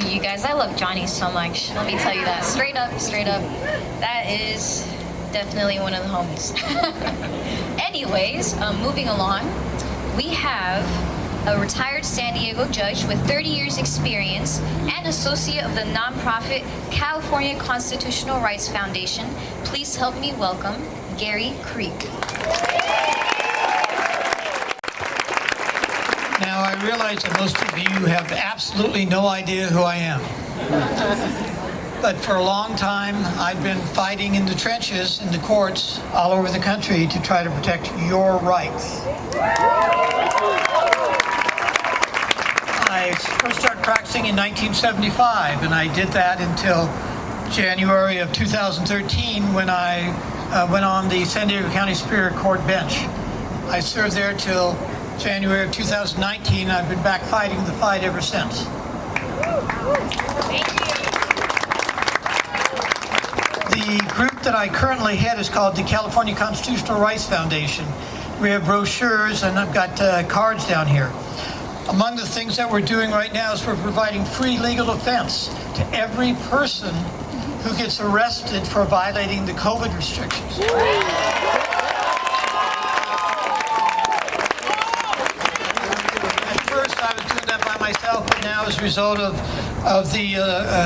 You guys, I love Jonny so much. Let me tell you that. Straight up. That is definitely one of the homies. Anyways, moving along, we have a retired San Diego judge with 30 years experience and associate of the nonprofit California Constitutional Rights Foundation. Please help me welcome Gary Kreep. Now, I realize that most of you have absolutely no idea who I am. But for a long time, I've been fighting in the trenches, in the courts, all over the country to try to protect your rights. I first started practicing in 1975, and I did that until January of 2013 when I went on the San Diego County Superior Court bench. I served there till January of 2019, and I've been back fighting the fight ever since. Thank you. The group that I currently head is called the California Constitutional Rights Foundation. We have brochures, and I've got cards down here. Among the things that we're doing right now is we're providing free legal defense to every person who gets arrested for violating the COVID restrictions. At first, I was doing that by myself, but now as a result of the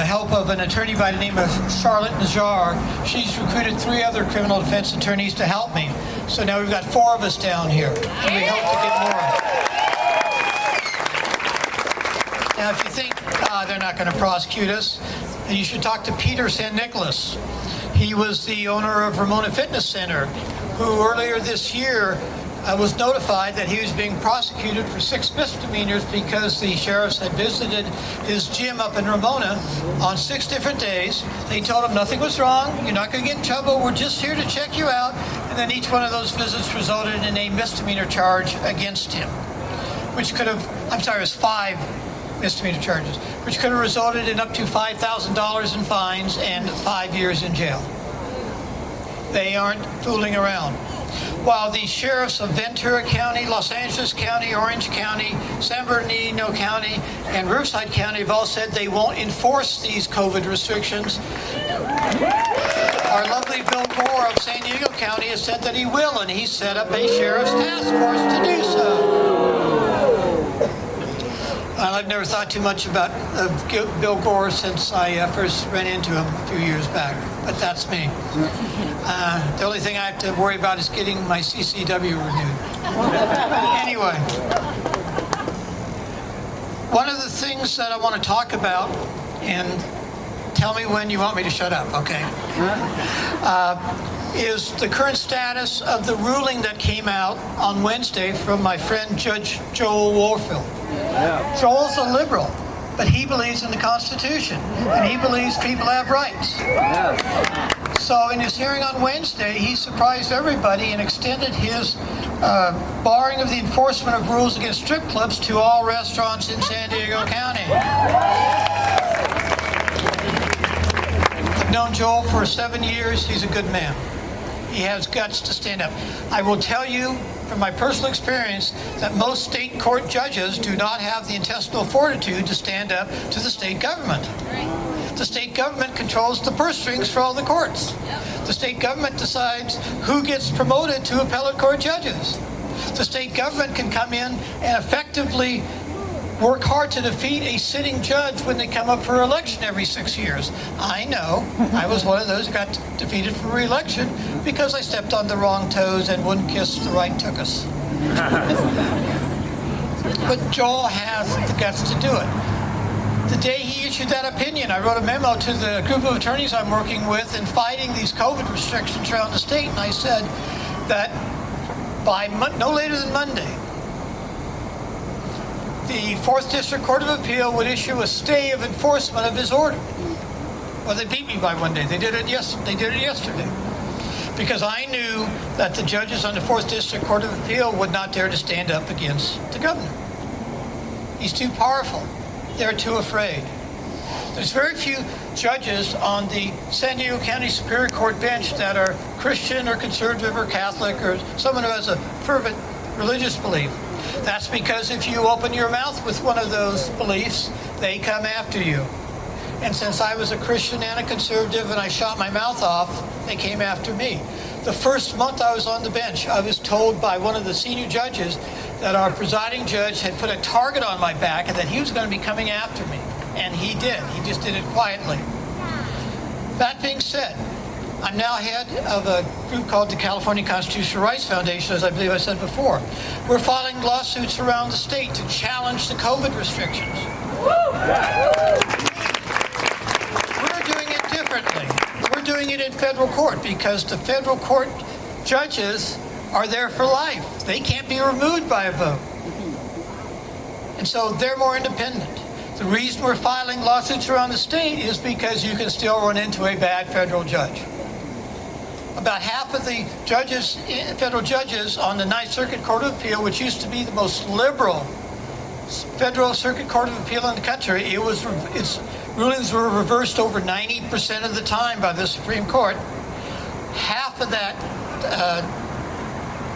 help of an attorney by the name of Charlotte Najjar, she's recruited 3 other criminal defense attorneys to help me. So now we've got 4 of us down here, and we hope to get more. Now, if you think they're not going to prosecute us, you should talk to Peter San Nicolas. He was the owner of Ramona Fitness Center, who earlier this year was notified that he was being prosecuted for 6 misdemeanors because the sheriffs had visited his gym up in Ramona on 6 different days. They told him nothing was wrong, you're not going to get in trouble, we're just here to check you out. And then each one of those visits resulted in a misdemeanor charge against him, which could have, it was 5 misdemeanor charges, which could have resulted in up to $5,000 in fines and 5 years in jail. They aren't fooling around. While the sheriffs of Ventura County, Los Angeles County, Orange County, San Bernardino County, and Riverside County have all said they won't enforce these COVID restrictions, our lovely Bill Gore of San Diego County has said that he will, and he set up a sheriff's task force to do so. I've never thought too much about Bill Gore since I first ran into him a few years back, but that's me. The only thing I have to worry about is getting my CCW renewed. Anyway, one of the things that I want to talk about, and tell me when you want me to shut up, okay? Is the current status of the ruling that came out on Wednesday from my friend Judge Joel Warfield. Yeah. Joel's a liberal, but he believes in the Constitution, and he believes people have rights. Yeah. So in his hearing on Wednesday, he surprised everybody and extended his barring of the enforcement of rules against strip clubs to all restaurants in San Diego County. I've known Joel for 7 years. He's a good man. He has guts to stand up. I will tell you from my personal experience that most state court judges do not have the intestinal fortitude to stand up to the state government. The state government controls the purse strings for all the courts. The state government decides who gets promoted to appellate court judges. The state government can come in and effectively work hard to defeat a sitting judge when they come up for election every 6 years. I know. I was one of those who got defeated for re-election because I stepped on the wrong toes and wouldn't kiss the right tuchus. But Joel has the guts to do it. The day he issued that opinion, I wrote a memo to the group of attorneys I'm working with and fighting these COVID restrictions around the state, and I said that by no later than Monday, the 4th District Court of Appeal would issue a stay of enforcement of his order. Well, they beat me by 1 day. They did it yesterday. Because I knew that the judges on the 4th District Court of Appeal would not dare to stand up against the governor. He's too powerful. They're too afraid. There's very few judges on the San Diego County Superior Court bench that are Christian or conservative or Catholic or someone who has a fervent religious belief. That's because if you open your mouth with one of those beliefs, they come after you. And since I was a Christian and a conservative and I shot my mouth off, they came after me. The first month I was on the bench, I was told by one of the senior judges that our presiding judge had put a target on my back and that he was going to be coming after me. And he did. He just did it quietly. That being said, I'm now head of a group called the California Constitutional Rights Foundation, as I believe I said before. We're filing lawsuits around the state to challenge the COVID restrictions. We're doing it differently. We're doing it in federal court because the federal court judges are there for life. They can't be removed by a vote. And so they're more independent. The reason we're filing lawsuits around the state is because you can still run into a bad federal judge. About half of the judges, federal judges on the Ninth Circuit Court of Appeal, which used to be the most liberal federal circuit court of appeal in the country, its rulings were reversed over 90% of the time by the Supreme Court. Half of that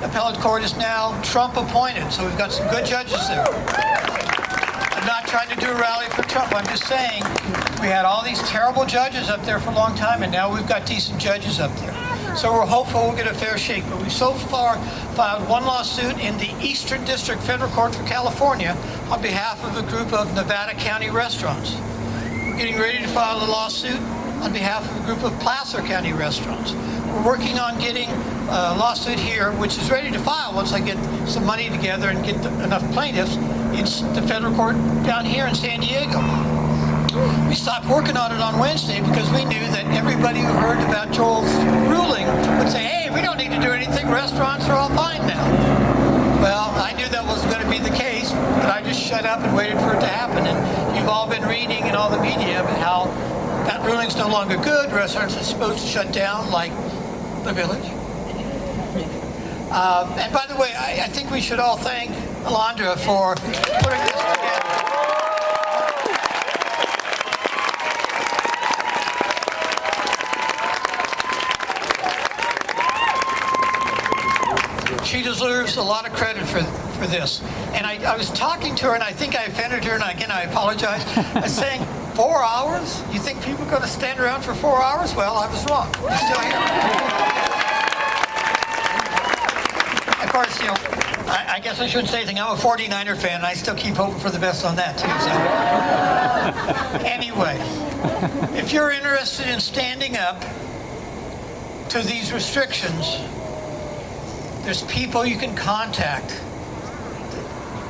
appellate court is now Trump appointed, so we've got some good judges there. I'm not trying to do a rally for Trump. I'm just saying we had all these terrible judges up there for a long time, and now we've got decent judges up there. So we're hopeful we'll get a fair shake. But we so far filed one lawsuit in the Eastern District Federal Court for California on behalf of a group of Nevada County restaurants. We're getting ready to file a lawsuit on behalf of a group of Placer County restaurants. We're working on getting a lawsuit here, which is ready to file once I get some money together and get enough plaintiffs in the federal court down here in San Diego. We stopped working on it on Wednesday because we knew that everybody who heard about Joel's ruling would say, hey, we don't need to do anything, restaurants are all fine now. Well, I knew that wasn't going to be the case, but I just shut up and waited for it to happen. And you've all been reading in all the media about how that ruling's no longer good, restaurants are supposed to shut down like the Village. And by the way, I think we should all thank Alondra for putting this together. She deserves a lot of credit for this. And I was talking to her, and I think I offended her, and again, I apologize. I was saying, 4 hours? You think people are going to stand around for 4 hours? Well, I was wrong. We're still here. Of course, you know, I guess I shouldn't say anything. I'm a 49er fan, and I still keep hoping for the best on that, too. So. Anyway, if you're interested in standing up to these restrictions, there's people you can contact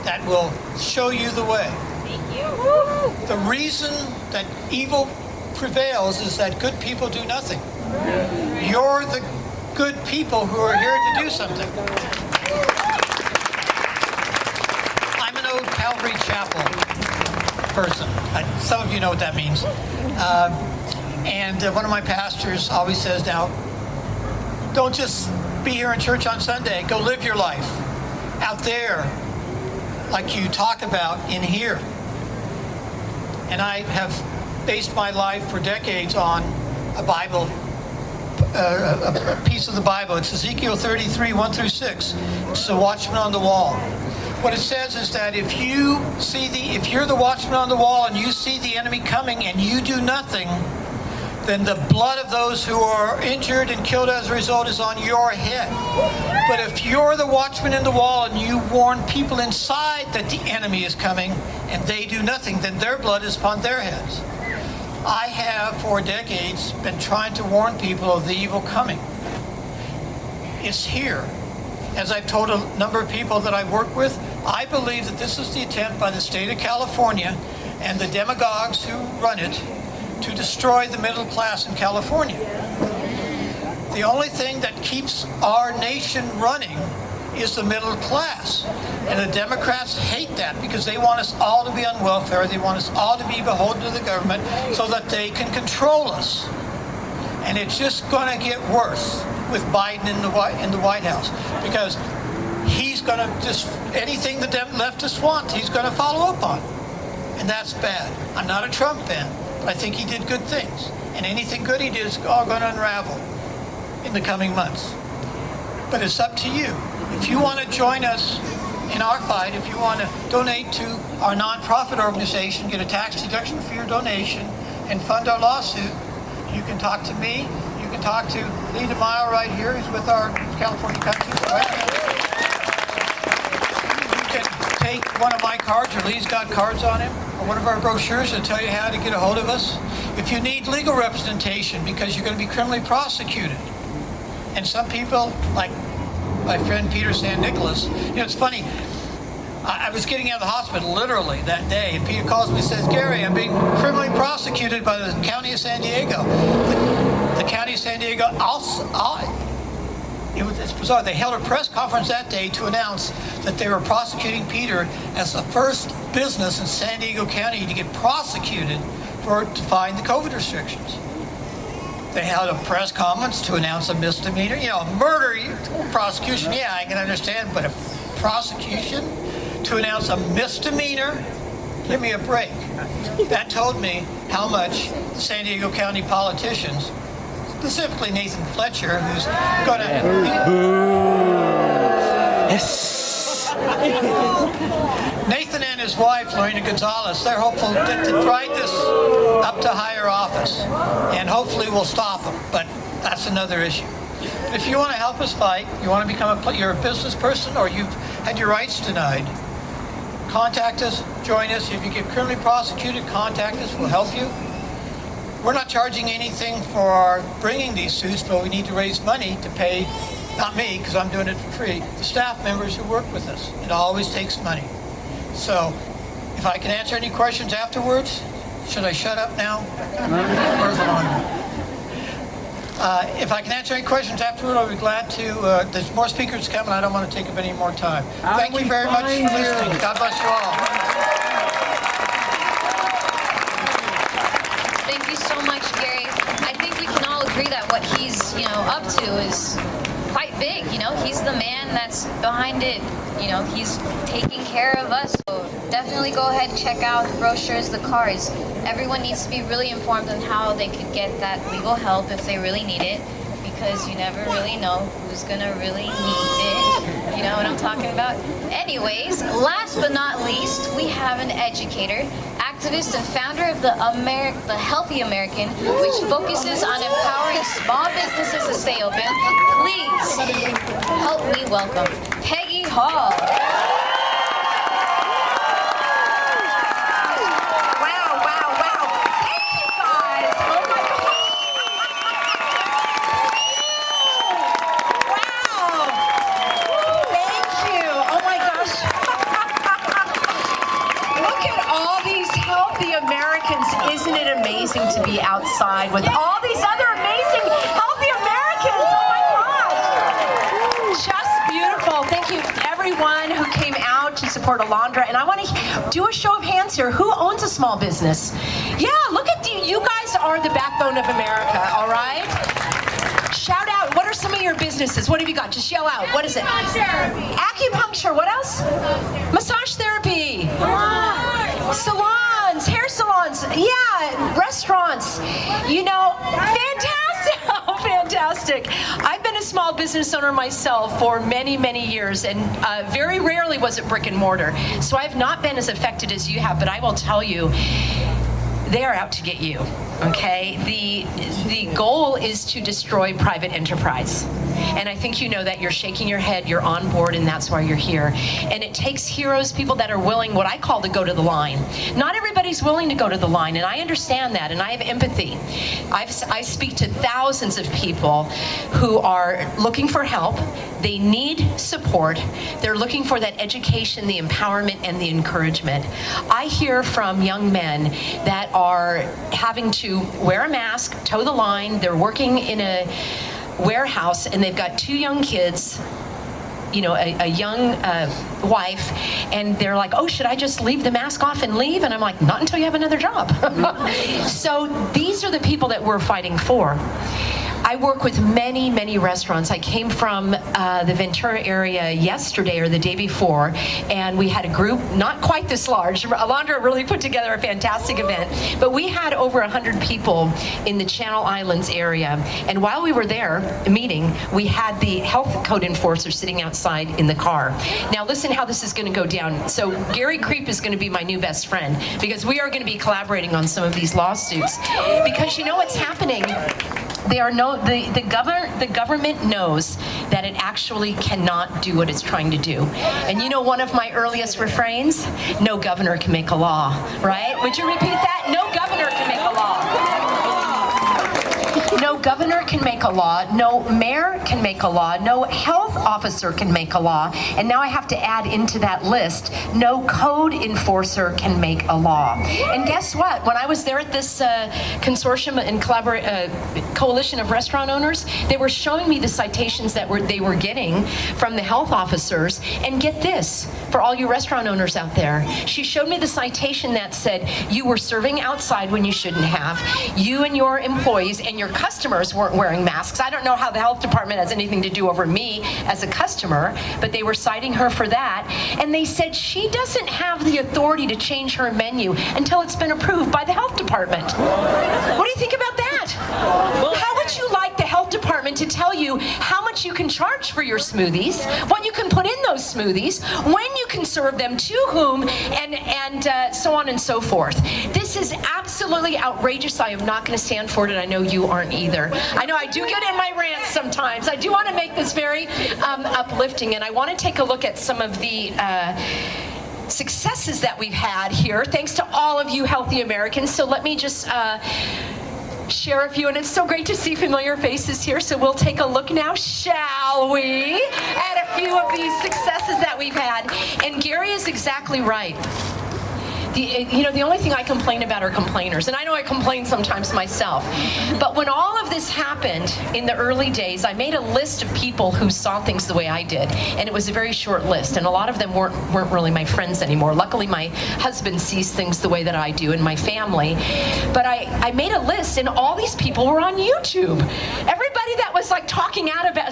that will show you the way. The reason that evil prevails is that good people do nothing. You're the good people who are here to do something. I'm an old Calvary Chapel person. Some of you know what that means. And one of my pastors always says, now, don't just be here in church on Sunday. Go live your life out there like you talk about in here. And I have based my life for decades on a Bible, a piece of the Bible. It's Ezekiel 33, 1 through 6. It's the watchman on the wall. What it says is that if you're the watchman on the wall and you see the enemy coming and you do nothing, then the blood of those who are injured and killed as a result is on your head. But if you're the watchman in the wall and you warn people inside that the enemy is coming and they do nothing, then their blood is upon their heads. I have for decades been trying to warn people of the evil coming. It's here. As I've told a number of people that I work with, I believe that this is the attempt by the state of California and the demagogues who run it to destroy the middle class in California. The only thing that keeps our nation running is the middle class. And the Democrats hate that because they want us all to be on welfare. They want us all to be beholden to the government so that they can control us. And it's just going to get worse with Biden in the White House because he's going to just, anything the leftists want, he's going to follow up on. And that's bad. I'm not a Trump fan. I think he did good things. And anything good he did is all going to unravel in the coming months. But it's up to you. If you want to join us in our fight, if you want to donate to our nonprofit organization, get a tax deduction for your donation, and fund our lawsuit, you can talk to me. You can talk to Lee DeMille right here. He's with our California Country. Right now. take one of my cards, or Lee's got cards on him, or one of our brochures to tell you how to get a hold of us. If you need legal representation because you're going to be criminally prosecuted, and some people, like my friend Peter San Nicolas, it's funny, I was getting out of the hospital literally that day, and Peter calls me and says, Gary, I'm being criminally prosecuted by the County of San Diego. The County of San Diego, it's bizarre. They held a press conference that day to announce that they were prosecuting Peter as the first business in San Diego County to get prosecuted for defying the COVID restrictions. They held a press conference to announce a misdemeanor. Murder prosecution, yeah, I can understand, but a prosecution to announce a misdemeanor? Give me a break. That told me how much San Diego County politicians, specifically Nathan Fletcher, who's going to... Yes. Nathan and his wife, Lorena Gonzalez, they're hopeful to ride this up to higher office, and hopefully we'll stop them, but that's another issue. If you want to help us fight, you want to become you're a business person, or you've had your rights denied, contact us, join us. If you get criminally prosecuted, contact us, we'll help you. We're not charging anything for bringing these suits, but we need to raise money to pay, not me, because I'm doing it for free, the staff members who work with us. It always takes money. So, if I can answer any questions afterwards, should I shut up now? Where's Alondra? If I can answer any questions afterward, I'll be glad to. There's more speakers coming. I don't want to take up any more time. Thank you very much for listening. God bless you all. Thank you so much, Gary. I think we can all agree that what he's, up to is quite big. He's the man that's behind it. He's taking care of us. So definitely go ahead and check out the brochures, the cards. Everyone needs to be really informed on how they could get that legal help if they really need it, because you never really know who's gonna really need it. You know what I'm talking about? Anyways, last but not least, we have an educator, activist, and founder of the Healthy American, which focuses on empowering small businesses to stay open. Please help me welcome Peggy Hall. Isn't it amazing to be outside with all these other amazing, healthy Americans? Oh my gosh. Just beautiful. Thank you everyone who came out to support Alondra. And I want to do a show of hands here. Who owns a small business? Yeah, look at you. You guys are the backbone of America, all right? Shout out. What are some of your businesses? What have you got? Just yell out. What is it? Acupuncture. What else? Massage therapy. Salons, hair salons, yeah, restaurants, fantastic, oh, fantastic. I've been a small business owner myself for many, many years, and very rarely was it brick and mortar. So I've not been as affected as you have, but I will tell you, they are out to get you, okay? The goal is to destroy private enterprise. And I think you know that. You're shaking your head, you're on board, and that's why you're here. And it takes heroes, people that are willing, what I call to go to the line. Not everybody's willing to go to the line, and I understand that, and I have empathy. I speak to thousands of people who are looking for help. They need support. They're looking for that education, the empowerment, and the encouragement. I hear from young men that are having to wear a mask, toe the line. They're working in a warehouse, and they've got 2 young kids, a young wife, and they're like, oh, should I just leave the mask off and leave? And I'm like, not until you have another job. So these are the people that we're fighting for. I work with many, many restaurants. I came from the Ventura area yesterday or the day before, and we had a group, not quite this large. Alondra really put together a fantastic event, but we had over 100 people in the Channel Islands area. And while we were there meeting, we had the health code enforcer sitting outside in the car. Now listen how this is going to go down. So Gary Kreep is going to be my new best friend, because we are going to be collaborating on some of these lawsuits. Because you know what's happening? the government knows that it actually cannot do what it's trying to do. And you know one of my earliest refrains? No governor can make a law, right? Would you repeat that? No governor can make a law. No governor can make a law, no mayor can make a law, no health officer can make a law, and now I have to add into that list, no code enforcer can make a law. And guess what? When I was there at this consortium and coalition of restaurant owners, they were showing me the citations that they were getting from the health officers, and get this, for all you restaurant owners out there, she showed me the citation that said you were serving outside when you shouldn't have, you and your employees and your customers weren't wearing masks. I don't know how the health department has anything to do over me as a customer, but they were citing her for that. And they said she doesn't have the authority to change her menu until it's been approved by the health department. What do you think about that? How would you like the health department to tell you how much you can charge for your smoothies, what you can put in those smoothies, when you can serve them, to whom, and so on and so forth? This is absolutely outrageous. I am not going to stand for it, and I know you aren't either. I know I do get in my rants sometimes. I do want to make this very uplifting, and I want to take a look at some of the successes that we've had here, thanks to all of you healthy Americans. So let me just share a few, and it's so great to see familiar faces here. So we'll take a look now, shall we, at a few of these successes that we've had. And Gary is exactly right. The only thing I complain about are complainers, and I know I complain sometimes myself, but when all of this happened in the early days, I made a list of people who saw things the way I did, and it was a very short list, and a lot of them weren't really my friends anymore. Luckily, my husband sees things the way that I do, and my family, but I made a list, and all these people were on YouTube. Everybody that was like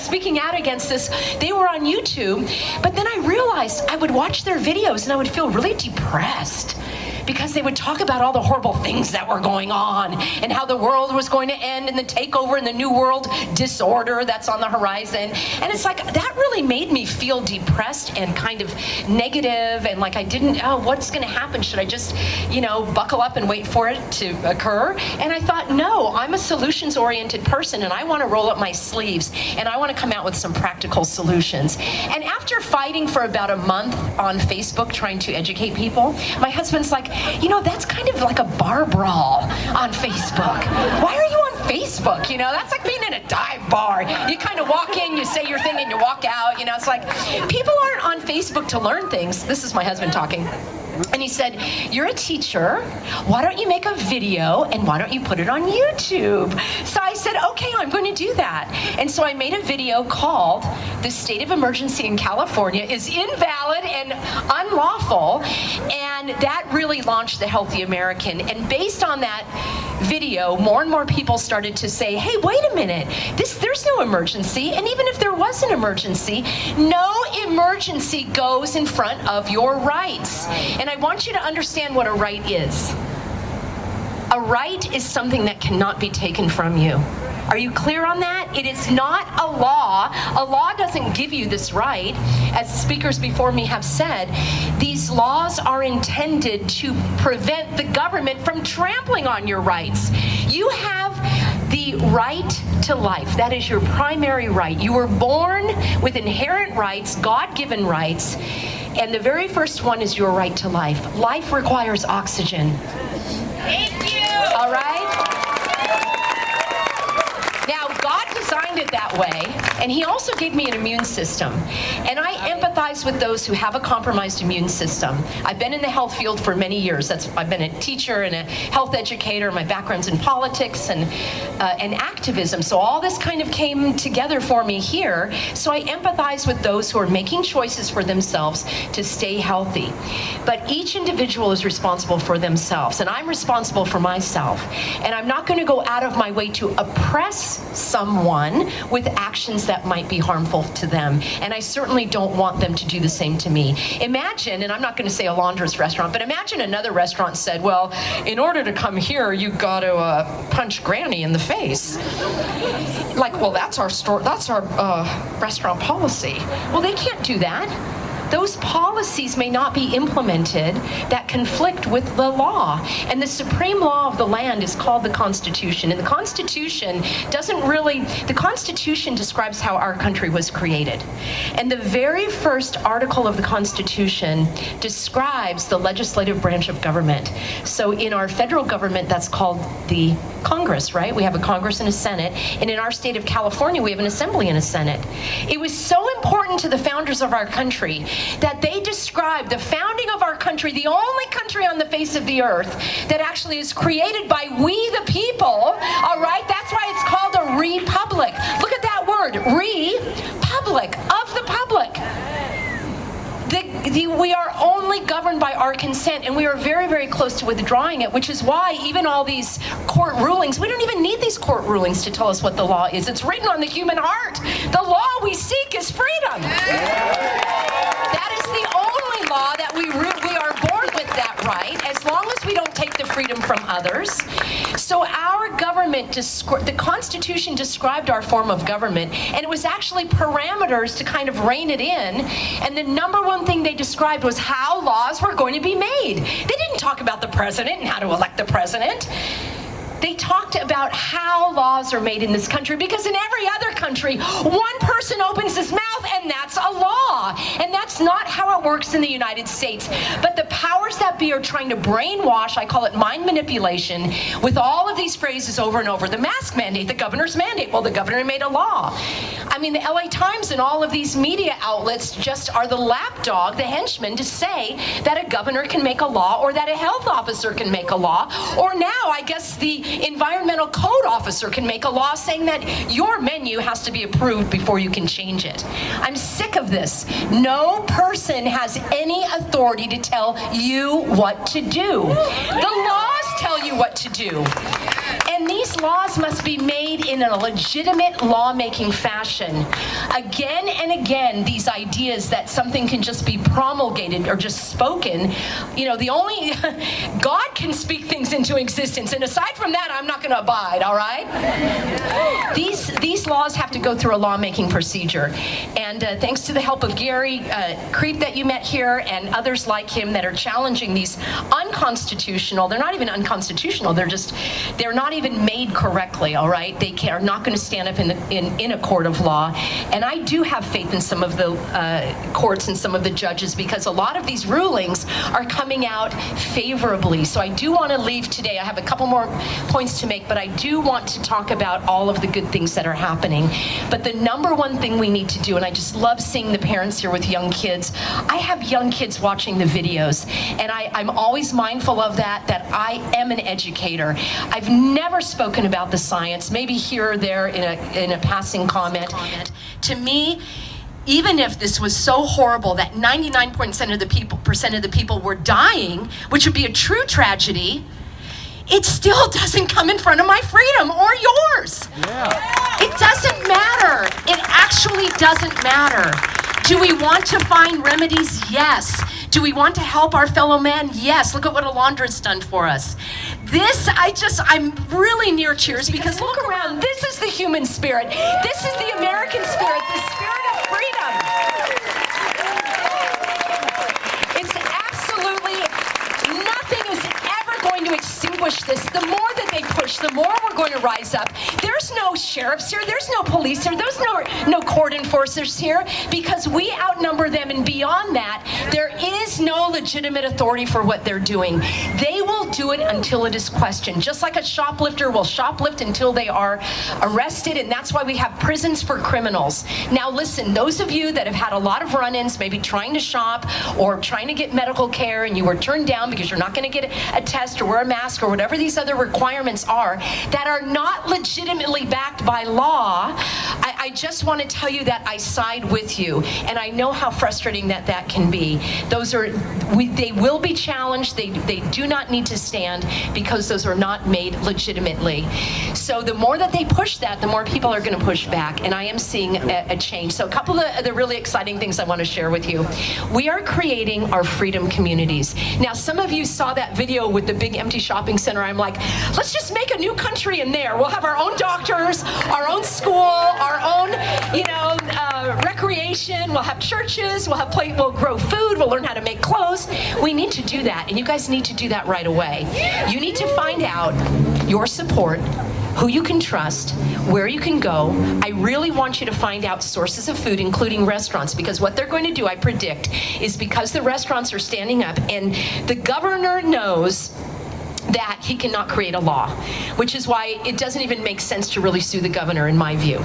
speaking out against this, they were on YouTube. But then I realized I would watch their videos and I would feel really depressed, because they would talk about all the horrible things that were going on and how the world was going to end and the takeover and the new world disorder that's on the horizon. And it's like, that really made me feel depressed and kind of negative, and like I didn't, what's going to happen? Should I just, buckle up and wait for it to occur? And I thought, no, I'm a solutions-oriented person, and I want to roll up my sleeves, and I want to come out with some practical solutions. And after fighting for about a month on Facebook trying to educate people, my husband's like, that's kind of like a bar brawl on Facebook. Why are you on Facebook? That's like being in a dive bar. You kind of walk in, you say your thing, and you walk out. It's like, people aren't on Facebook to learn things. This is my husband talking. And he said, you're a teacher, why don't you make a video and why don't you put it on YouTube? So I said, okay, I'm going to do that. And so I made a video called "The State of Emergency in California is Invalid and Unlawful," and that really launched the Healthy American. And based on that video, more and more people started to say, hey, wait a minute, there's no emergency, and even if there was an emergency, no emergency goes in front of your rights. And I want you to understand what a right is. A right is something that cannot be taken from you. Are you clear on that? It is not a law. A law doesn't give you this right. As speakers before me have said, these laws are intended to prevent the government from trampling on your rights. You have the right to life. That is your primary right. You were born with inherent rights, God-given rights, and the very first one is your right to life. Life requires oxygen. Thank you. All right? Now, God designed it that way, and He also gave me an immune system. And I empathize with those who have a compromised immune system. I've been in the health field for many years. I've been a teacher and a health educator. My background's in politics and activism. So all this kind of came together for me here. So I empathize with those who are making choices for themselves to stay healthy. But each individual is responsible for themselves, and I'm responsible for myself. And I'm not going to go out of my way to oppress someone with actions that might be harmful to them. And I certainly don't want them to do the same to me. Imagine, and I'm not going to say Alondra's restaurant, but imagine another restaurant said, well, in order to come here, you got to punch Granny in the face. Like, well, that's our restaurant policy. Well, they can't do that. those policies may not be implemented that conflict with the law. And the supreme law of the land is called the Constitution. And the Constitution the Constitution describes how our country was created. And the very first article of the Constitution describes the legislative branch of government. So in our federal government, that's called the Congress, right? We have a Congress and a Senate. And in our state of California, we have an Assembly and a Senate. It was so important to the founders of our country that they described the founding of our country, the only country on the face of the earth that actually is created by we the people, all right? That's why it's called a republic. Look at that word, republic, of the public. We are only governed by our consent, and we are very, very close to withdrawing it, which is why even all these court rulings, we don't even need these court rulings to tell us what the law is. It's written on the human heart. The law we seek is freedom. That is the only law that we are born with that right, as long as we don't take the freedom from others. So our government, the Constitution described our form of government, and it was actually parameters to kind of rein it in. And the number one thing they described was how laws were going to be made. They didn't talk about the president and how to elect the president. They talked about how laws are made in this country, because in every other country, one person opens his mouth and that's a law. And that's not how it works in the United States. But the powers that be are trying to brainwash, I call it mind manipulation, with all of these phrases over and over. The mask mandate, the governor's mandate. Well, the governor made a law. I mean, the LA Times and all of these media outlets just are the lapdog, the henchman, to say that a governor can make a law, or that a health officer can make a law, or now, I guess, the environmental code officer can make a law saying that your menu has to be approved before you can change it. I'm sick of this. No person has any authority to tell you what to do. The laws tell you what to do. And these laws must be made in a legitimate lawmaking fashion. Again and again, these ideas that something can just be promulgated or just spoken, the only, God can speak things into existence. And aside from that, I'm not going to abide, all right? These laws have to go through a lawmaking procedure. And thanks to the help of Gary Kreep that you met here and others like him that are challenging these unconstitutional, they're not even unconstitutional, they're not even made correctly, all right? They are not going to stand up in a court of law. And I do have faith in some of the courts and some of the judges, because a lot of these rulings are coming out favorably. So I do want to leave today. I have a couple more points to make, but I do want to talk about all of the good things that are happening. But the number one thing we need to do, and I just love seeing the parents here with young kids. I have young kids watching the videos, and I'm always mindful of that I am an educator. I've never spoken about the science, maybe here or there in a passing comment. To me, even if this was so horrible that 99% of the people were dying, which would be a true tragedy, it still doesn't come in front of my freedom or yours. Yeah. It doesn't matter. It actually doesn't matter. Do we want to find remedies? Yes. Do we want to help our fellow man? Yes. Look at what Alondra's done for us. I'm really near tears, because look around. This is the human spirit. This is the American spirit, the spirit of freedom. It's absolutely, nothing is ever going to extinguish this. The more that they push, the more we're going to rise up. There's no sheriffs here, there's no police here, there's no court enforcers here, because we outnumber them, and beyond that, there is no legitimate authority for what they're doing. They will do it until it is questioned. Just like a shoplifter will shoplift until they are arrested, and that's why we have prisons for criminals. Now listen, those of you that have had a lot of run-ins, maybe trying to shop or trying to get medical care, and you were turned down because you're not going to get a test or wear a mask or whatever these other requirements are that are not legitimately backed by law, I just want to tell you that I side with you, and I know how frustrating that can be. They will be challenged. They do not need to stand, because those are not made legitimately. So the more that they push that, the more people are going to push back, and I am seeing a change. So a couple of the really exciting things I want to share with you. We are creating our freedom communities. Now, some of you saw that video with the big empty shopping center. I'm like, let's just make a new country in there. We'll have our own doctors, our own school, our own, recreation education, we'll have churches, we'll grow food, we'll learn how to make clothes. We need to do that, and you guys need to do that right away. You need to find out your support, who you can trust, where you can go. I really want you to find out sources of food, including restaurants, because what they're going to do, I predict, is because the restaurants are standing up and the governor knows that he cannot create a law, which is why it doesn't even make sense to really sue the governor, in my view.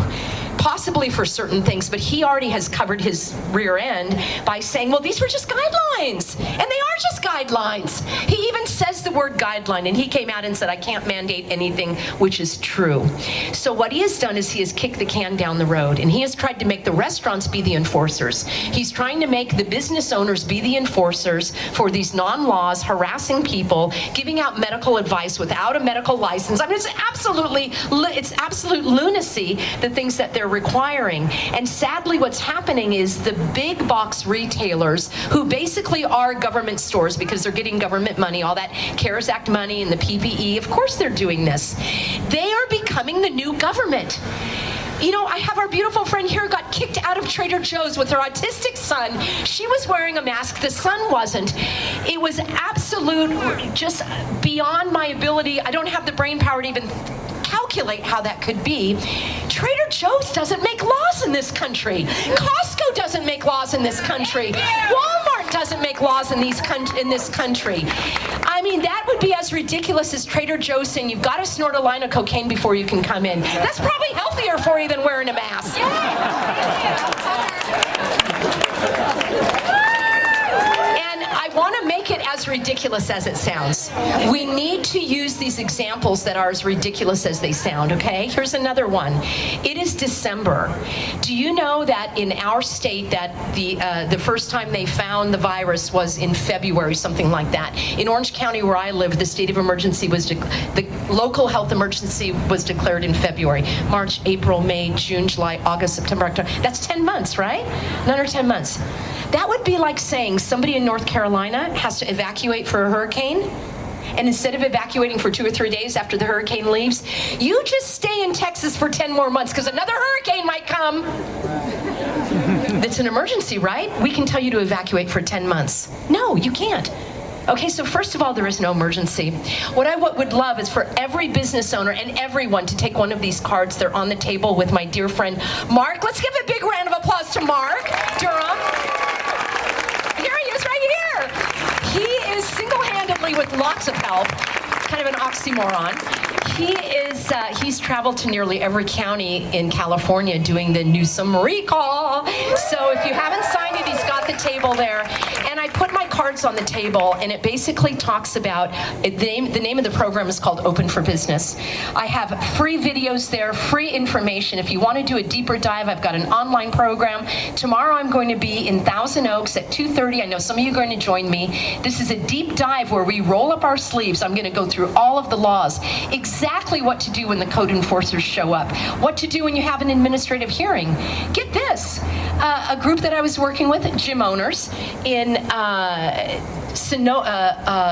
Possibly for certain things, but he already has covered his rear end by saying, well, these were just guidelines, and they are just guidelines. He even says the word guideline, and he came out and said, I can't mandate anything, which is true. So what he has done is he has kicked the can down the road, and he has tried to make the restaurants be the enforcers. He's trying to make the business owners be the enforcers for these non-laws, harassing people, giving out medical advice without a medical license. I mean, it's absolute lunacy, the things that they're requiring. And sadly, what's happening is the big box retailers, who basically are government stores because they're getting government money, all that CARES Act money and the PPE, of course they're doing this. They are becoming the new government. You know, I have our beautiful friend here who got kicked out of Trader Joe's with her autistic son. She was wearing a mask, the son wasn't. It was absolute, just beyond my ability. I don't have the brain power to even calculate how that could be. Trader Joe's doesn't make laws in this country. Costco doesn't make laws in this country. Walmart doesn't make laws in this country. I mean, that would be as ridiculous as Trader Joe's saying you've got to snort a line of cocaine before you can come in. That's probably healthier for you than wearing a mask. I want to make it as ridiculous as it sounds. We need to use these examples that are as ridiculous as they sound, okay? Here's another one. It is December. Do you know that in our state that the first time they found the virus was in February, something like that? In Orange County, where I live, the state of emergency was, the local health emergency was declared in February. March, April, May, June, July, August, September, October. That's 10 months, right? 9 or 10 months. That would be like saying somebody in North Carolina has to evacuate for a hurricane, and instead of evacuating for 2 or 3 days after the hurricane leaves, you just stay in Texas for 10 more months because another hurricane might come. It's an emergency, right? We can tell you to evacuate for 10 months. No, you can't. Okay, so first of all, there is no emergency. What I would love is for every business owner and everyone to take one of these cards. They're on the table with my dear friend, Mark. Let's give a big round of applause to Mark Durham. Here he is right here. He is single-handedly, with lots of help, kind of an oxymoron. He's traveled to nearly every county in California doing the Newsom recall. So if you haven't signed it, he's got the table there. And I put my cards on the table, and it basically talks about, the name of the program is called Open for Business. I have free videos there, free information. If you want to do a deeper dive, I've got an online program. Tomorrow I'm going to be in Thousand Oaks at 2:30. I know some of you are going to join me. This is a deep dive where we roll up our sleeves. I'm going to go through all of the laws, exactly what to do when the code enforcers show up, what to do when you have an administrative hearing. Get this, a group that I was working with, gym owners in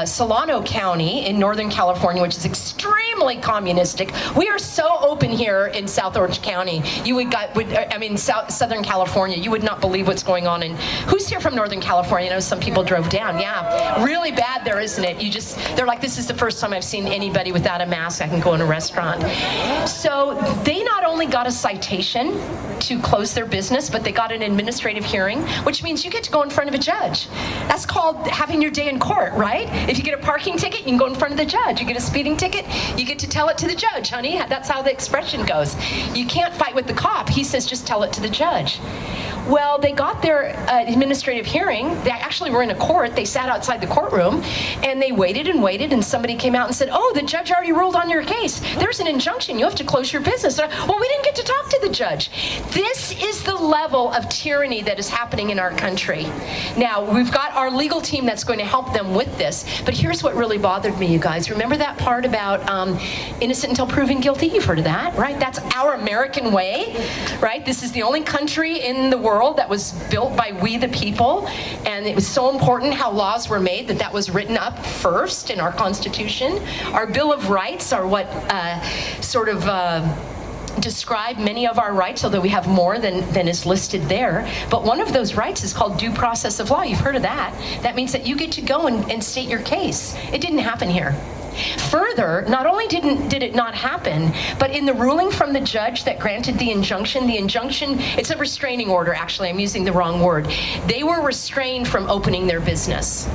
Solano County in Northern California, which is extremely communistic. We are so open here in South Orange County. Southern California, you would not believe what's going on. And who's here from Northern California? I know some people drove down. Yeah, really bad there, isn't it? They're like, this is the first time I've seen anybody without a mask. I can go in a restaurant. So they not only got a citation to close their business, but they got an administrative hearing, which means you get to go in front of a judge. That's called having your day in court, right? If you get a parking ticket, you can go in front of the judge. You get a speeding ticket, you get to tell it to the judge, honey. That's how the expression goes. You can't fight with the cop. He says, just tell it to the judge. Well, they got their administrative hearing. They actually were in a court. They sat outside the courtroom, and they waited and waited, and somebody came out and said, oh, the judge already ruled on your case. There's an injunction. You have to close your business. Well, we didn't get to talk to the judge. This is the level of tyranny that is happening in our country. Now, we've got our legal team that's going to help them with this, but here's what really bothered me, you guys. Remember that part about innocent until proven guilty? You've heard of that, right? That's our American way, right? This is the only country in the world that was built by we the people, and it was so important how laws were made that was written up first in our Constitution. Our Bill of Rights are what describe many of our rights, although we have more than is listed there. But one of those rights is called due process of law. You've heard of that. That means that you get to go and state your case. It didn't happen here. Further, not only did it not happen, but in the ruling from the judge that granted the injunction, it's a restraining order, actually, I'm using the wrong word. They were restrained from opening their business.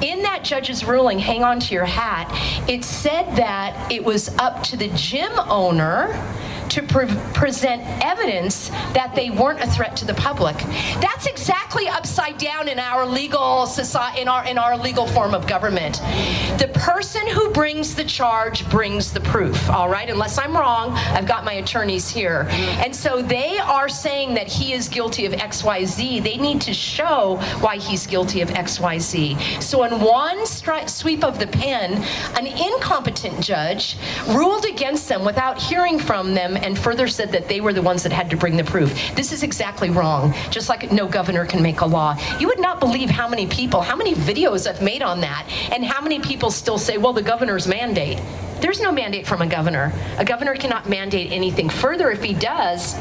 In that judge's ruling, hang on to your hat, it said that it was up to the gym owner to present evidence that they weren't a threat to the public. That's exactly upside down in our legal society, in our legal form of government. The person who brings the charge brings the proof, all right? Unless I'm wrong, I've got my attorneys here. And so they are saying that he is guilty of XYZ. They need to show why he's guilty of XYZ. So in one sweep of the pen, an incompetent judge ruled against them without hearing from them and further said that they were the ones that had to bring the proof. This is exactly wrong, just like no governor can make a law. You would not believe how many videos I've made on that, and how many people still say, well, the governor's mandate. There's no mandate from a governor. A governor cannot mandate anything. Further, if he does,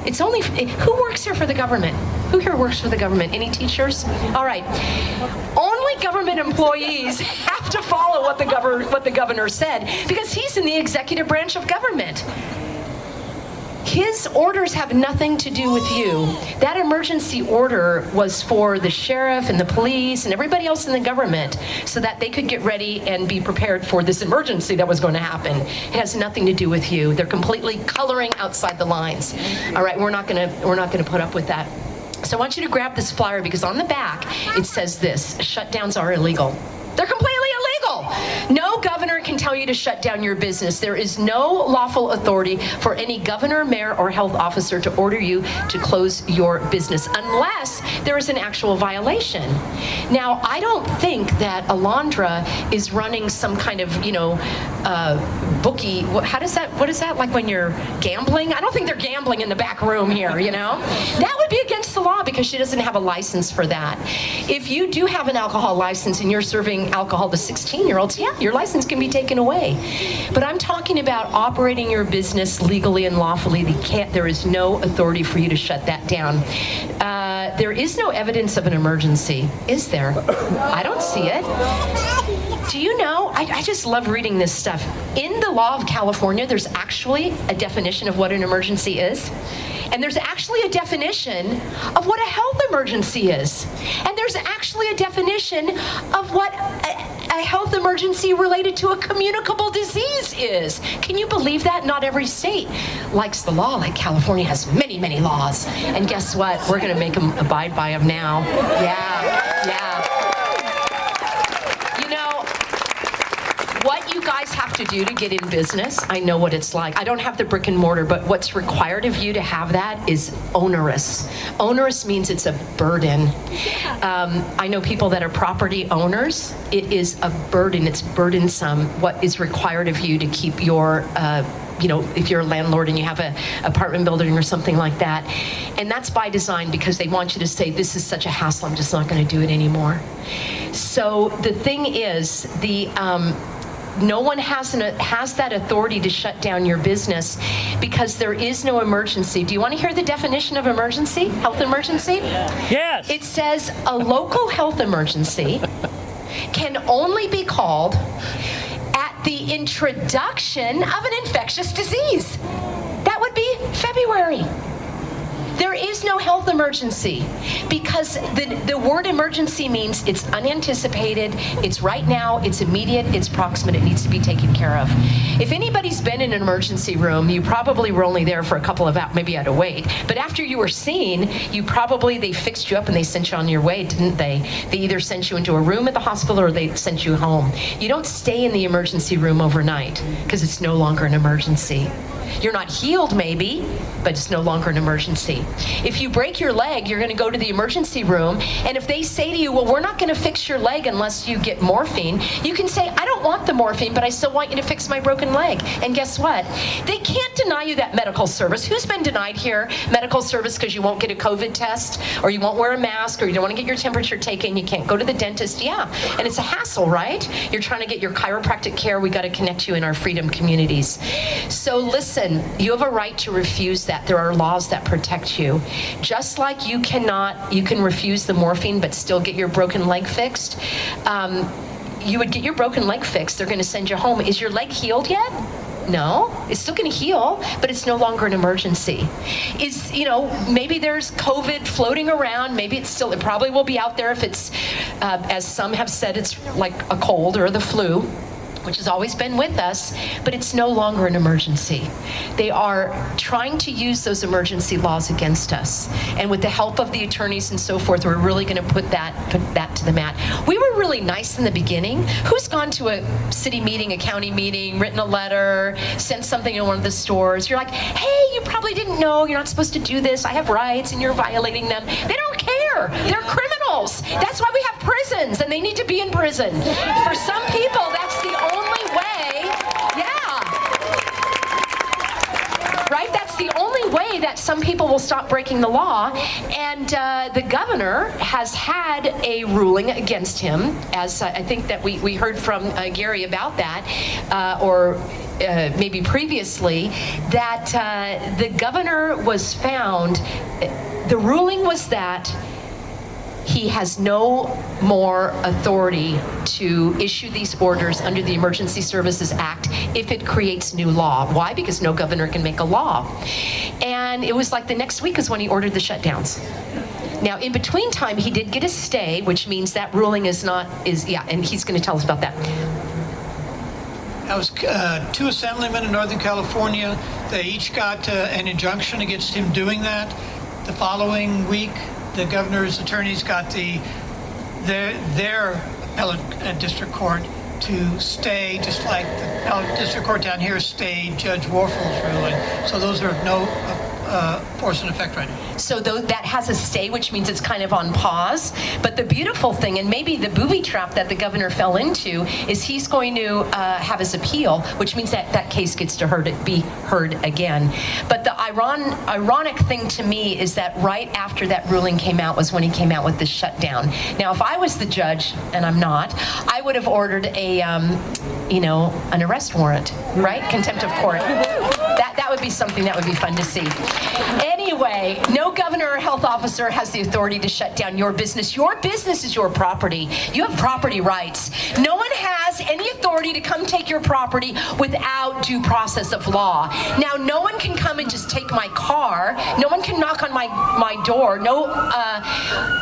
it's only, who works here for the government? Who here works for the government? Any teachers? All right. Only government employees have to follow what the governor said, because he's in the executive branch of government. His orders have nothing to do with you. That emergency order was for the sheriff and the police and everybody else in the government so that they could get ready and be prepared for this emergency that was going to happen. It has nothing to do with you. They're completely coloring outside the lines. All right, we're not going to put up with that. So I want you to grab this flyer, because on the back it says this: shutdowns are illegal. They're completely illegal. No governor can tell you to shut down your business. There is no lawful authority for any governor, mayor, or health officer to order you to close your business unless there is an actual violation. Now, I don't think that Alondra is running some kind of, bookie. What is that, like when you're gambling? I don't think they're gambling in the back room here, That would be against the law because she doesn't have a license for that. If you do have an alcohol license and you're serving alcohol to 16-year-olds, yeah, your license can be taken away. But I'm talking about operating your business legally and lawfully. There is no authority for you to shut that down. There is no evidence of an emergency, is there? I don't see it. Do you know, I just love reading this stuff. In the law of California, there's actually a definition of what an emergency is. And there's actually a definition of what a health emergency is. And there's actually a definition of what a health emergency related to a communicable disease is. Can you believe that? Not every state likes the law like California has many, many laws. And guess what? We're going to make them abide by them now. Yeah. What you guys have to do to get in business, I know what it's like. I don't have the brick and mortar, but what's required of you to have that is onerous. Onerous means it's a burden. I know people that are property owners. It is a burden. It's burdensome what is required of you to keep your if you're a landlord and you have an apartment building or something like that. And that's by design, because they want you to say, this is such a hassle, I'm just not going to do it anymore. So the thing is, no one has that authority to shut down your business because there is no emergency. Do you want to hear the definition of emergency? Health emergency? Yes. It says a local health emergency can only be called at the introduction of an infectious disease. That would be February. There is no health emergency because the word emergency means it's unanticipated, it's right now, it's immediate, it's proximate, it needs to be taken care of. If anybody's been in an emergency room, you probably were only there for a couple of hours, maybe you had to wait, but after you were seen, they fixed you up and they sent you on your way, didn't they? They either sent you into a room at the hospital or they sent you home. You don't stay in the emergency room overnight because it's no longer an emergency. You're not healed maybe, but it's no longer an emergency. If you break your leg, you're going to go to the emergency room, and if they say to you, well, we're not going to fix your leg unless you get morphine, you can say, I don't want the morphine, but I still want you to fix my broken leg. And guess what? They can't deny you that medical service. Who's been denied here medical service because you won't get a COVID test, or you won't wear a mask, or you don't want to get your temperature taken, you can't go to the dentist? Yeah, and it's a hassle, right? You're trying to get your chiropractic care, we got to connect you in our freedom communities. So listen, listen, you have a right to refuse that. There are laws that protect you. Just like you can refuse the morphine but still get your broken leg fixed. You would get your broken leg fixed. They're going to send you home. Is your leg healed yet? No, it's still going to heal, but it's no longer an emergency. Maybe there's COVID floating around. Maybe it probably will be out there if it's, as some have said, it's like a cold or the flu, which has always been with us, but it's no longer an emergency. They are trying to use those emergency laws against us. And with the help of the attorneys and so forth, we're really gonna put that to the mat. We were really nice in the beginning. Who's gone to a city meeting, a county meeting, written a letter, sent something in one of the stores? You're like, hey, you probably didn't know, you're not supposed to do this, I have rights and you're violating them. They don't care, they're criminals. That's why we have prisons and they need to be in prison. For some people, that's the only way, right? That's the only way that some people will stop breaking the law. And the governor has had a ruling against him, as I think that we heard from Gary about that, or maybe previously, that the governor was found, the ruling was that he has no more authority to issue these orders under the Emergency Services Act if it creates new law. Why? Because no governor can make a law. And it was like the next week is when he ordered the shutdowns. Now, in between time, he did get a stay, which means that ruling and he's going to tell us about that. That was 2 assemblymen in Northern California. They each got an injunction against him doing that. The following week, the governor's attorneys got their appellate district court to stay, just like the appellate district court down here stayed Judge Warfel's ruling. So those are no force and effect right now. So that has a stay, which means it's kind of on pause. But the beautiful thing, and maybe the booby trap that the governor fell into, is he's going to have his appeal, which means that case gets to be heard again. But the ironic thing to me is that right after that ruling came out was when he came out with the shutdown. Now, if I was the judge, and I'm not, I would have ordered an arrest warrant, right? Contempt of court. That would be something that would be fun to see. Anyway, no governor or health officer has the authority to shut down your business. Your business is your property. You have property rights. No one has any authority to come take your property without due process of law. Now, no one can come and just take my car. No one can knock on my door. No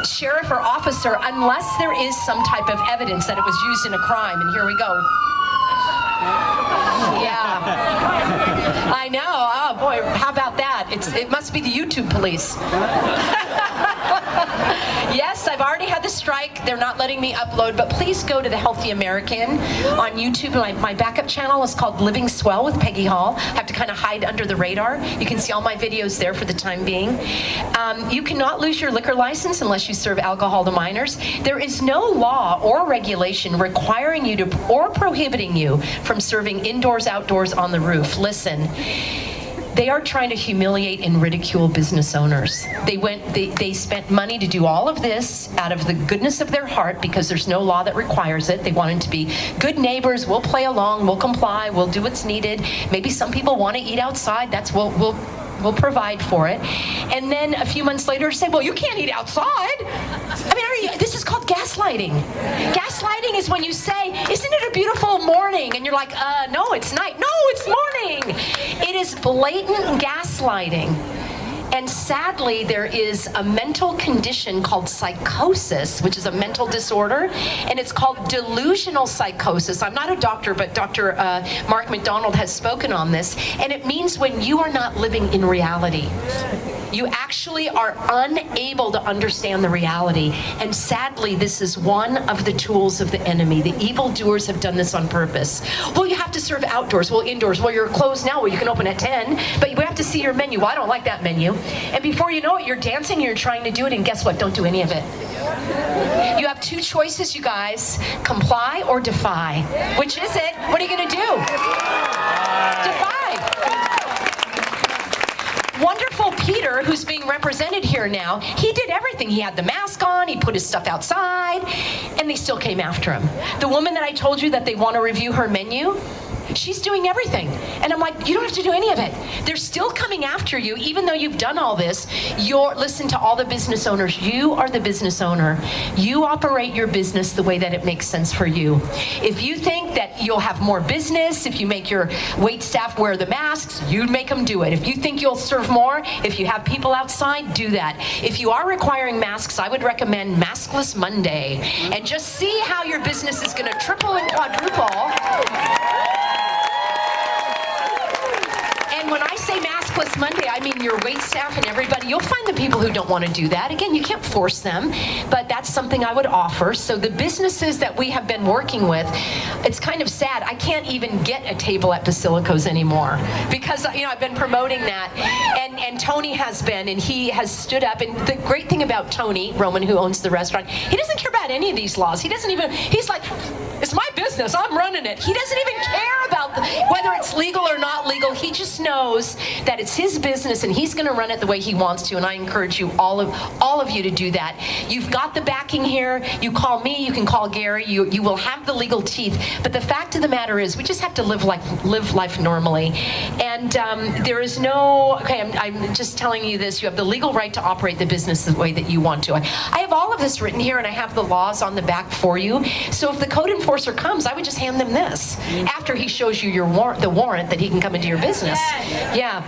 sheriff or officer, unless there is some type of evidence that it was used in a crime. And here we go. Yeah, I know. Oh boy, how about that? It must be the YouTube police. Yes, I've already had the strike. They're not letting me upload, but please go to the Healthy American on YouTube. My backup channel is called Living Swell with Peggy Hall. I have to kind of hide under the radar. You can see all my videos there for the time being. You cannot lose your liquor license unless you serve alcohol to minors. There is no law or regulation requiring you to or prohibiting you from serving indoors, outdoors, on the roof. Listen. They are trying to humiliate and ridicule business owners. They spent money to do all of this out of the goodness of their heart because there's no law that requires it. They wanted to be good neighbors. We'll play along. We'll comply. We'll do what's needed. Maybe some people want to eat outside. We'll provide for it. And then a few months later say, well, you can't eat outside. I mean, this is called gaslighting. Gaslighting is when you say, isn't it a beautiful morning? And you're like, no, it's night. No, it's morning. It is blatant gaslighting. And sadly, there is a mental condition called psychosis, which is a mental disorder, and it's called delusional psychosis. I'm not a doctor, but Dr. Mark McDonald has spoken on this, and it means when you are not living in reality. You actually are unable to understand the reality. And sadly, this is one of the tools of the enemy. The evildoers have done this on purpose. Well, you have to serve outdoors. Well, indoors. Well, you're closed now. Well, you can open at 10, but we have to see your menu. Well, I don't like that menu. And before you know it, you're dancing, you're trying to do it, and guess what? Don't do any of it. You have 2 choices, you guys. Comply or defy. Which is it? What are you going to do? Defy. Wonderful Peter, who's being represented here now, he did everything. He had the mask on, he put his stuff outside, and they still came after him. The woman that I told you that they want to review her menu, She's doing everything. And I'm like, you don't have to do any of it. They're still coming after you, even though you've done all this. Listen to all the business owners. You are the business owner. You operate your business the way that it makes sense for you. If you think that you'll have more business, if you make your wait staff wear the masks, you make them do it. If you think you'll serve more, if you have people outside, do that. If you are requiring masks, I would recommend Maskless Monday. And just see how your business is going to triple and quadruple. And when I say Maskless Monday, I mean your wait staff and everybody. You'll find the people who don't want to do that. Again, you can't force them, but that's something I would offer. So the businesses that we have been working with, it's kind of sad. I can't even get a table at Basilico's anymore because I've been promoting that, and Tony has been, and he has stood up. And the great thing about Tony Roman, who owns the restaurant, he doesn't care about any of these laws. He's like, it's my business, I'm running it. He doesn't even care about whether it's legal or not legal. He just knows that it's his business and he's going to run it the way he wants to. And I encourage you, all of you, to do that. You've got the backing here. You call me, you can call Gary. You will have the legal teeth. But the fact of the matter is, we just have to live life normally. And there is no, I'm just telling you this, you have the legal right to operate the business the way that you want to. I have all of this written here, and I have the laws on the back for you. So if the code enforcer comes, I would just hand them this after he shows you the warrant that he can come into your business. Yeah.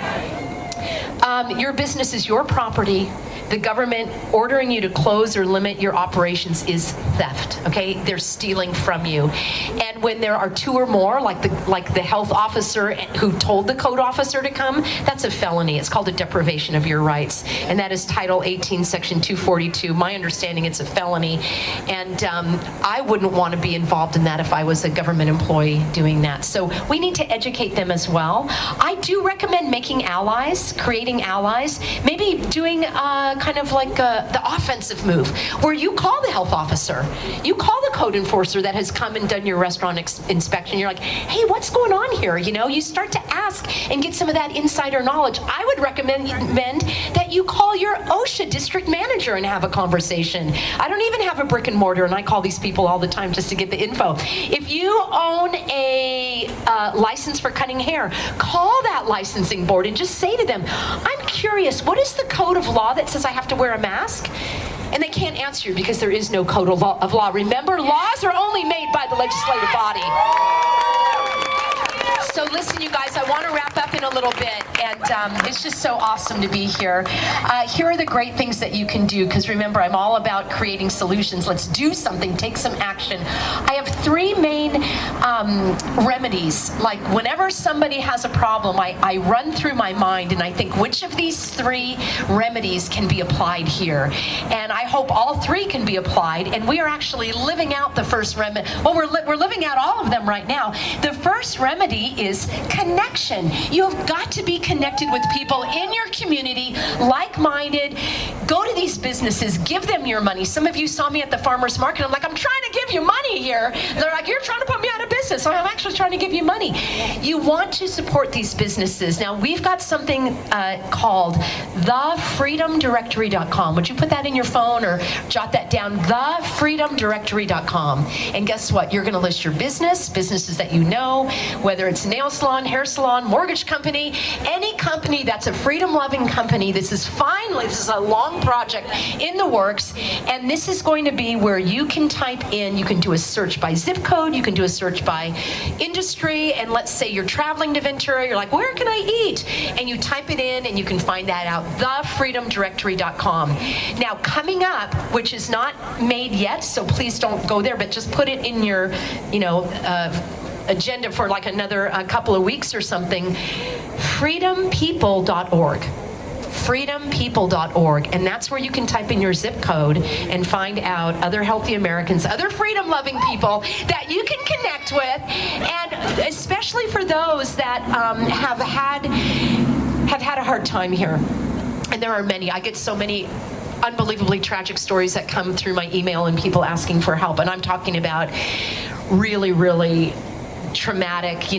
Your business is your property. The government ordering you to close or limit your operations is theft, okay? They're stealing from you. And when there are two or more, like the health officer who told the code officer to come, that's a felony. It's called a deprivation of your rights. And that is Title 18, Section 242. My understanding, it's a felony. And I wouldn't want to be involved in that if I was a government employee doing that. So we need to educate them as well. I do recommend making allies, creating allies, maybe doing kind of like the offensive move, where you call the health officer, you call the code enforcer that has come and done your restaurant inspection. You're like, hey, what's going on here? You start to ask and get some of that insider knowledge. I would recommend that you call your OSHA district manager and have a conversation. I don't even have a brick and mortar, and I call these people all the time just to get the info. If you own a license for cutting hair, call that licensing board and just say to them, I'm curious, what is the code of law that says I have to wear a mask? And they can't answer you because there is no code of law. Remember, laws are only made by the legislative body. So listen, you guys, I want to wrap up in a little bit, and it's just so awesome to be here. Here are the great things that you can do, because remember, I'm all about creating solutions. Let's do something, take some action. I have three main remedies. Like whenever somebody has a problem, I run through my mind and I think, which of these three remedies can be applied here? And I hope all three can be applied, and we are actually living out the first remedy. Well, we're living out all of them right now. The first remedy is connection. You have got to be connected with people in your community, like-minded. Go to these businesses, give them your money. Some of you saw me at the farmer's market. I'm like, I'm trying to give you money here. They're like, you're trying to put me out of business. So I'm actually trying to give you money. You want to support these businesses. Now, we've got something called thefreedomdirectory.com. Would you put that in your phone or jot that down? Thefreedomdirectory.com. And guess what? You're going to list your businesses that you know, whether it's nail salon, hair salon, mortgage company, any company that's a freedom-loving company. This is a long project in the works, and this is going to be where you can type in, you can do a search by zip code, you can do a search by industry, and let's say you're traveling to Ventura, you're like, where can I eat? And you type it in and you can find that out, thefreedomdirectory.com. Now, coming up, which is not made yet, so please don't go there, but just put it in your, agenda for like another couple of weeks or something, freedompeople.org. freedompeople.org, and that's where you can type in your zip code and find out other healthy Americans, other freedom-loving people that you can connect with, and especially for those that have had a hard time here. And there are many. I get so many unbelievably tragic stories that come through my email and people asking for help, and I'm talking about really, really traumatic,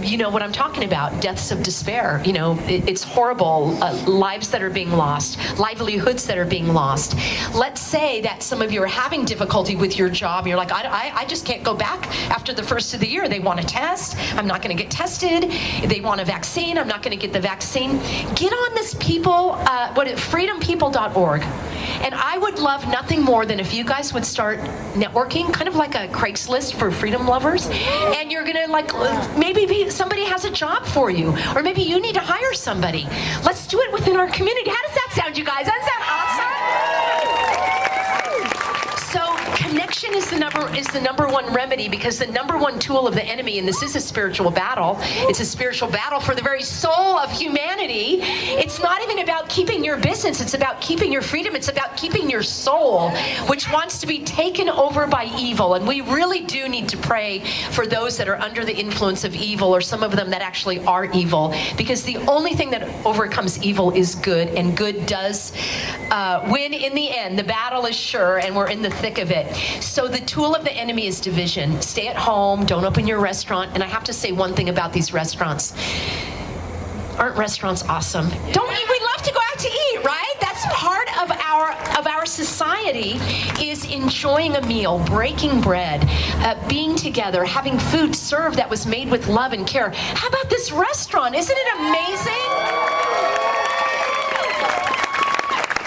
you know what I'm talking about, deaths of despair. You know, it's horrible. Lives that are being lost, livelihoods that are being lost. Let's say that some of you are having difficulty with your job. You're like, I just can't go back after the first of the year. They want a test. I'm not going to get tested. They want a vaccine. I'm not going to get the vaccine. Get on this freedompeople.org. And I would love nothing more than if you guys would start networking, kind of like a Craigslist for freedom lovers. And you're going to maybe somebody has a job for you, or maybe you need to hire somebody. Let's do it within our community. How does that sound, you guys? Doesn't that awesome? So connection is the number one remedy, because the number one tool of the enemy, and this is a spiritual battle, it's a spiritual battle for the very soul of humanity. It's not even about keeping your business, it's about keeping your freedom, it's about keeping your soul, which wants to be taken over by evil. And we really do need to pray for those that are under the influence of evil, or some of them that actually are evil, because the only thing that overcomes evil is good, and good does win in the end. The battle is sure, and we're in the thick of it. So the tool of the enemy is division. Stay at home, don't open your restaurant. And I have to say one thing about these restaurants. Aren't restaurants awesome? We love to go out to eat, right? That's part of our society, is enjoying a meal, breaking bread, being together, having food served that was made with love and care. How about this restaurant? Isn't it amazing?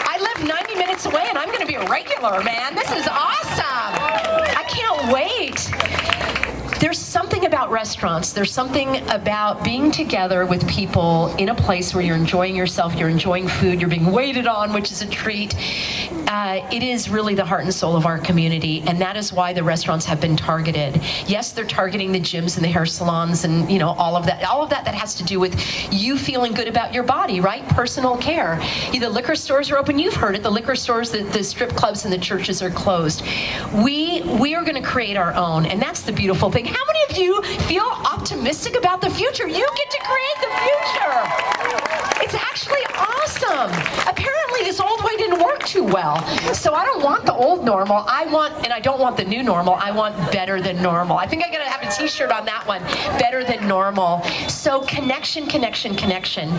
I live 90 minutes away and I'm going to be a regular, man. This is awesome. I can't wait. There's something about restaurants. There's something about being together with people in a place where you're enjoying yourself, you're enjoying food, you're being waited on, which is a treat. It is really the heart and soul of our community, and that is why the restaurants have been targeted. Yes, they're targeting the gyms and the hair salons and, you know, all of that that has to do with you feeling good about your body, right? Personal care. The liquor stores are open. You've heard it. The liquor stores, the strip clubs, and the churches are closed. We are going to create our own, and that's the beautiful thing. How many of you feel optimistic about the future? You get to create the future. It's actually awesome. Apparently this old way didn't work too well. So I don't want the old normal. I don't want the new normal. I want better than normal. I think I'm gonna have a t-shirt on that one. Better than normal. So connection, connection, connection.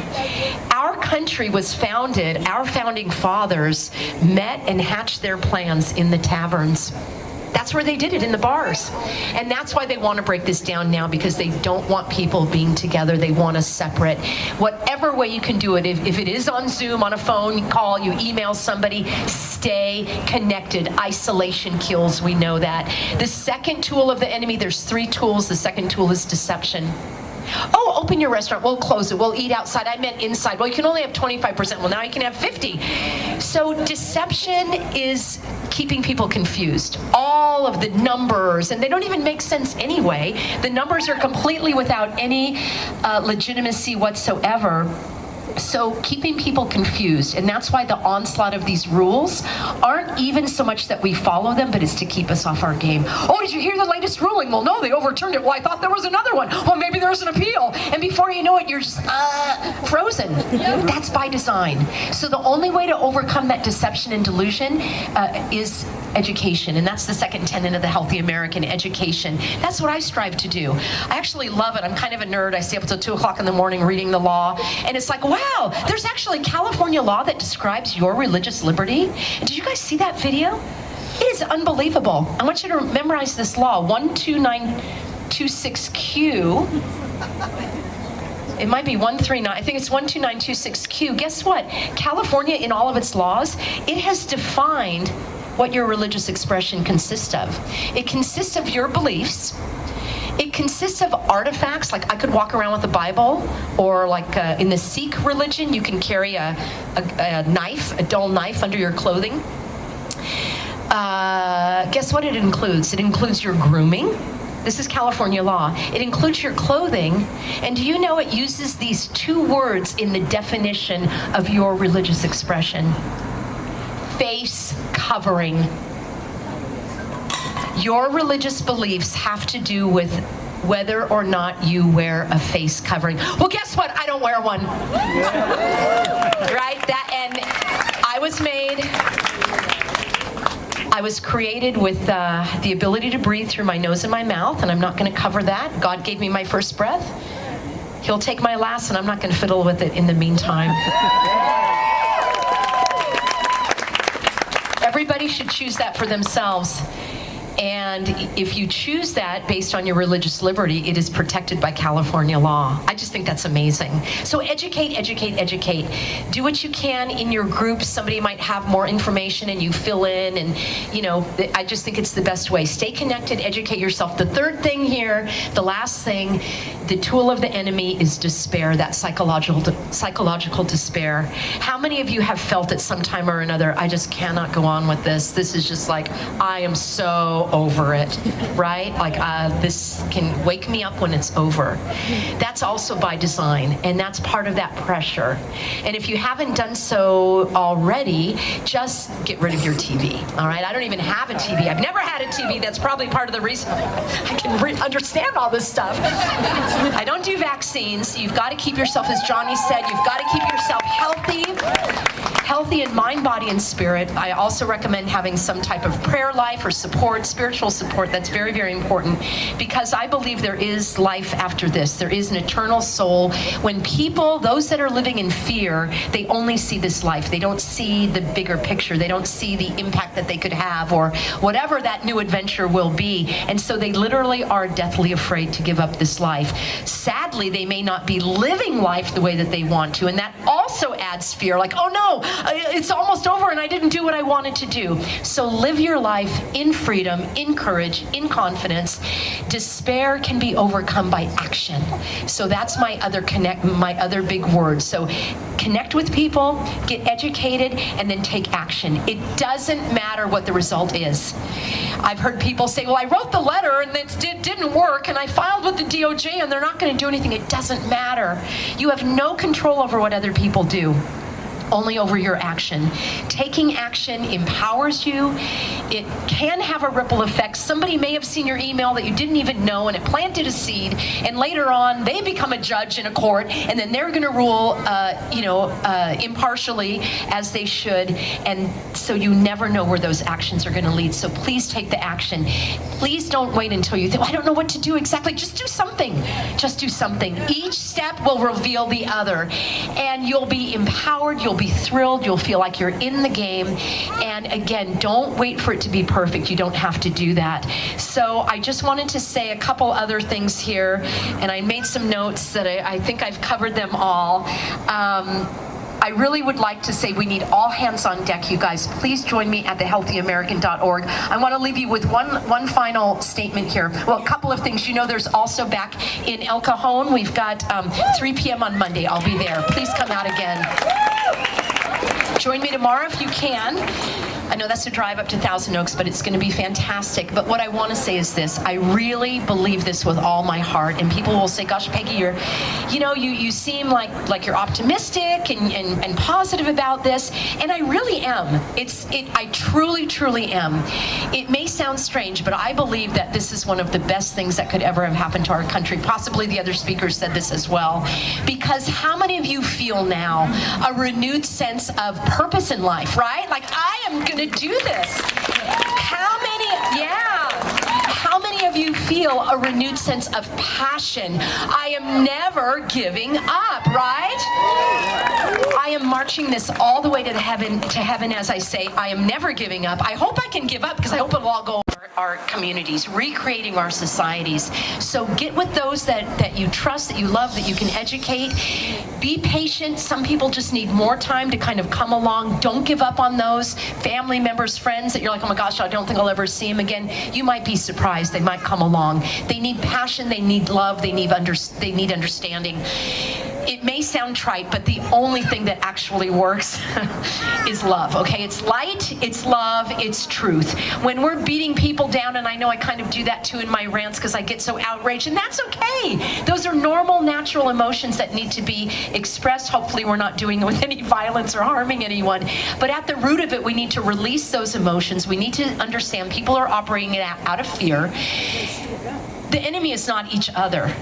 Our country was founded, our founding fathers met and hatched their plans in the taverns. That's where they did it, in the bars. And that's why they want to break this down now, because they don't want people being together. They want us separate. Whatever way you can do it, if it is on Zoom, on a phone call, you email somebody, stay connected. Isolation kills, we know that. The second tool of the enemy, there's 3 tools. The second tool is deception. Oh, open your restaurant, we'll close it, we'll eat outside. I meant inside. Well, you can only have 25%. Well, now you can have 50. So deception is keeping people confused. All of the numbers, and they don't even make sense anyway. The numbers are completely without any legitimacy whatsoever. So keeping people confused, and that's why the onslaught of these rules aren't even so much that we follow them, but it's to keep us off our game. Oh, did you hear the latest ruling? Well, no, they overturned it. Well, I thought there was another one. Well, maybe there's an appeal. And before you know it, you're just frozen. That's by design. So the only way to overcome that deception and delusion is education, and that's the second tenet of the healthy American, education. That's what I strive to do. I actually love it. I'm kind of a nerd. I stay up until 2 o'clock in the morning reading the law, and it's like, wow, there's actually California law that describes your religious liberty. Did you guys see that video? It is unbelievable. I want you to memorize this law, 12926Q. It might be 139, I think it's 12926Q. Guess what? California, in all of its laws, it has defined what your religious expression consists of. It consists of your beliefs. It consists of artifacts, like I could walk around with a Bible, or like in the Sikh religion, you can carry a knife, a dull knife under your clothing. Guess what it includes? It includes your grooming. This is California law. It includes your clothing, and do you know it uses these 2 words in the definition of your religious expression? Face covering. Your religious beliefs have to do with whether or not you wear a face covering. Well, guess what? I don't wear one. Right? And I was created with the ability to breathe through my nose and my mouth, and I'm not going to cover that. God gave me my first breath. He'll take my last, and I'm not going to fiddle with it in the meantime. Everybody should choose that for themselves. And if you choose that based on your religious liberty, it is protected by California law. I just think that's amazing. So educate, educate, educate. Do what you can in your groups. Somebody might have more information and you fill in, and you know, I just think it's the best way. Stay connected, educate yourself. The third thing here, the last thing, the tool of the enemy is despair, that psychological despair. How many of you have felt at some time or another, I just cannot go on with this. This is just like, I am so over it, right? Like this can wake me up when it's over. That's also by design, and that's part of that pressure. And if you haven't done so already, just get rid of your TV, all right? I don't even have a TV. I've never had a TV. That's probably part of the reason I can understand all this stuff. I don't do vaccines. You've got to keep yourself, as Jonny said, you've got to keep yourself healthy in mind, body, and spirit. I also recommend having some type of prayer life or support, spiritual support. That's very, very important, because I believe there is life after this. There is an eternal soul. When people, those that are living in fear, they only see this life. They don't see the bigger picture. They don't see the impact that they could have, or whatever that new adventure will be. And so they literally are deathly afraid to give up this life. Sadly, they may not be living life the way that they want to, and that also adds fear. Like, oh no, it's almost over and I didn't do what I wanted to do. So live your life in freedom, in courage, in confidence. Despair can be overcome by action. So that's my other big word. So connect with people, get educated, and then take action. It doesn't matter what the result is. I've heard people say, well, I wrote the letter and it didn't work, and I filed with the DOJ and they're not going to do anything. It doesn't matter. You have no control over what other people do, only over your action. Taking action empowers you. It can have a ripple effect. Somebody may have seen your email that you didn't even know, and it planted a seed, and later on they become a judge in a court, and then they're going to rule impartially, as they should. And so you never know where those actions are going to lead. So please take the action. Please don't wait until you think, I don't know what to do exactly. Just do something. Just do something. Each step will reveal the other, and you'll be empowered. You'll be thrilled. You'll feel like you're in the game. And again, don't wait for it to be perfect. You don't have to do that. So I just wanted to say a couple other things here, and I made some notes that I think I've covered them all. I really would like to say we need all hands on deck, you guys. Please join me at thehealthyamerican.org. I want to leave you with one final statement here. Well, a couple of things. You know, there's also back in El Cajon, we've got 3 p.m. on Monday. I'll be there. Please come out again. Join me tomorrow if you can. I know that's a drive up to Thousand Oaks, but it's going to be fantastic. But what I want to say is this: I really believe this with all my heart. And people will say, "Gosh, Peggy, you seem like you're optimistic and positive about this." And I really am. I truly am. It may sound strange, but I believe that this is one of the best things that could ever have happened to our country. Possibly the other speakers said this as well. Because how many of you feel now a renewed sense of purpose in life, right? Like, I am going to do this. How many of you feel a renewed sense of passion? I am never giving up, right? I am marching this all the way to heaven, as I say. I am never giving up. I hope I can give up, because I hope it'll all go our communities, recreating our societies. So get with those that you trust, that you love, that you can educate. Be patient. Some people just need more time to kind of come along. Don't give up on those family members, friends that you're like, oh my gosh, I don't think I'll ever see them again. You might be surprised. They might come along. They need passion. They need love. They need understanding. It may sound trite, but the only thing that actually works is love, okay? It's light, it's love, it's truth. When we're beating people down, and I know I kind of do that too in my rants because I get so outraged, and that's okay. Those are normal, natural emotions that need to be expressed. Hopefully we're not doing it with any violence or harming anyone. But at the root of it, we need to release those emotions. We need to understand people are operating out of fear. The enemy is not each other.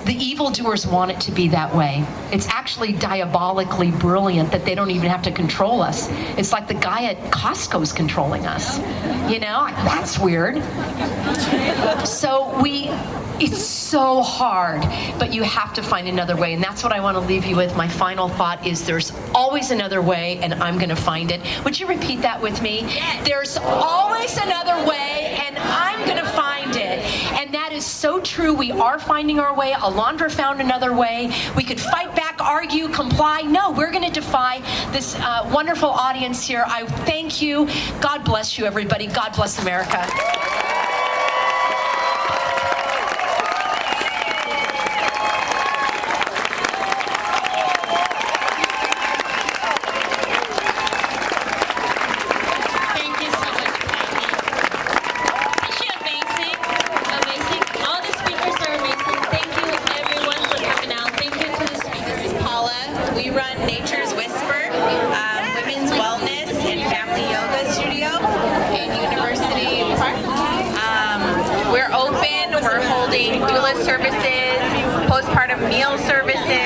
The evildoers want it to be that way. It's actually diabolically brilliant that they don't even have to control us. It's like the guy at Costco's controlling us. You know, that's weird. So It's so hard, but you have to find another way, and that's what I want to leave you with. My final thought is there's always another way, and I'm going to find it. Would you repeat that with me? There's always another way, and I'm going to find it. And that is so true. We are finding our way. Alondra found another way. We could fight back, argue, comply. No, we're going to defy this wonderful audience here. I thank you. God bless you, everybody. God bless America. We're open, we're holding doula services, postpartum meal services,